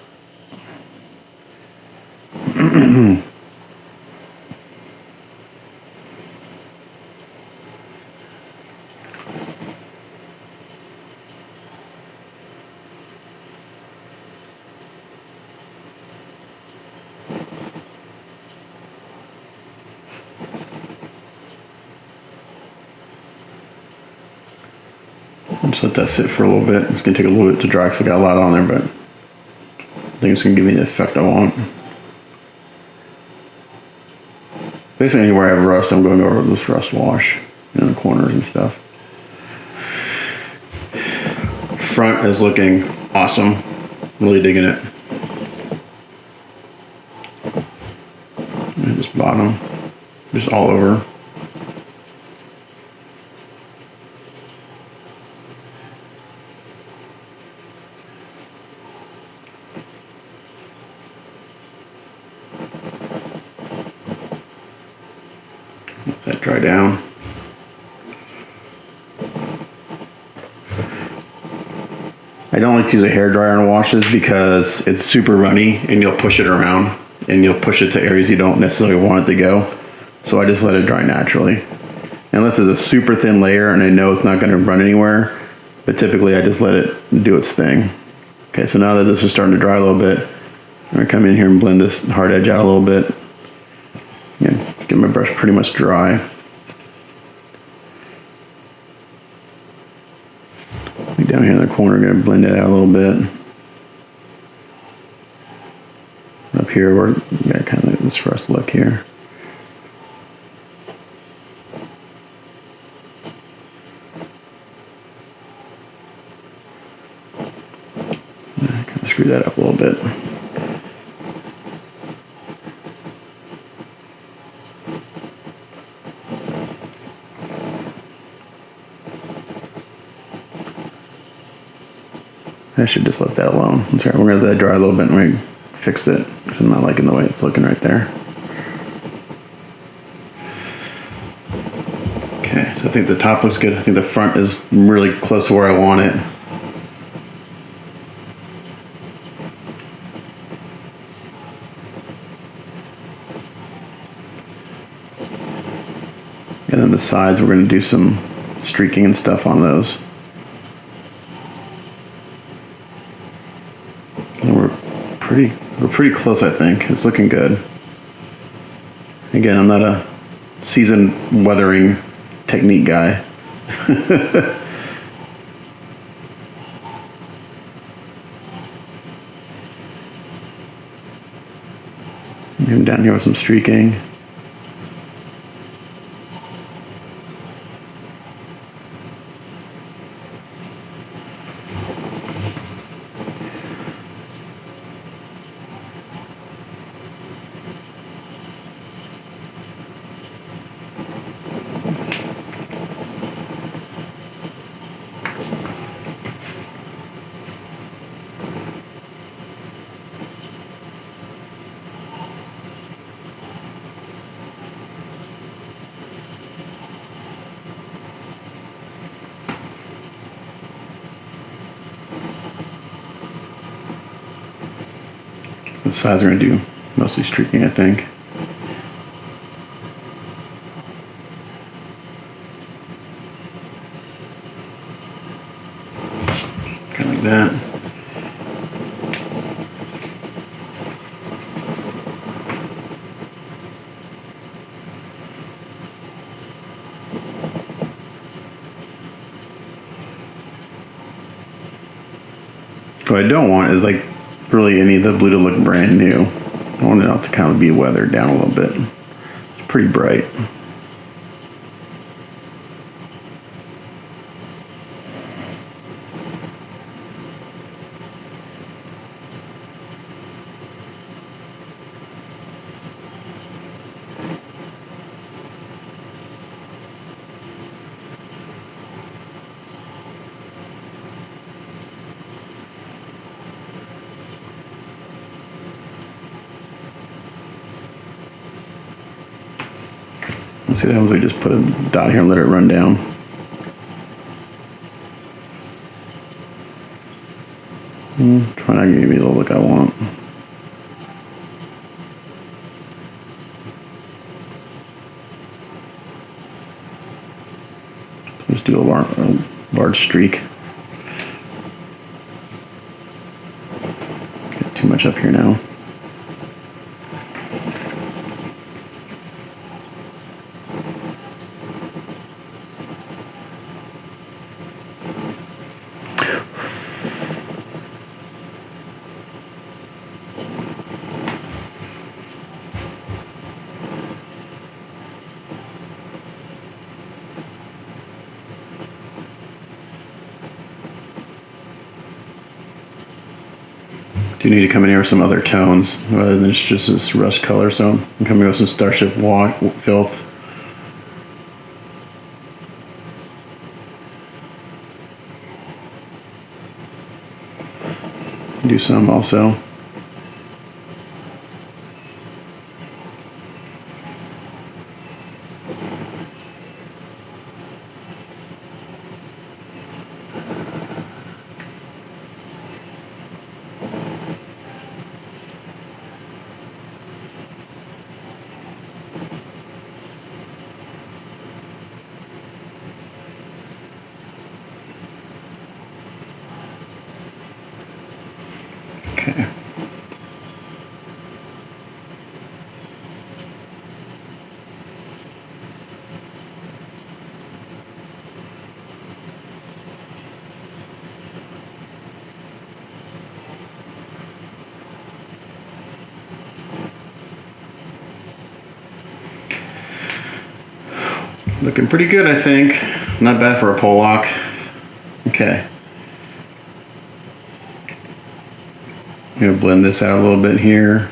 Just let that sit for a little bit. It's going to take a little bit to dry because I got a lot on there, but I think it's going to give me the effect I want. Basically anywhere I have rust, I'm going over with this rust wash in the corners and stuff. Front is looking awesome. Really digging it. And this bottom, just all over. Let that dry down. I don't like to use a hairdryer on washes because it's super runny and you'll push it around and you'll push it to areas you don't necessarily want it to go. So I just let it dry naturally. Unless it's a super thin layer and I know it's not going to run anywhere, but typically I just let it do its thing. Okay, so now that this is starting to dry a little bit, I'm going to come in here and blend this hard edge out a little bit. Again, get my brush pretty much dry. Down here in the corner, I'm going to blend it out a little bit. Up here, we're got kind of this rust look here. Kind of screw that up a little bit. I should just let that alone. I'm sorry, we're going to let that dry a little bit and we fix it. I'm not liking the way it's looking right there. Okay, so I think the top looks good. I think the front is really close to where I want it. And then the sides, we're going to do some streaking and stuff on those. And we're we're pretty close, I think. It's looking good. Again, I'm not a seasoned weathering technique guy. I'm down here with some streaking. The sides are going to do mostly streaking, I think. Kind of like that. What I don't want is like really any of the blue to look brand new. I want it to kind of be weathered down a little bit. It's pretty bright. Let's see what happens if we just put a dot here and let it run down. Try not to give me the look I want. Just do a large streak. Get too much up here now. Do need to come in here with some other tones rather than just this rust color, so I'm coming with some Starship Filth. Do some also. Okay. Looking pretty good, I think. Not bad for a pole lock. Okay. I'm going to blend this out a little bit here.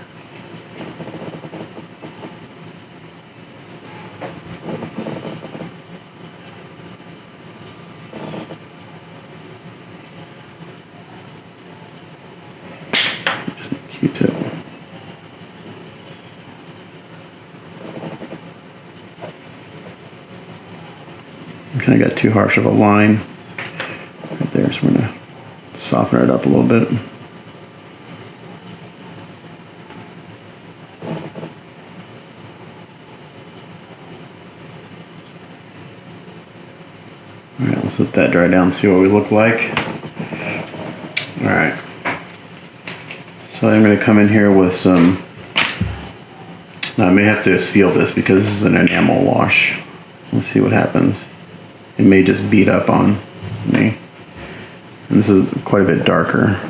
Q-tip. Kind of got too harsh of a line right there, so we're going to soften it up a little bit. Alright, let's let that dry down and see what we look like. Alright, so So I'm going to come in here with some, now I may have to seal this because this is an enamel wash. Let's see what happens. It may just beat up on me. And this is quite a bit darker.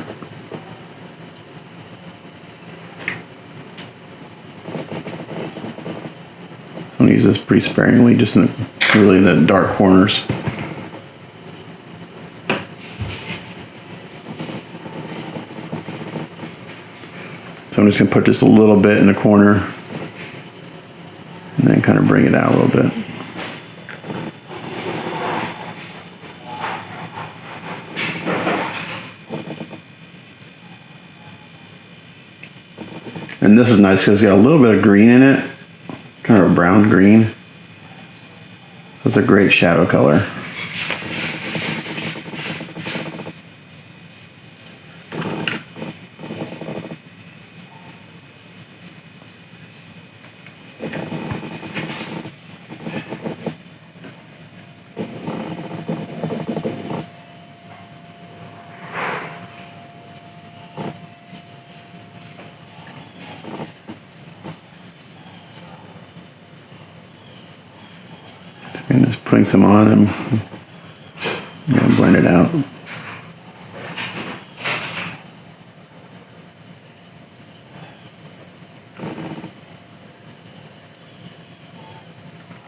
I'm going to use this pretty sparingly, just in really the dark corners. So I'm just going to put just a little bit in the corner and then kind of bring it out a little bit. And this is nice because it's got a little bit of green in it, kind of a brown green. That's a great shadow color. And just putting some on and blend it out.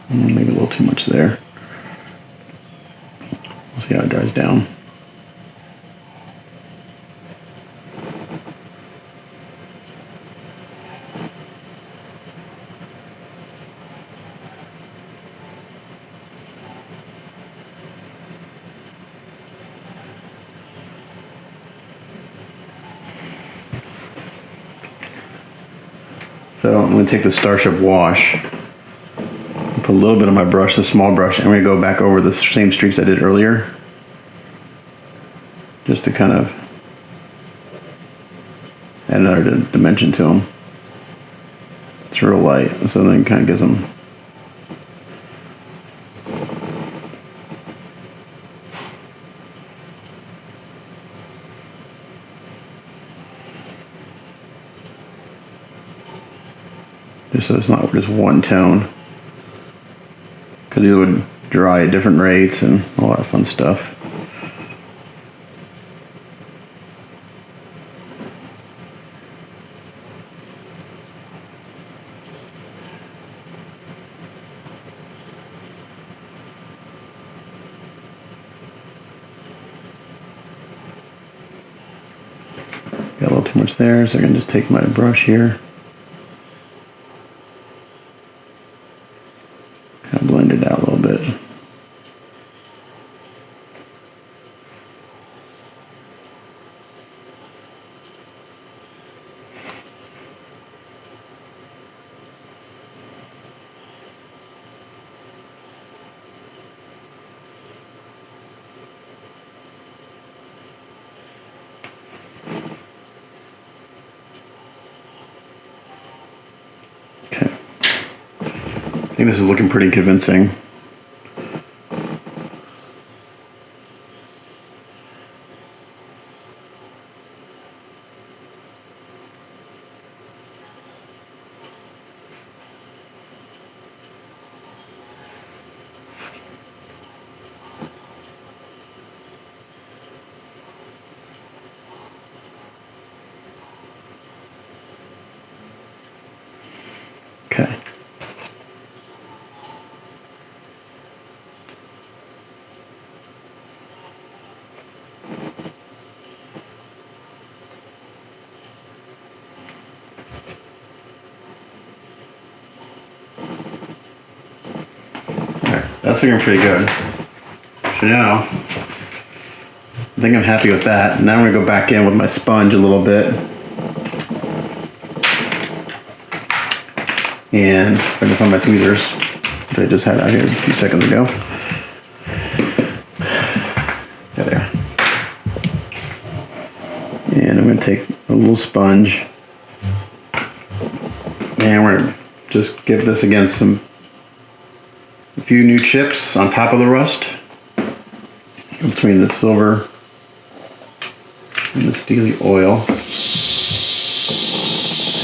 Maybe a little too much there. We'll see how it dries down. So I'm going to take the Starship wash, put a little bit on my brush, the small brush, and I'm going to go back over the same streaks I did earlier, just to kind of add another dimension to them. It's real light, so then it kind of gives them just so it's not just one tone, because it would dry at different rates and a lot of fun stuff. Got a little too much there, so I can just take my brush here. Kind of blend it out a little bit. Okay. I think this is looking pretty convincing. Okay. That's looking pretty good. So now, I think I'm happy with that. Now I'm going to go back in with my sponge a little bit. And I'm going to find my tweezers that I just had out here a few seconds ago. There. And I'm going to take a little sponge. And we're going to just give this again a few new chips on top of the rust between the silver and the steely oil.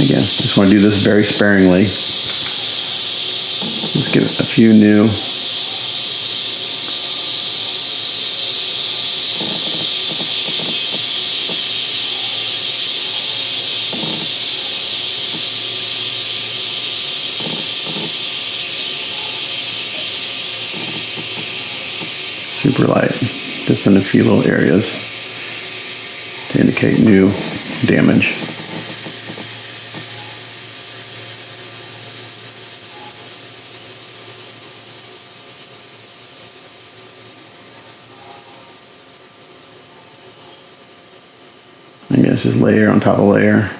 Again, just want to do this very sparingly. Just give it a few new. Super light, just in a few little areas to indicate new damage. I guess just layer on top of layer.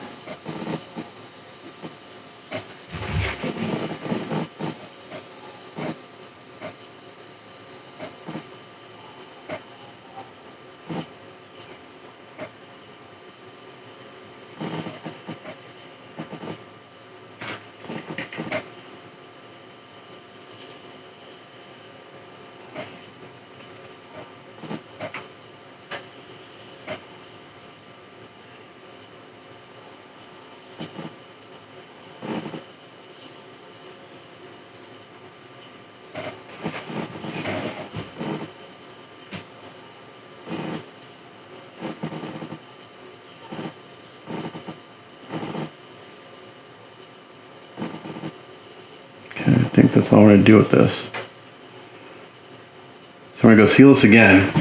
Okay, I think that's all I'm going to do with this. So I'm going to go seal this again,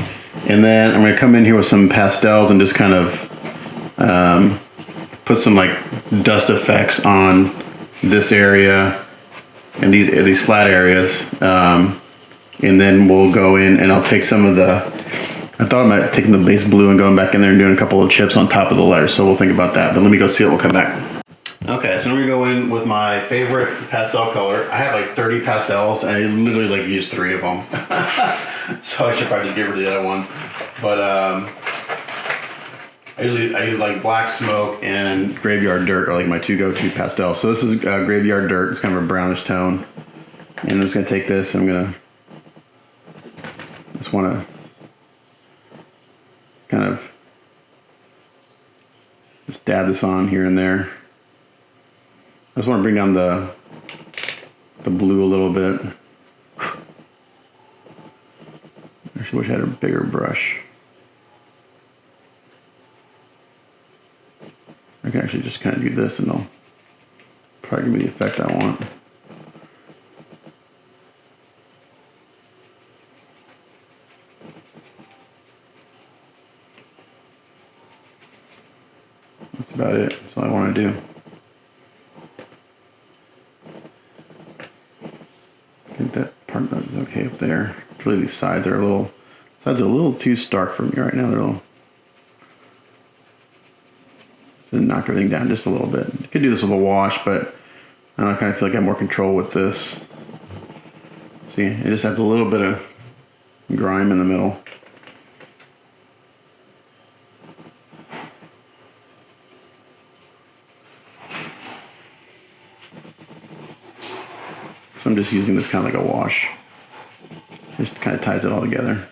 and then I'm going to come in here with some pastels and just kind of put some like dust effects on this area and these flat areas, and then we'll go in and I'll take some of the, I thought about taking the base blue and going back in there and doing a couple of chips on top of the letters, so we'll think about that, but let me go see it, we'll come back. Okay, so I'm gonna go in with my favorite pastel color. I have like 30 pastels and I literally like use 3 of them. So I should probably just get rid of the other ones. But I use like Black Smoke and Graveyard Dirt are like my 2 go-to pastels. So this is Graveyard Dirt, it's kind of a brownish tone. And I'm just gonna take this, I'm gonna just wanna kind of just dab this on here and there. I just want to bring down the blue a little bit. I wish I had a bigger brush. I can actually just kind of do this and it'll probably give me the effect I want. That's about it. That's all I want to do. I think that part is okay up there. It's really these sides are a little too stark for me right now. They're a little, so knock everything down just a little bit. You could do this with a wash, but I don't know, I kind of feel like I have more control with this. See, it just has a little bit of grime in the middle. So I'm just using this kind of like a wash. Just kind of ties it all together.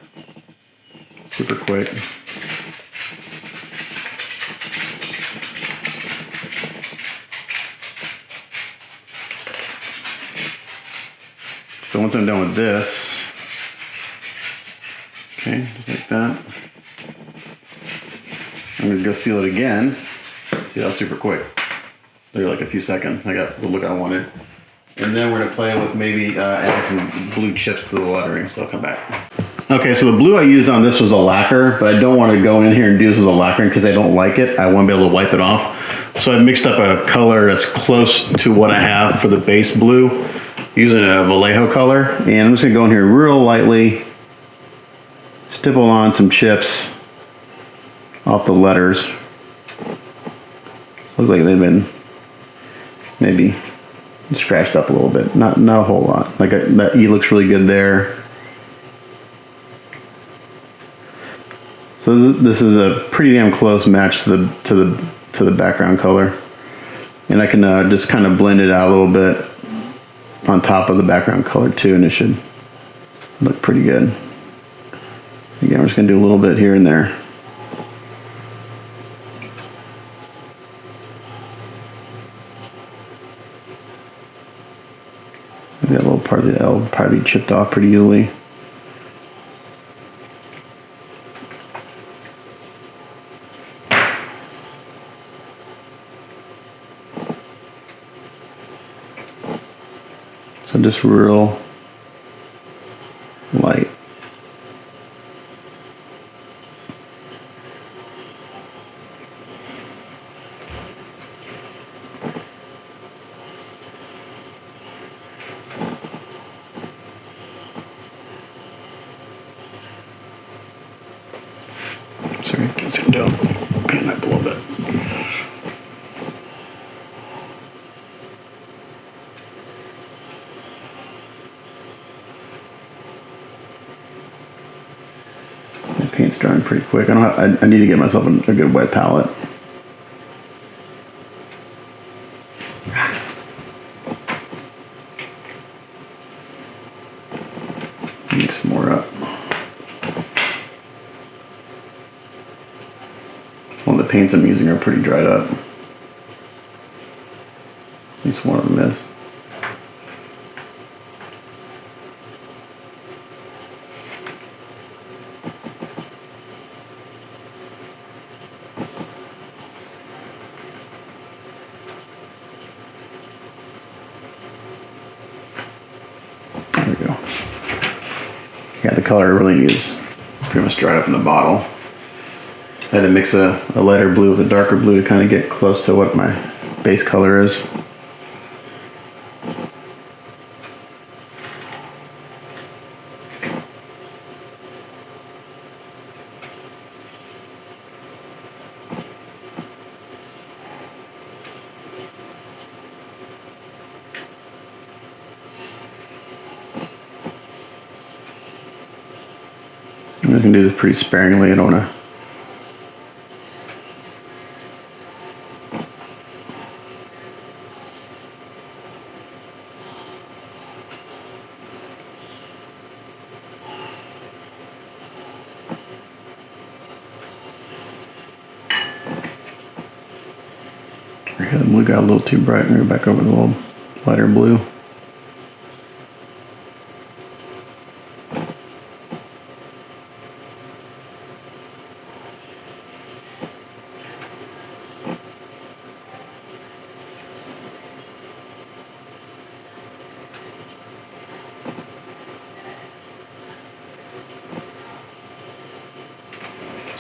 Super quick. So once I'm done with this, okay, just like that, I'm going to go seal it again. See, that was super quick. Maybe like a few seconds. I got the look I wanted. And then we're going to play with maybe adding some blue chips to the lettering, so I'll come back. Okay, so the blue I used on this was a lacquer, but I don't want to go in here and do this with a lacquer because I don't like it. I want to be able to wipe it off. So I mixed up a color that's close to what I have for the base blue, using a Vallejo color. And I'm just going to go in here real lightly, stipple on some chips off the letters. Looks like they've been maybe scratched up a little bit, not a whole lot. Like that E looks really good there. So this is a pretty damn close match to the background color, and I can just kind of blend it out a little bit on top of the background color too, and it should look pretty good. Again, we're just gonna do a little bit here and there. That little part of the L will probably be chipped off pretty easily. So just real light. Sorry, I can't seem to paint up a little bit. The paint's drying pretty quick. I need to get myself a good wet palette. Mix some more up. All the paints I'm using are pretty dried up. At least one of them is. There we go. Yeah, the color really is pretty much dried up in the bottle. I had to mix a lighter blue with a darker blue to kind of get close to what my base color is. I'm just going to do this pretty sparingly. I don't want to the blue got a little too bright. I'm going to go back over the little lighter blue.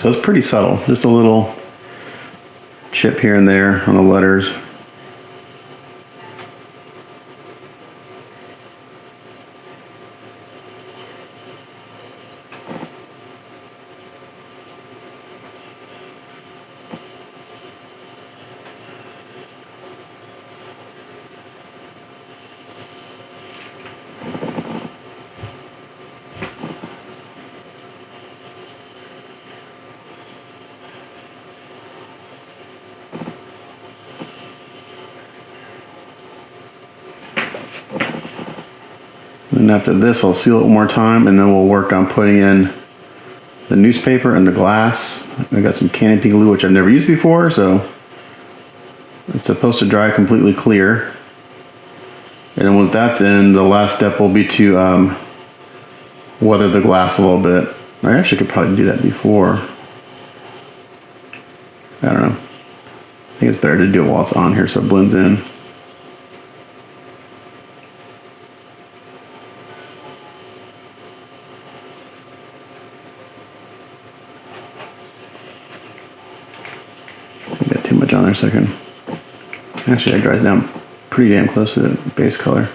So it's pretty subtle, just a little chip here and there on the letters. And after this, I'll seal it one more time, and then we'll work on putting in the newspaper and the glass. I got some Canopy Glue, which I've never used before, so it's supposed to dry completely clear. And then once that's in, the last step will be to weather the glass a little bit. I actually could probably do that before. I don't know. I think it's better to do it while it's on here so it blends in. Too much on there, so I can actually it dries down pretty damn close to the base color.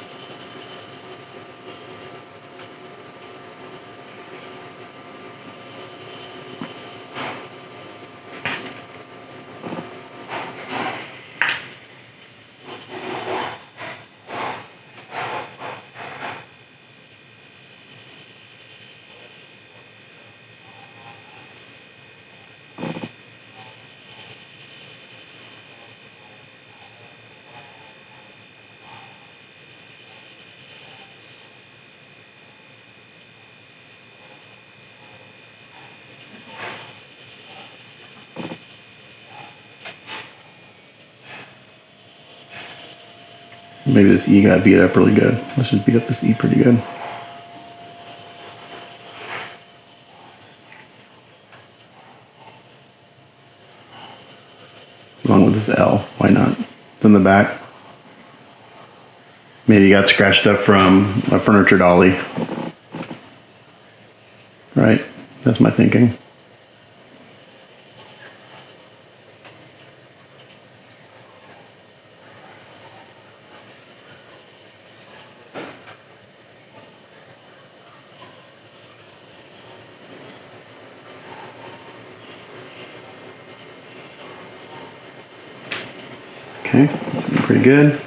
Maybe this E got beat up really good. Let's just beat up this E pretty good. Along with this L, why not? It's in the back. Maybe you got scratched up from a furniture dolly. Right? That's my thinking. Okay, that's looking pretty good.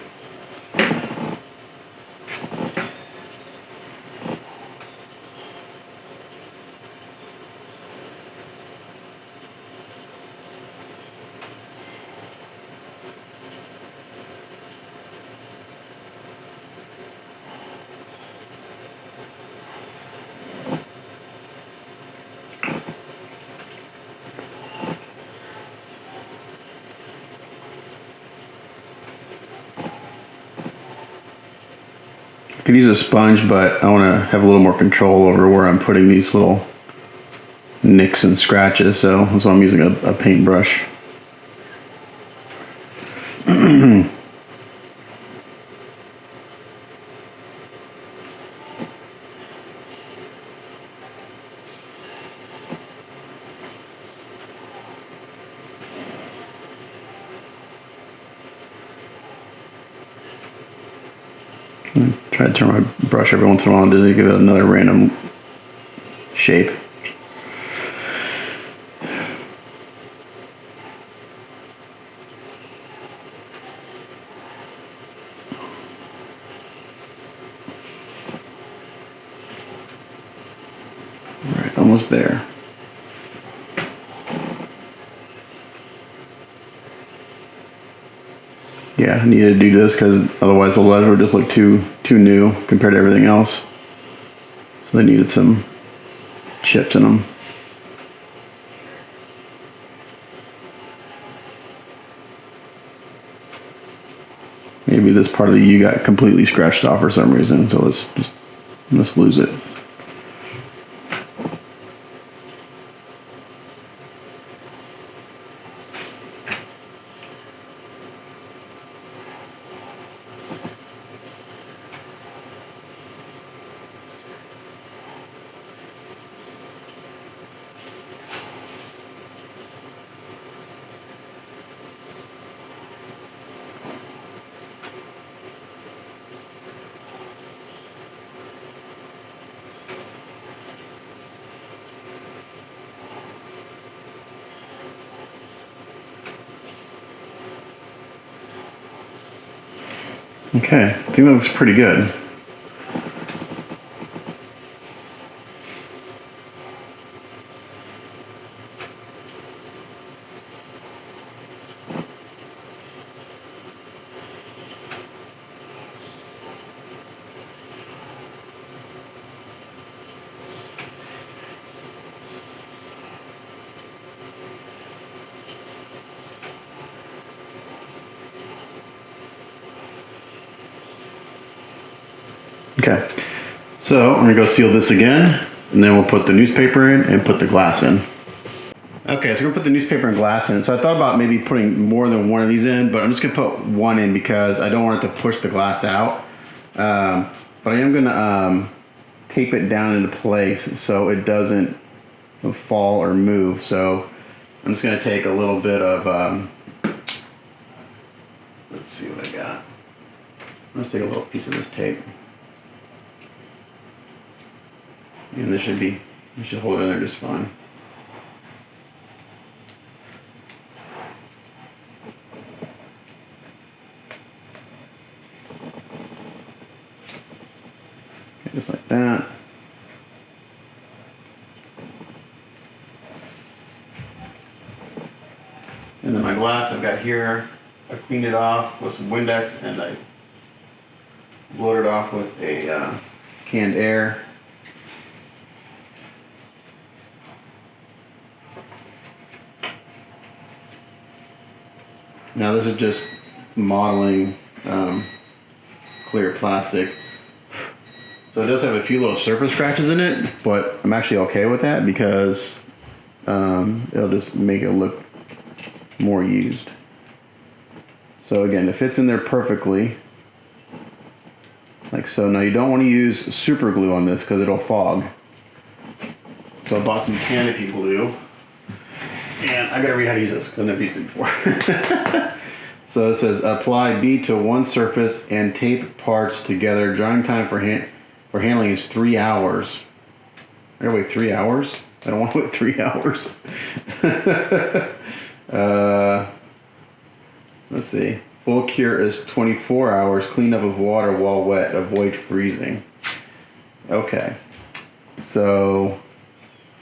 I could use a sponge, but I want to have a little more control over where I'm putting these little nicks and scratches, so that's why I'm using a paintbrush. Try to turn my brush every once in a while to give it another random shape. Alright, almost there. Yeah, I needed to do this because otherwise the letters would just look too new compared to everything else. So they needed some chips in them. Maybe this part of the U got completely scratched off for some reason, so let's lose it. Okay, I think that looks pretty good. Okay, so I'm gonna go seal this again, and then we'll put the newspaper in and put the glass in. Okay, so we're gonna put the newspaper and glass in. So I thought about maybe putting more than one of these in, but I'm just gonna put one in because I don't want it to push the glass out. But I am gonna tape it down into place so it doesn't fall or move. So I'm just gonna take a little bit of, let's see what I got. Let's take a little piece of this tape. And this should be, you should hold it in there just fine. Okay, just like that. And then my glass I've got here, I cleaned it off with some Windex and I blowed it off with a canned air. Now this is just modeling clear plastic. So it does have a few little surface scratches in it, but I'm actually okay with that because it'll just make it look more used. So again, it fits in there perfectly, like so. Now you don't want to use super glue on this because it'll fog. So I bought some Canopy Glue, and I gotta read how to use this because I've never used it before. So it says apply bead to one surface and tape parts together. Drying time for handling is 3 hours. I gotta wait 3 hours? I don't want to wait 3 hours. Let's see. Full cure is 24 hours. Clean up with water while wet. Avoid freezing. Okay. So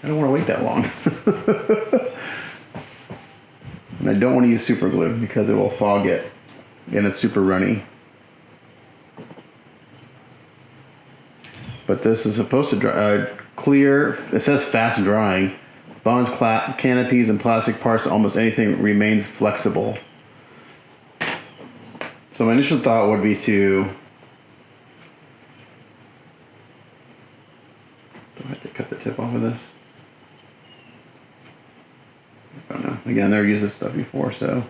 I don't want to wait that long. And I don't want to use super glue because it will fog it. And it's super runny. But this is supposed to dry, clear. It says fast drying. Bonds canopies and plastic parts to almost anything, remains flexible. So my initial thought would be to, do I have to cut the tip off of this? I don't know. Again, I've never used this stuff before, so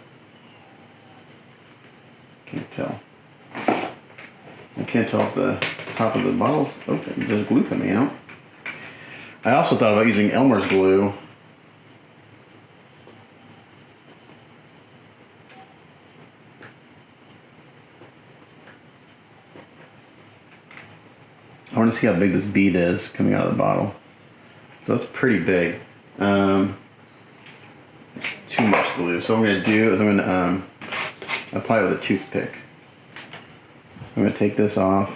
can't tell. I can't tell if the top of the bottle's open. There's glue coming out. I also thought about using Elmer's glue. I want to see how big this bead is coming out of the bottle. So it's pretty big. It's too much glue. So what I'm going to do is I'm going to apply it with a toothpick. I'm going to take this off.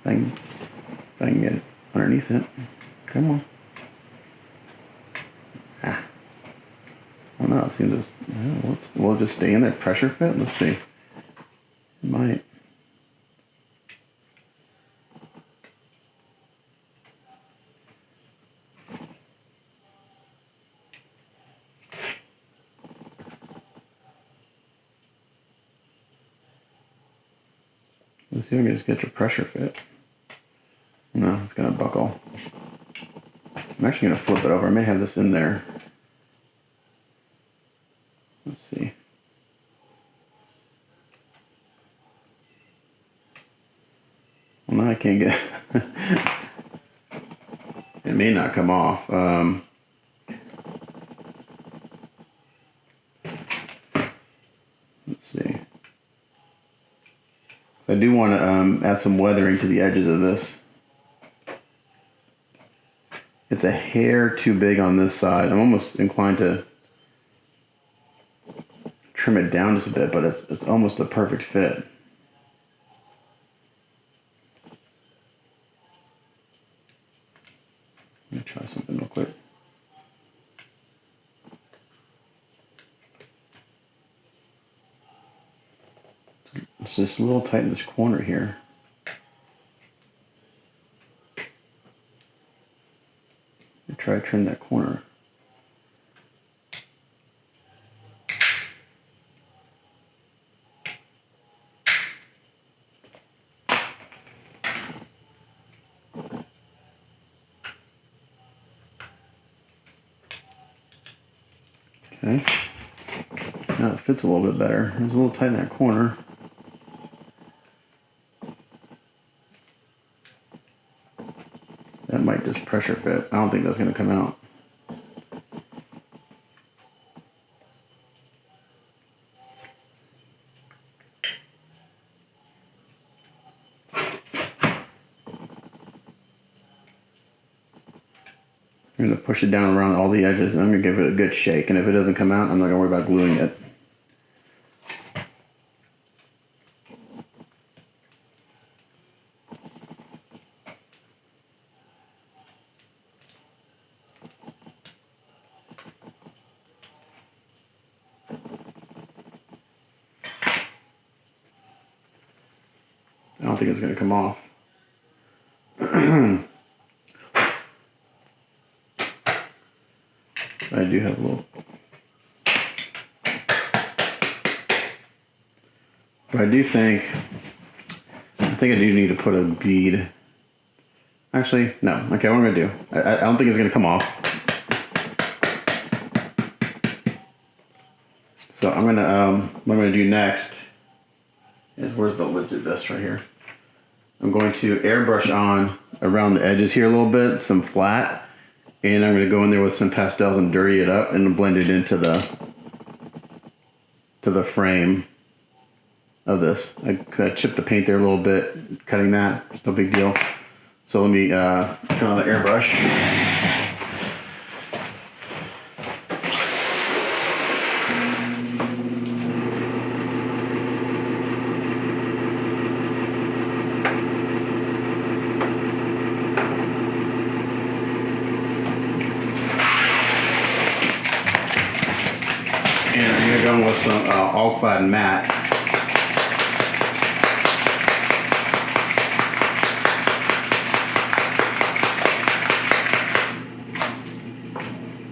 If I can get it underneath it. Come on. Well, no, it seems to, we'll just stay in there. Pressure fit? Let's see. It might. Let's see if I can just get your pressure fit. No, it's going to buckle. I'm actually going to flip it over. I may have this in there. Let's see. Well, now I can't get it may not come off. Let's see. I do want to add some weathering to the edges of this. It's a hair too big on this side. I'm almost inclined to trim it down just a bit, but it's almost a perfect fit. Let me try something real quick. It's just a little tight in this corner here. Try to trim that corner. Okay. Now it fits a little bit better. It's a little tight in that corner. That might just pressure fit. I don't think that's going to come out. I'm going to push it down around all the edges and I'm going to give it a good shake. And if it doesn't come out, I'm not going to worry about gluing it. I don't think it's going to come off. I do have a little. But I do think, I do need to put a bead. Actually, no. Okay, what I'm gonna do? I don't think it's gonna come off. So I'm gonna what I'm gonna do next is, where's the lid to this right here? I'm going to airbrush on around the edges here a little bit, some flat, and I'm gonna go in there with some pastels and dirty it up and blend it into the frame of this. I chipped the paint there a little bit, cutting that. It's no big deal. So let me turn on the airbrush. And I'm going to go in with some all clad matte.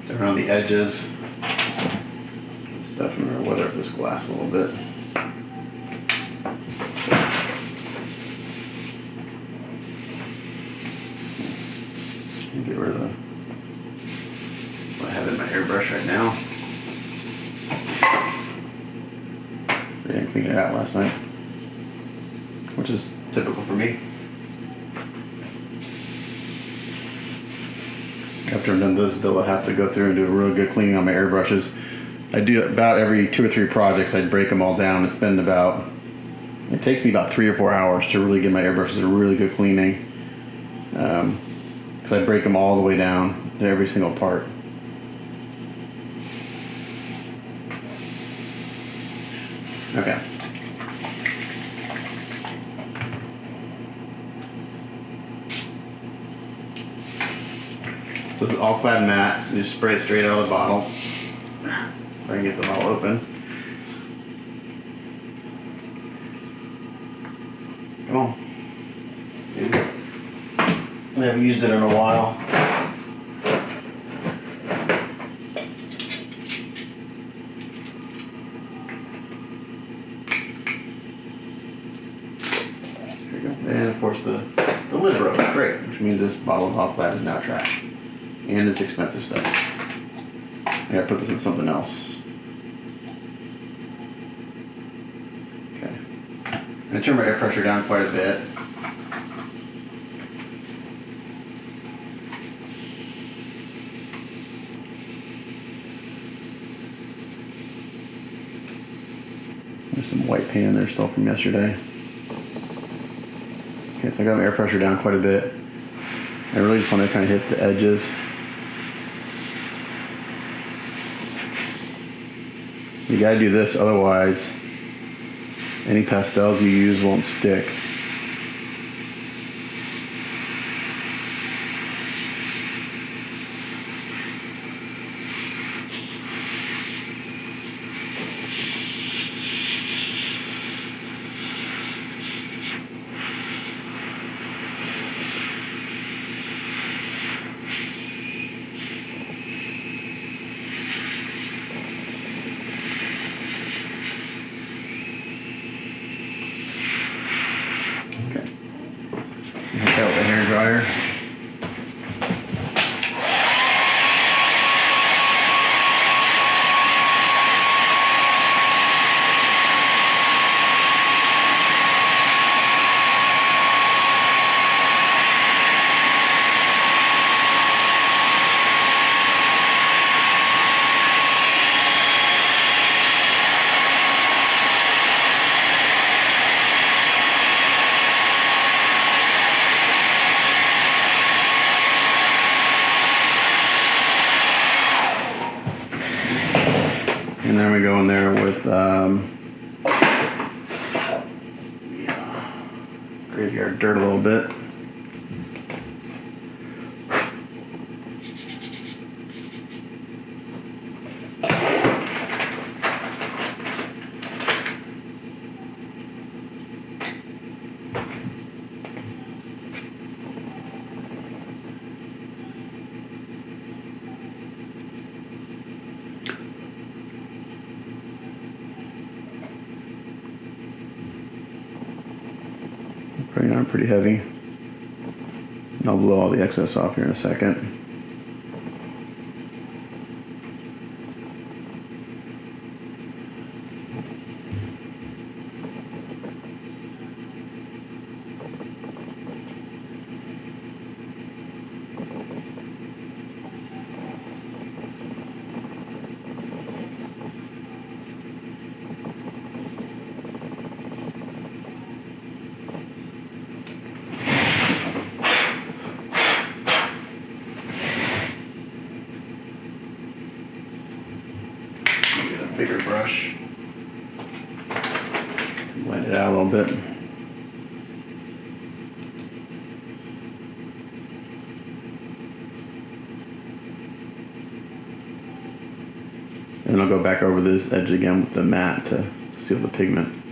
Around the edges, stuff, or weather this glass a little bit. Get rid of what I have in my airbrush right now. I didn't clean it out last night, which is typical for me. After I'm done this build, I have to go through and do a real good cleaning on my airbrushes. I do about every 2 or 3 projects. I break them all down and spend about, it takes me about 3 or 4 hours to really give my airbrushes a really good cleaning. Because I break them all the way down to every single part. Okay. So this is all clad matte. You just spray it straight out of the bottle. If I can get the bottle open. Come on. I haven't used it in a while. There we go. And of course the lid broke. Great. Which means this bottle of all clad is now trash. And it's expensive stuff. I gotta put this in something else. Okay. I'm gonna turn my air pressure down quite a bit. There's some white paint in there still from yesterday. Okay, so I got my air pressure down quite a bit. I really just want to kind of hit the edges. You gotta do this, otherwise any pastels you use won't stick. Hit that with a hair dryer. And then we go in there with graveyard dirt a little bit. spraying on pretty heavy. And I'll blow all the excess off here in a second. Bigger brush, blend it out a little bit. And then I'll go back over this edge again with the matte to seal the pigment.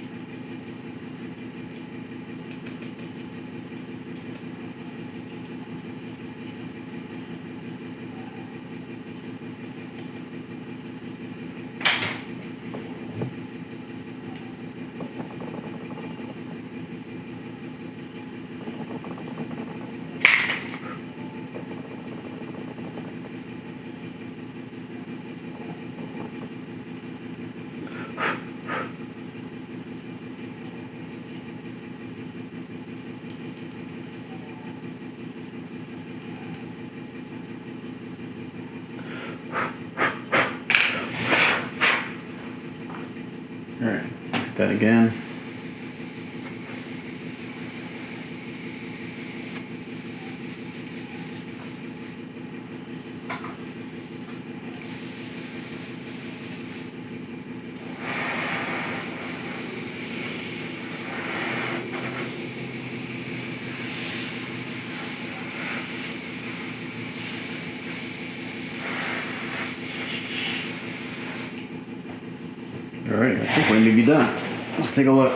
Alright, hit that again. Alright, I think we may be done. Let's take a look.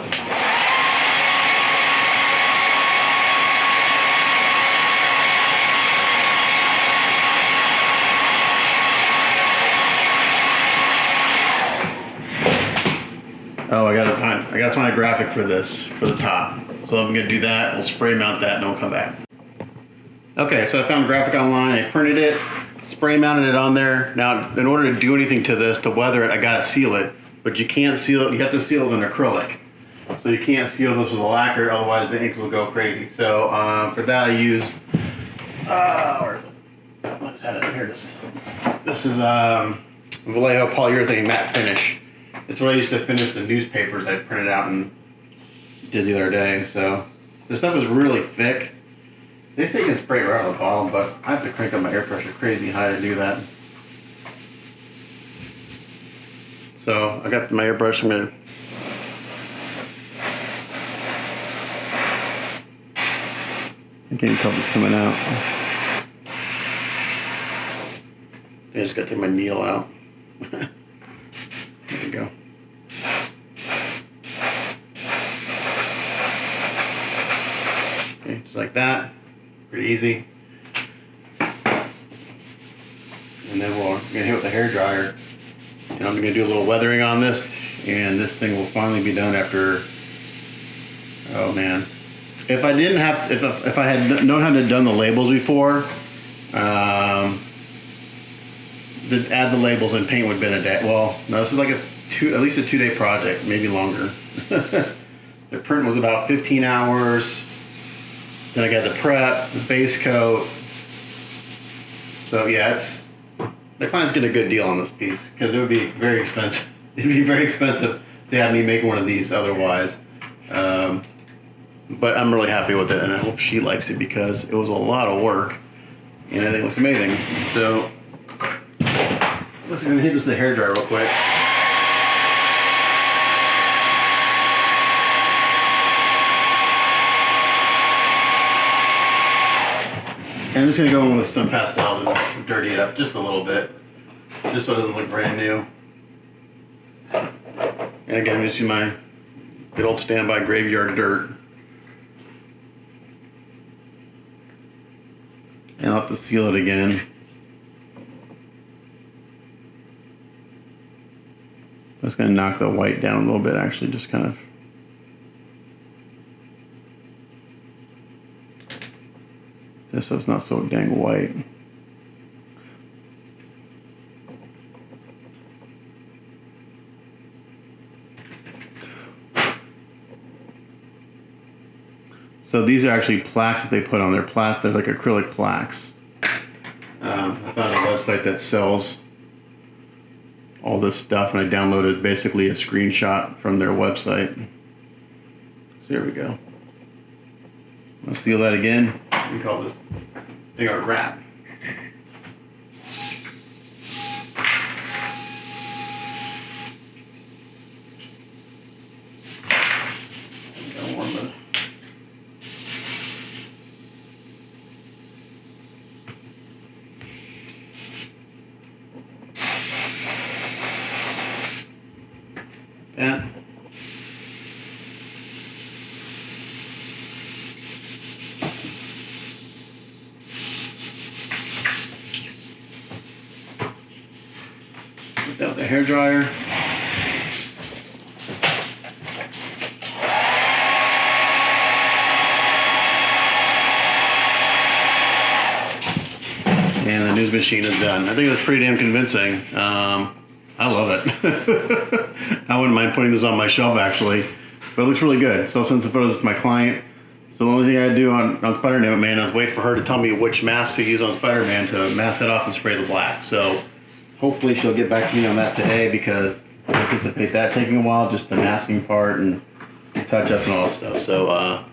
Oh, I got to find a graphic for this, for the top. So I'm going to do that, we'll spray mount that, and then we'll come back. Okay, so I found a graphic online, I printed it, spray mounted it on there. Now, in order to do anything to this, to weather it, I got to seal it. But you can't seal it, you have to seal it with an acrylic. So you can't seal this with a lacquer, otherwise the ink will go crazy. So for that I use, where is it? I just had it, here it is. This is Vallejo Polyurethane Matte Finish. It's what I used to finish the newspapers I printed out and did the other day. So this stuff is really thick. They say you can spray it right on the bottom, but I have to crank up my air pressure crazy high to do that. So I got my airbrush, I'm gonna I can't tell if it's coming out. I just gotta take my needle out. There you go. Okay, just like that. Pretty easy. And then we're gonna hit with the hair dryer. And I'm gonna do a little weathering on this, and this thing will finally be done after, oh man. If I didn't have, if I had known how to done the labels before, add the labels and paint would have been a day. Well, no, this is like at least a 2-day project, maybe longer. The print was about 15 hours. Then I got the prep, the base coat. So yeah, the client's getting a good deal on this piece because it would be very expensive. It'd be very expensive to have me make one of these otherwise. But I'm really happy with it, and I hope she likes it because it was a lot of work, and I think it looks amazing. So let's hit this with the hairdryer real quick. And I'm just going to go in with some pastels and dirty it up just a little bit, just so it doesn't look brand new. And again, I'm just using my good old standby graveyard dirt. And I'll have to seal it again. I'm just going to knock the white down a little bit, actually, just kind of. just so it's not so dang white. So these are actually plaques that they put on their plaques. They're like acrylic plaques. I found a website that sells all this stuff, and I downloaded basically a screenshot from their website. So here we go. Let's seal that again. We call this thing our wrap. Yeah. Put that with the hair dryer. And the news machine is done. I think that's pretty damn convincing. I love it. I wouldn't mind putting this on my shelf actually, but it looks really good. So I'll send some photos to my client. So the only thing I do on Spider-Man is wait for her to tell me which mask to use on Spider-Man to mask that off and spray the black. So hopefully she'll get back to me on that today, because I anticipate that taking a while, just the masking part and touch-ups and all that stuff. So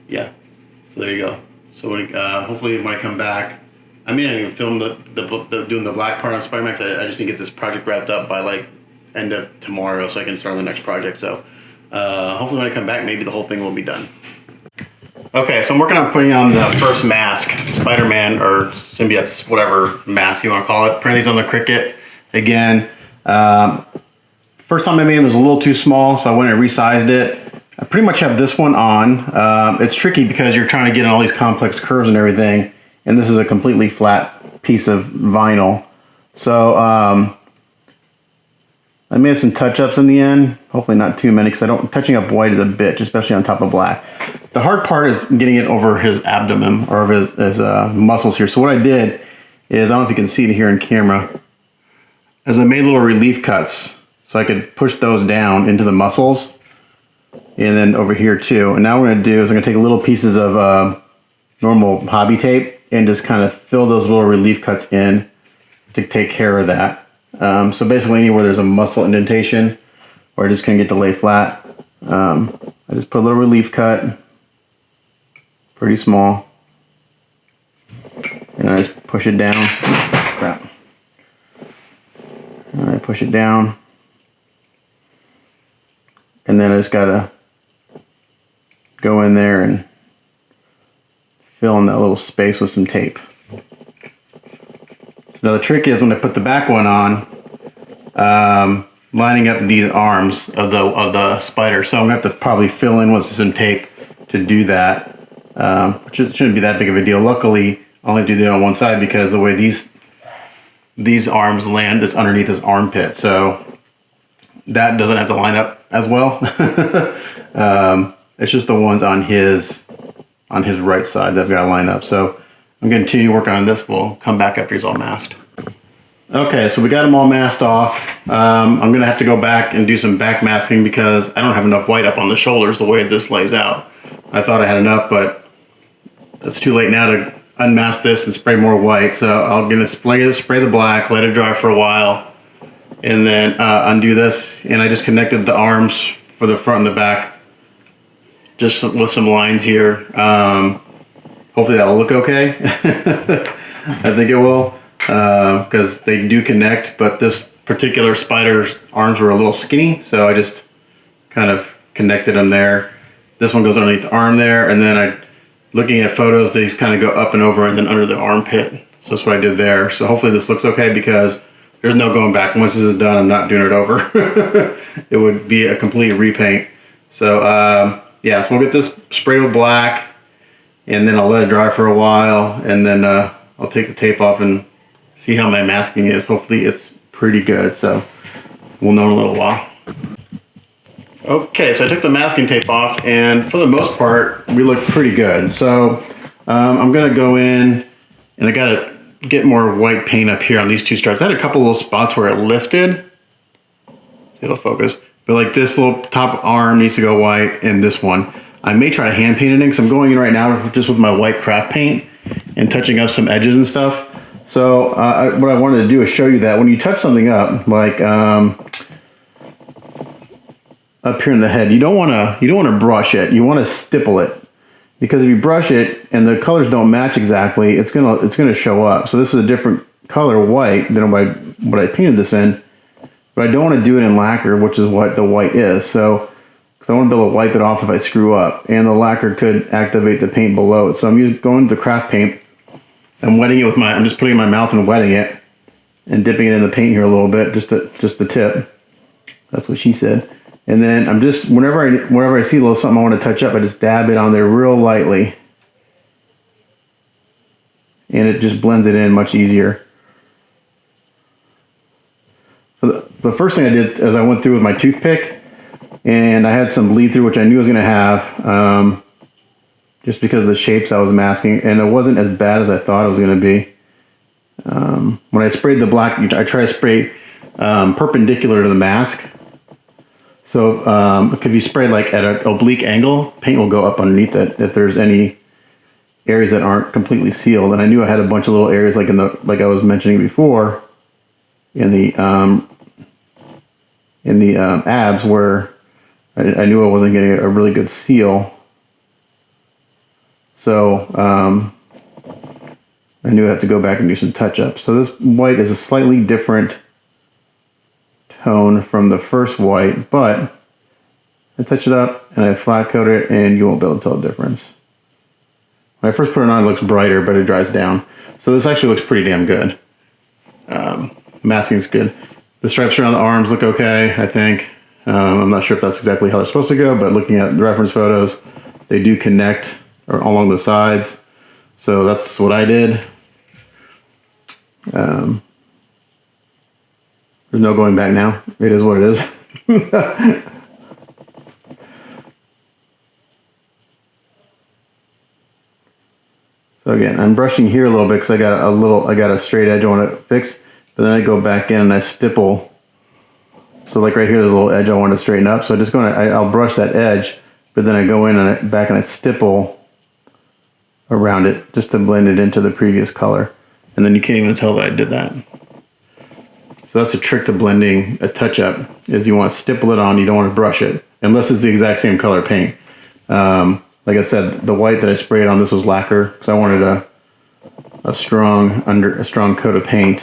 yeah, so there you go. So when, hopefully when I come back, I may not even film doing the black part on Spider-Man. I just need to get this project wrapped up by like end of tomorrow, so I can start on the next project. So hopefully when I come back, maybe the whole thing will be done. Okay, so I'm working on putting on the first mask, Spider-Man or symbiote, whatever mask you want to call it. Putting these on the Cricut again. First time I made it was a little too small, so I went and resized it. I pretty much have this one on. It's tricky because you're trying to get in all these complex curves and everything, and this is a completely flat piece of vinyl. So I made some touch-ups in the end. Hopefully not too many, because touching up white is a bitch, especially on top of black. The hard part is getting it over his abdomen, or of his muscles here. So what I did is, I don't know if you can see it here in camera, is I made little relief cuts so I could push those down into the muscles, and then over here too. And now what I'm going to do is I'm going to take little pieces of normal hobby tape and just kind of fill those little relief cuts in to take care of that. So basically anywhere there's a muscle indentation or just going to get to lay flat, I just put a little relief cut, pretty small, and I just push it down. Crap. And I push it down, and then I just gotta go in there and fill in that little space with some tape. Now the trick is when I put the back one on, lining up these arms of the spider. So I'm gonna have to probably fill in with some tape to do that, which shouldn't be that big of a deal. Luckily, I only do that on one side because the way these arms land is underneath his armpit, so that doesn't have to line up as well. It's just the ones on his right side that I've got to line up. So I'm going to continue working on this. We'll come back after he's all masked. Okay, so we got him all masked off. I'm going to have to go back and do some back masking because I don't have enough white up on the shoulders the way this lays out. I thought I had enough, but it's too late now to unmask this and spray more white. So I'm going to spray the black, let it dry for a while, and then undo this. And I just connected the arms for the front and the back just with some lines here. Hopefully that'll look okay. I think it will, because they do connect, but this particular spider's arms were a little skinny, so I just kind of connected them there. This one goes underneath the arm there, and then looking at photos, they just kind of go up and over and then under the armpit. So that's what I did there. So hopefully this looks okay, because there's no going back. Once this is done, I'm not doing it over. It would be a complete repaint. So yeah, so we'll get this sprayed with black, and then I'll let it dry for a while, and then I'll take the tape off and see how my masking is. Hopefully it's pretty good, so we'll know in a little while. Okay, so I took the masking tape off, and for the most part, we look pretty good. So I'm going to go in and I got to get more white paint up here on these two stripes. I had a couple little spots where it lifted. It'll focus. But like this little top arm needs to go white, and this one. I may try to hand paint it in because I'm going in right now just with my white craft paint and touching up some edges and stuff. So what I wanted to do is show you that when you touch something up, like up here in the head, you don't want to brush it. You want to stipple it, because if you brush it and the colors don't match exactly, it's gonna show up. So this is a different color white than what I painted this in. But I don't want to do it in lacquer, which is what the white is. So, because I want to be able to wipe it off if I screw up. And the lacquer could activate the paint below it. So I'm going to the craft paint. I'm wetting it I'm just putting it in my mouth and wetting it. And dipping it in the paint here a little bit, just the tip. That's what she said. And then I'm just, whenever I see a little something I want to touch up, I just dab it on there real lightly. And it just blends it in much easier. The first thing I did is I went through with my toothpick, and I had some bleed through, which I knew I was going to have, just because of the shapes I was masking, and it wasn't as bad as I thought it was going to be. When I sprayed the black, I try to spray perpendicular to the mask. So if you spray like at an oblique angle, paint will go up underneath it if there's any areas that aren't completely sealed. And I knew I had a bunch of little areas like like I was mentioning before, in the abs where I knew I wasn't getting a really good seal. So I knew I had to go back and do some touch-ups. So this white is a slightly different tone from the first white, but I touch it up and I flat coat it, and you won't be able to tell the difference. When I first put it on, it looks brighter, but it dries down. So this actually looks pretty damn good. Masking's good. The stripes around the arms look okay, I think. I'm not sure if that's exactly how they're supposed to go, but looking at the reference photos, they do connect along the sides. So that's what I did. There's no going back now. It is what it is. So again, I'm brushing here a little bit because I got a straight edge I want to fix. But then I go back in and I stipple. So like right here, there's a little edge I want to straighten up. So I'll brush that edge, but then I go in and back and I stipple around it just to blend it into the previous color. And then you can't even tell that I did that. So that's a trick to blending a touch-up, is you want to stipple it on, you don't want to brush it, unless it's the exact same color paint. Like I said, the white that I sprayed on, this was lacquer, because I wanted a strong coat of paint.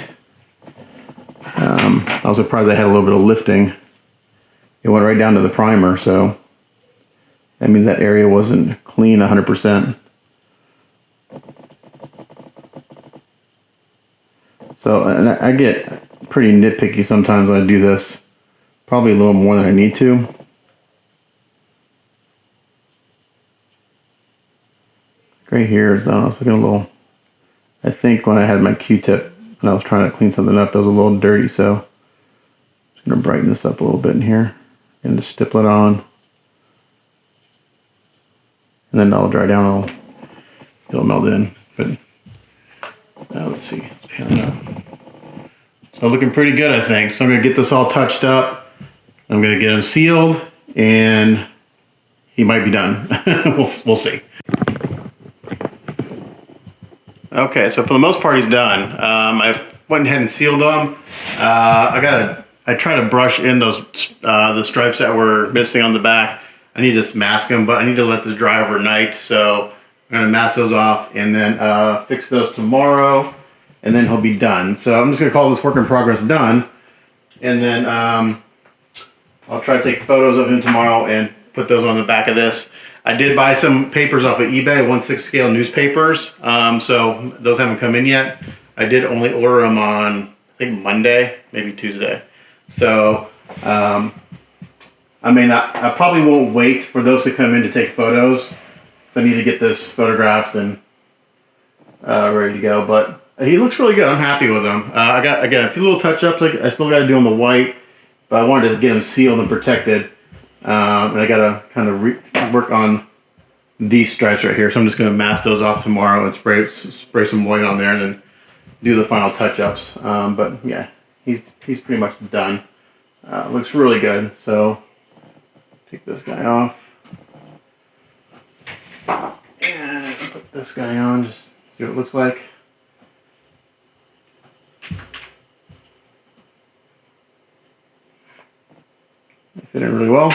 I was surprised I had a little bit of lifting. It went right down to the primer, so that means that area wasn't clean 100%. So, and I get pretty nitpicky sometimes when I do this. Probably a little more than I need to. Right here is, I don't know, it's looking a little, I think when I had my Q-tip and I was trying to clean something up, it was a little dirty, so I'm just going to brighten this up a little bit in here and just stipple it on. And then that'll dry down, it'll melt in. But now let's see, let's pan it up. So looking pretty good, I think. So I'm going to get this all touched up. I'm going to get him sealed, and he might be done. We'll see. Okay, so for the most part, he's done. I went ahead and sealed them. I try to brush in those the stripes that were missing on the back. I need to mask them, but I need to let this dry overnight. So I'm gonna mask those off and then fix those tomorrow, and then he'll be done. So I'm just gonna call this work in progress done, and then I'll try to take photos of him tomorrow and put those on the back of this. I did buy some papers off of eBay, 1/6 scale newspapers. So those haven't come in yet. I did only order them on, I think, Monday, maybe Tuesday. So I probably won't wait for those to come in to take photos. So I need to get this photographed and ready to go. But he looks really good. I'm happy with him. I got, again, a few little touch-ups. I still got to do on the white, but I wanted to get him sealed and protected. And I got to kind of work on these stripes right here. So I'm just going to mask those off tomorrow and spray some white on there and then do the final touch-ups. But yeah, he's pretty much done. Looks really good. So take this guy off and put this guy on. Just see what it looks like. It fit in really well.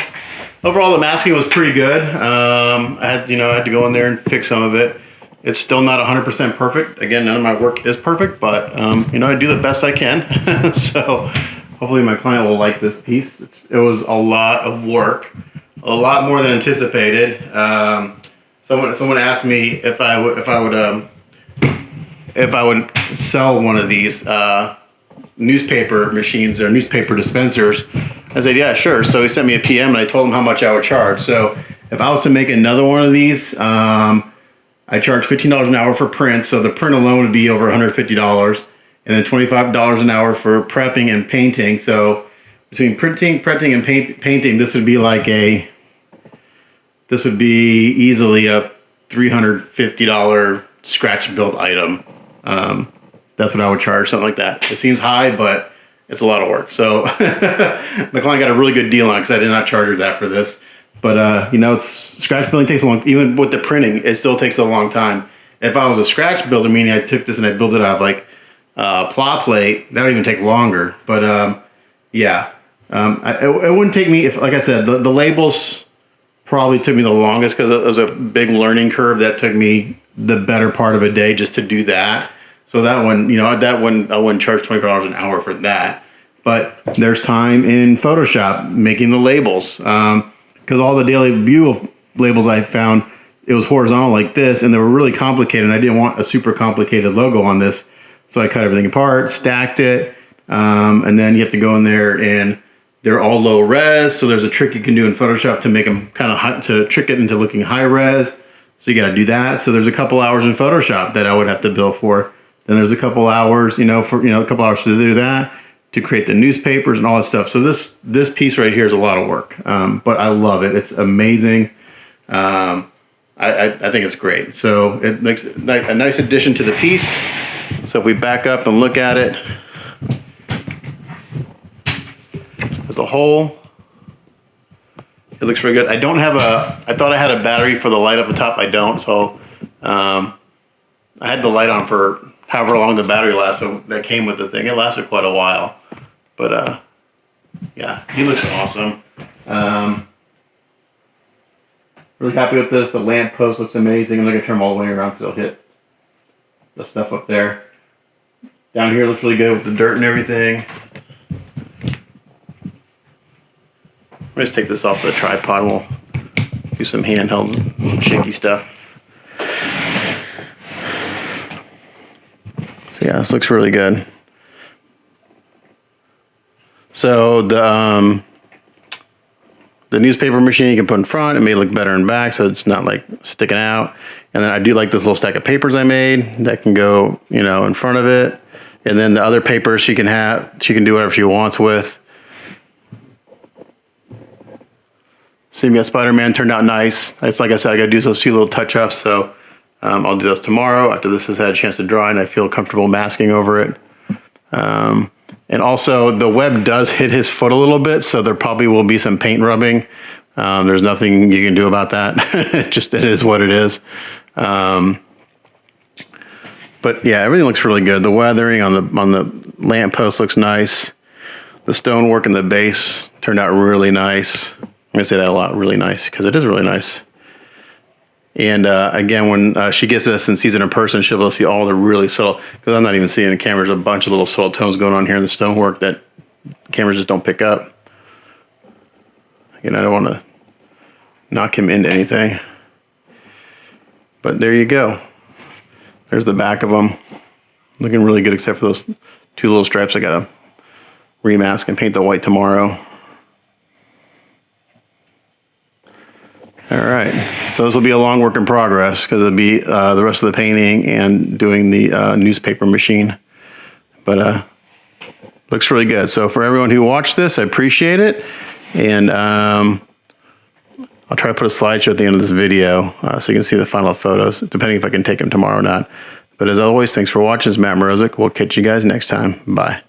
Overall, the masking was pretty good. I had to go in there and fix some of it. It's still not 100% perfect. Again, none of my work is perfect, but I do the best I can. So hopefully my client will like this piece. It was a lot of work, a lot more than anticipated. Someone asked me if I would sell one of these newspaper machines or newspaper dispensers. I said, yeah, sure. So he sent me a PM and I told him how much I would charge. So if I was to make another one of these, I charge $15 an hour for print. So the print alone would be over $150, and then $25 an hour for prepping and painting. So between printing and painting, this would be easily a $350 scratch build item. That's what I would charge, something like that. It seems high, but it's a lot of work. So my client got a really good deal on it because I did not charge her that for this. But scratch building takes a long, even with the printing, it still takes a long time. If I was a scratch builder, meaning I took this and I built it out of like plot plate, that would even take longer. But yeah, it wouldn't take me, like I said, the labels probably took me the longest because it was a big learning curve that took me the better part of a day just to do that. So that one, I wouldn't charge $25 an hour for that. But there's time in Photoshop making the labels. Because all the Daily View labels I found, it was horizontal like this, and they were really complicated, and I didn't want a super complicated logo on this. So I cut everything apart, stacked it, and then you have to go in there, and they're all low res, so there's a trick you can do in Photoshop to make them kind of high, to trick it into looking high res. So you got to do that. So there's a couple hours in Photoshop that I would have to bill for. Then there's a couple hours, a couple hours to do that, to create the newspapers and all that stuff. So this piece right here is a lot of work, but I love it. It's amazing. I think it's great. So it makes a nice addition to the piece. So if we back up and look at it as a whole, it looks really good. I thought I had a battery for the light up the top. I don't. So I had the light on for however long the battery lasted that came with the thing. It lasted quite a while. But yeah, he looks awesome. Really happy with this. The lamp post looks amazing. I'm not gonna turn them all the way around because I'll hit the stuff up there. Down here looks really good with the dirt and everything. Let me just take this off the tripod and we'll do some handheld shaky stuff. So yeah, this looks really good. So the newspaper machine you can put in front. It may look better in back, so it's not like sticking out. And then I do like this little stack of papers I made that can go, in front of it. And then the other papers she can do whatever she wants with. See, me, Spider-Man turned out nice. It's like I said, I gotta do those few little touch-ups, so I'll do those tomorrow after this has had a chance to dry and I feel comfortable masking over it. And also the web does hit his foot a little bit, so there probably will be some paint rubbing. There's nothing you can do about that. It is what it is. But yeah, everything looks really good. The weathering on the lamp post looks nice. The stonework in the base turned out really nice. I'm gonna say that a lot, really nice, because it is really nice. And again, when she gets this and sees it in person, she'll be able to see all the really subtle, because I'm not even seeing in the camera, there's a bunch of little subtle tones going on here in the stonework that cameras just don't pick up. Again, I don't want to knock him into anything. But there you go. There's the back of them. Looking really good except for those two little stripes I got to remask and paint the white tomorrow. All right, so this will be a long work in progress because it'll be the rest of the painting and doing the newspaper machine. But looks really good. So for everyone who watched this, I appreciate it. And I'll try to put a slideshow at the end of this video so you can see the final photos, depending if I can take them tomorrow or not. But as always, thanks for watching. This is Matt Morozik. We'll catch you guys next time. Bye.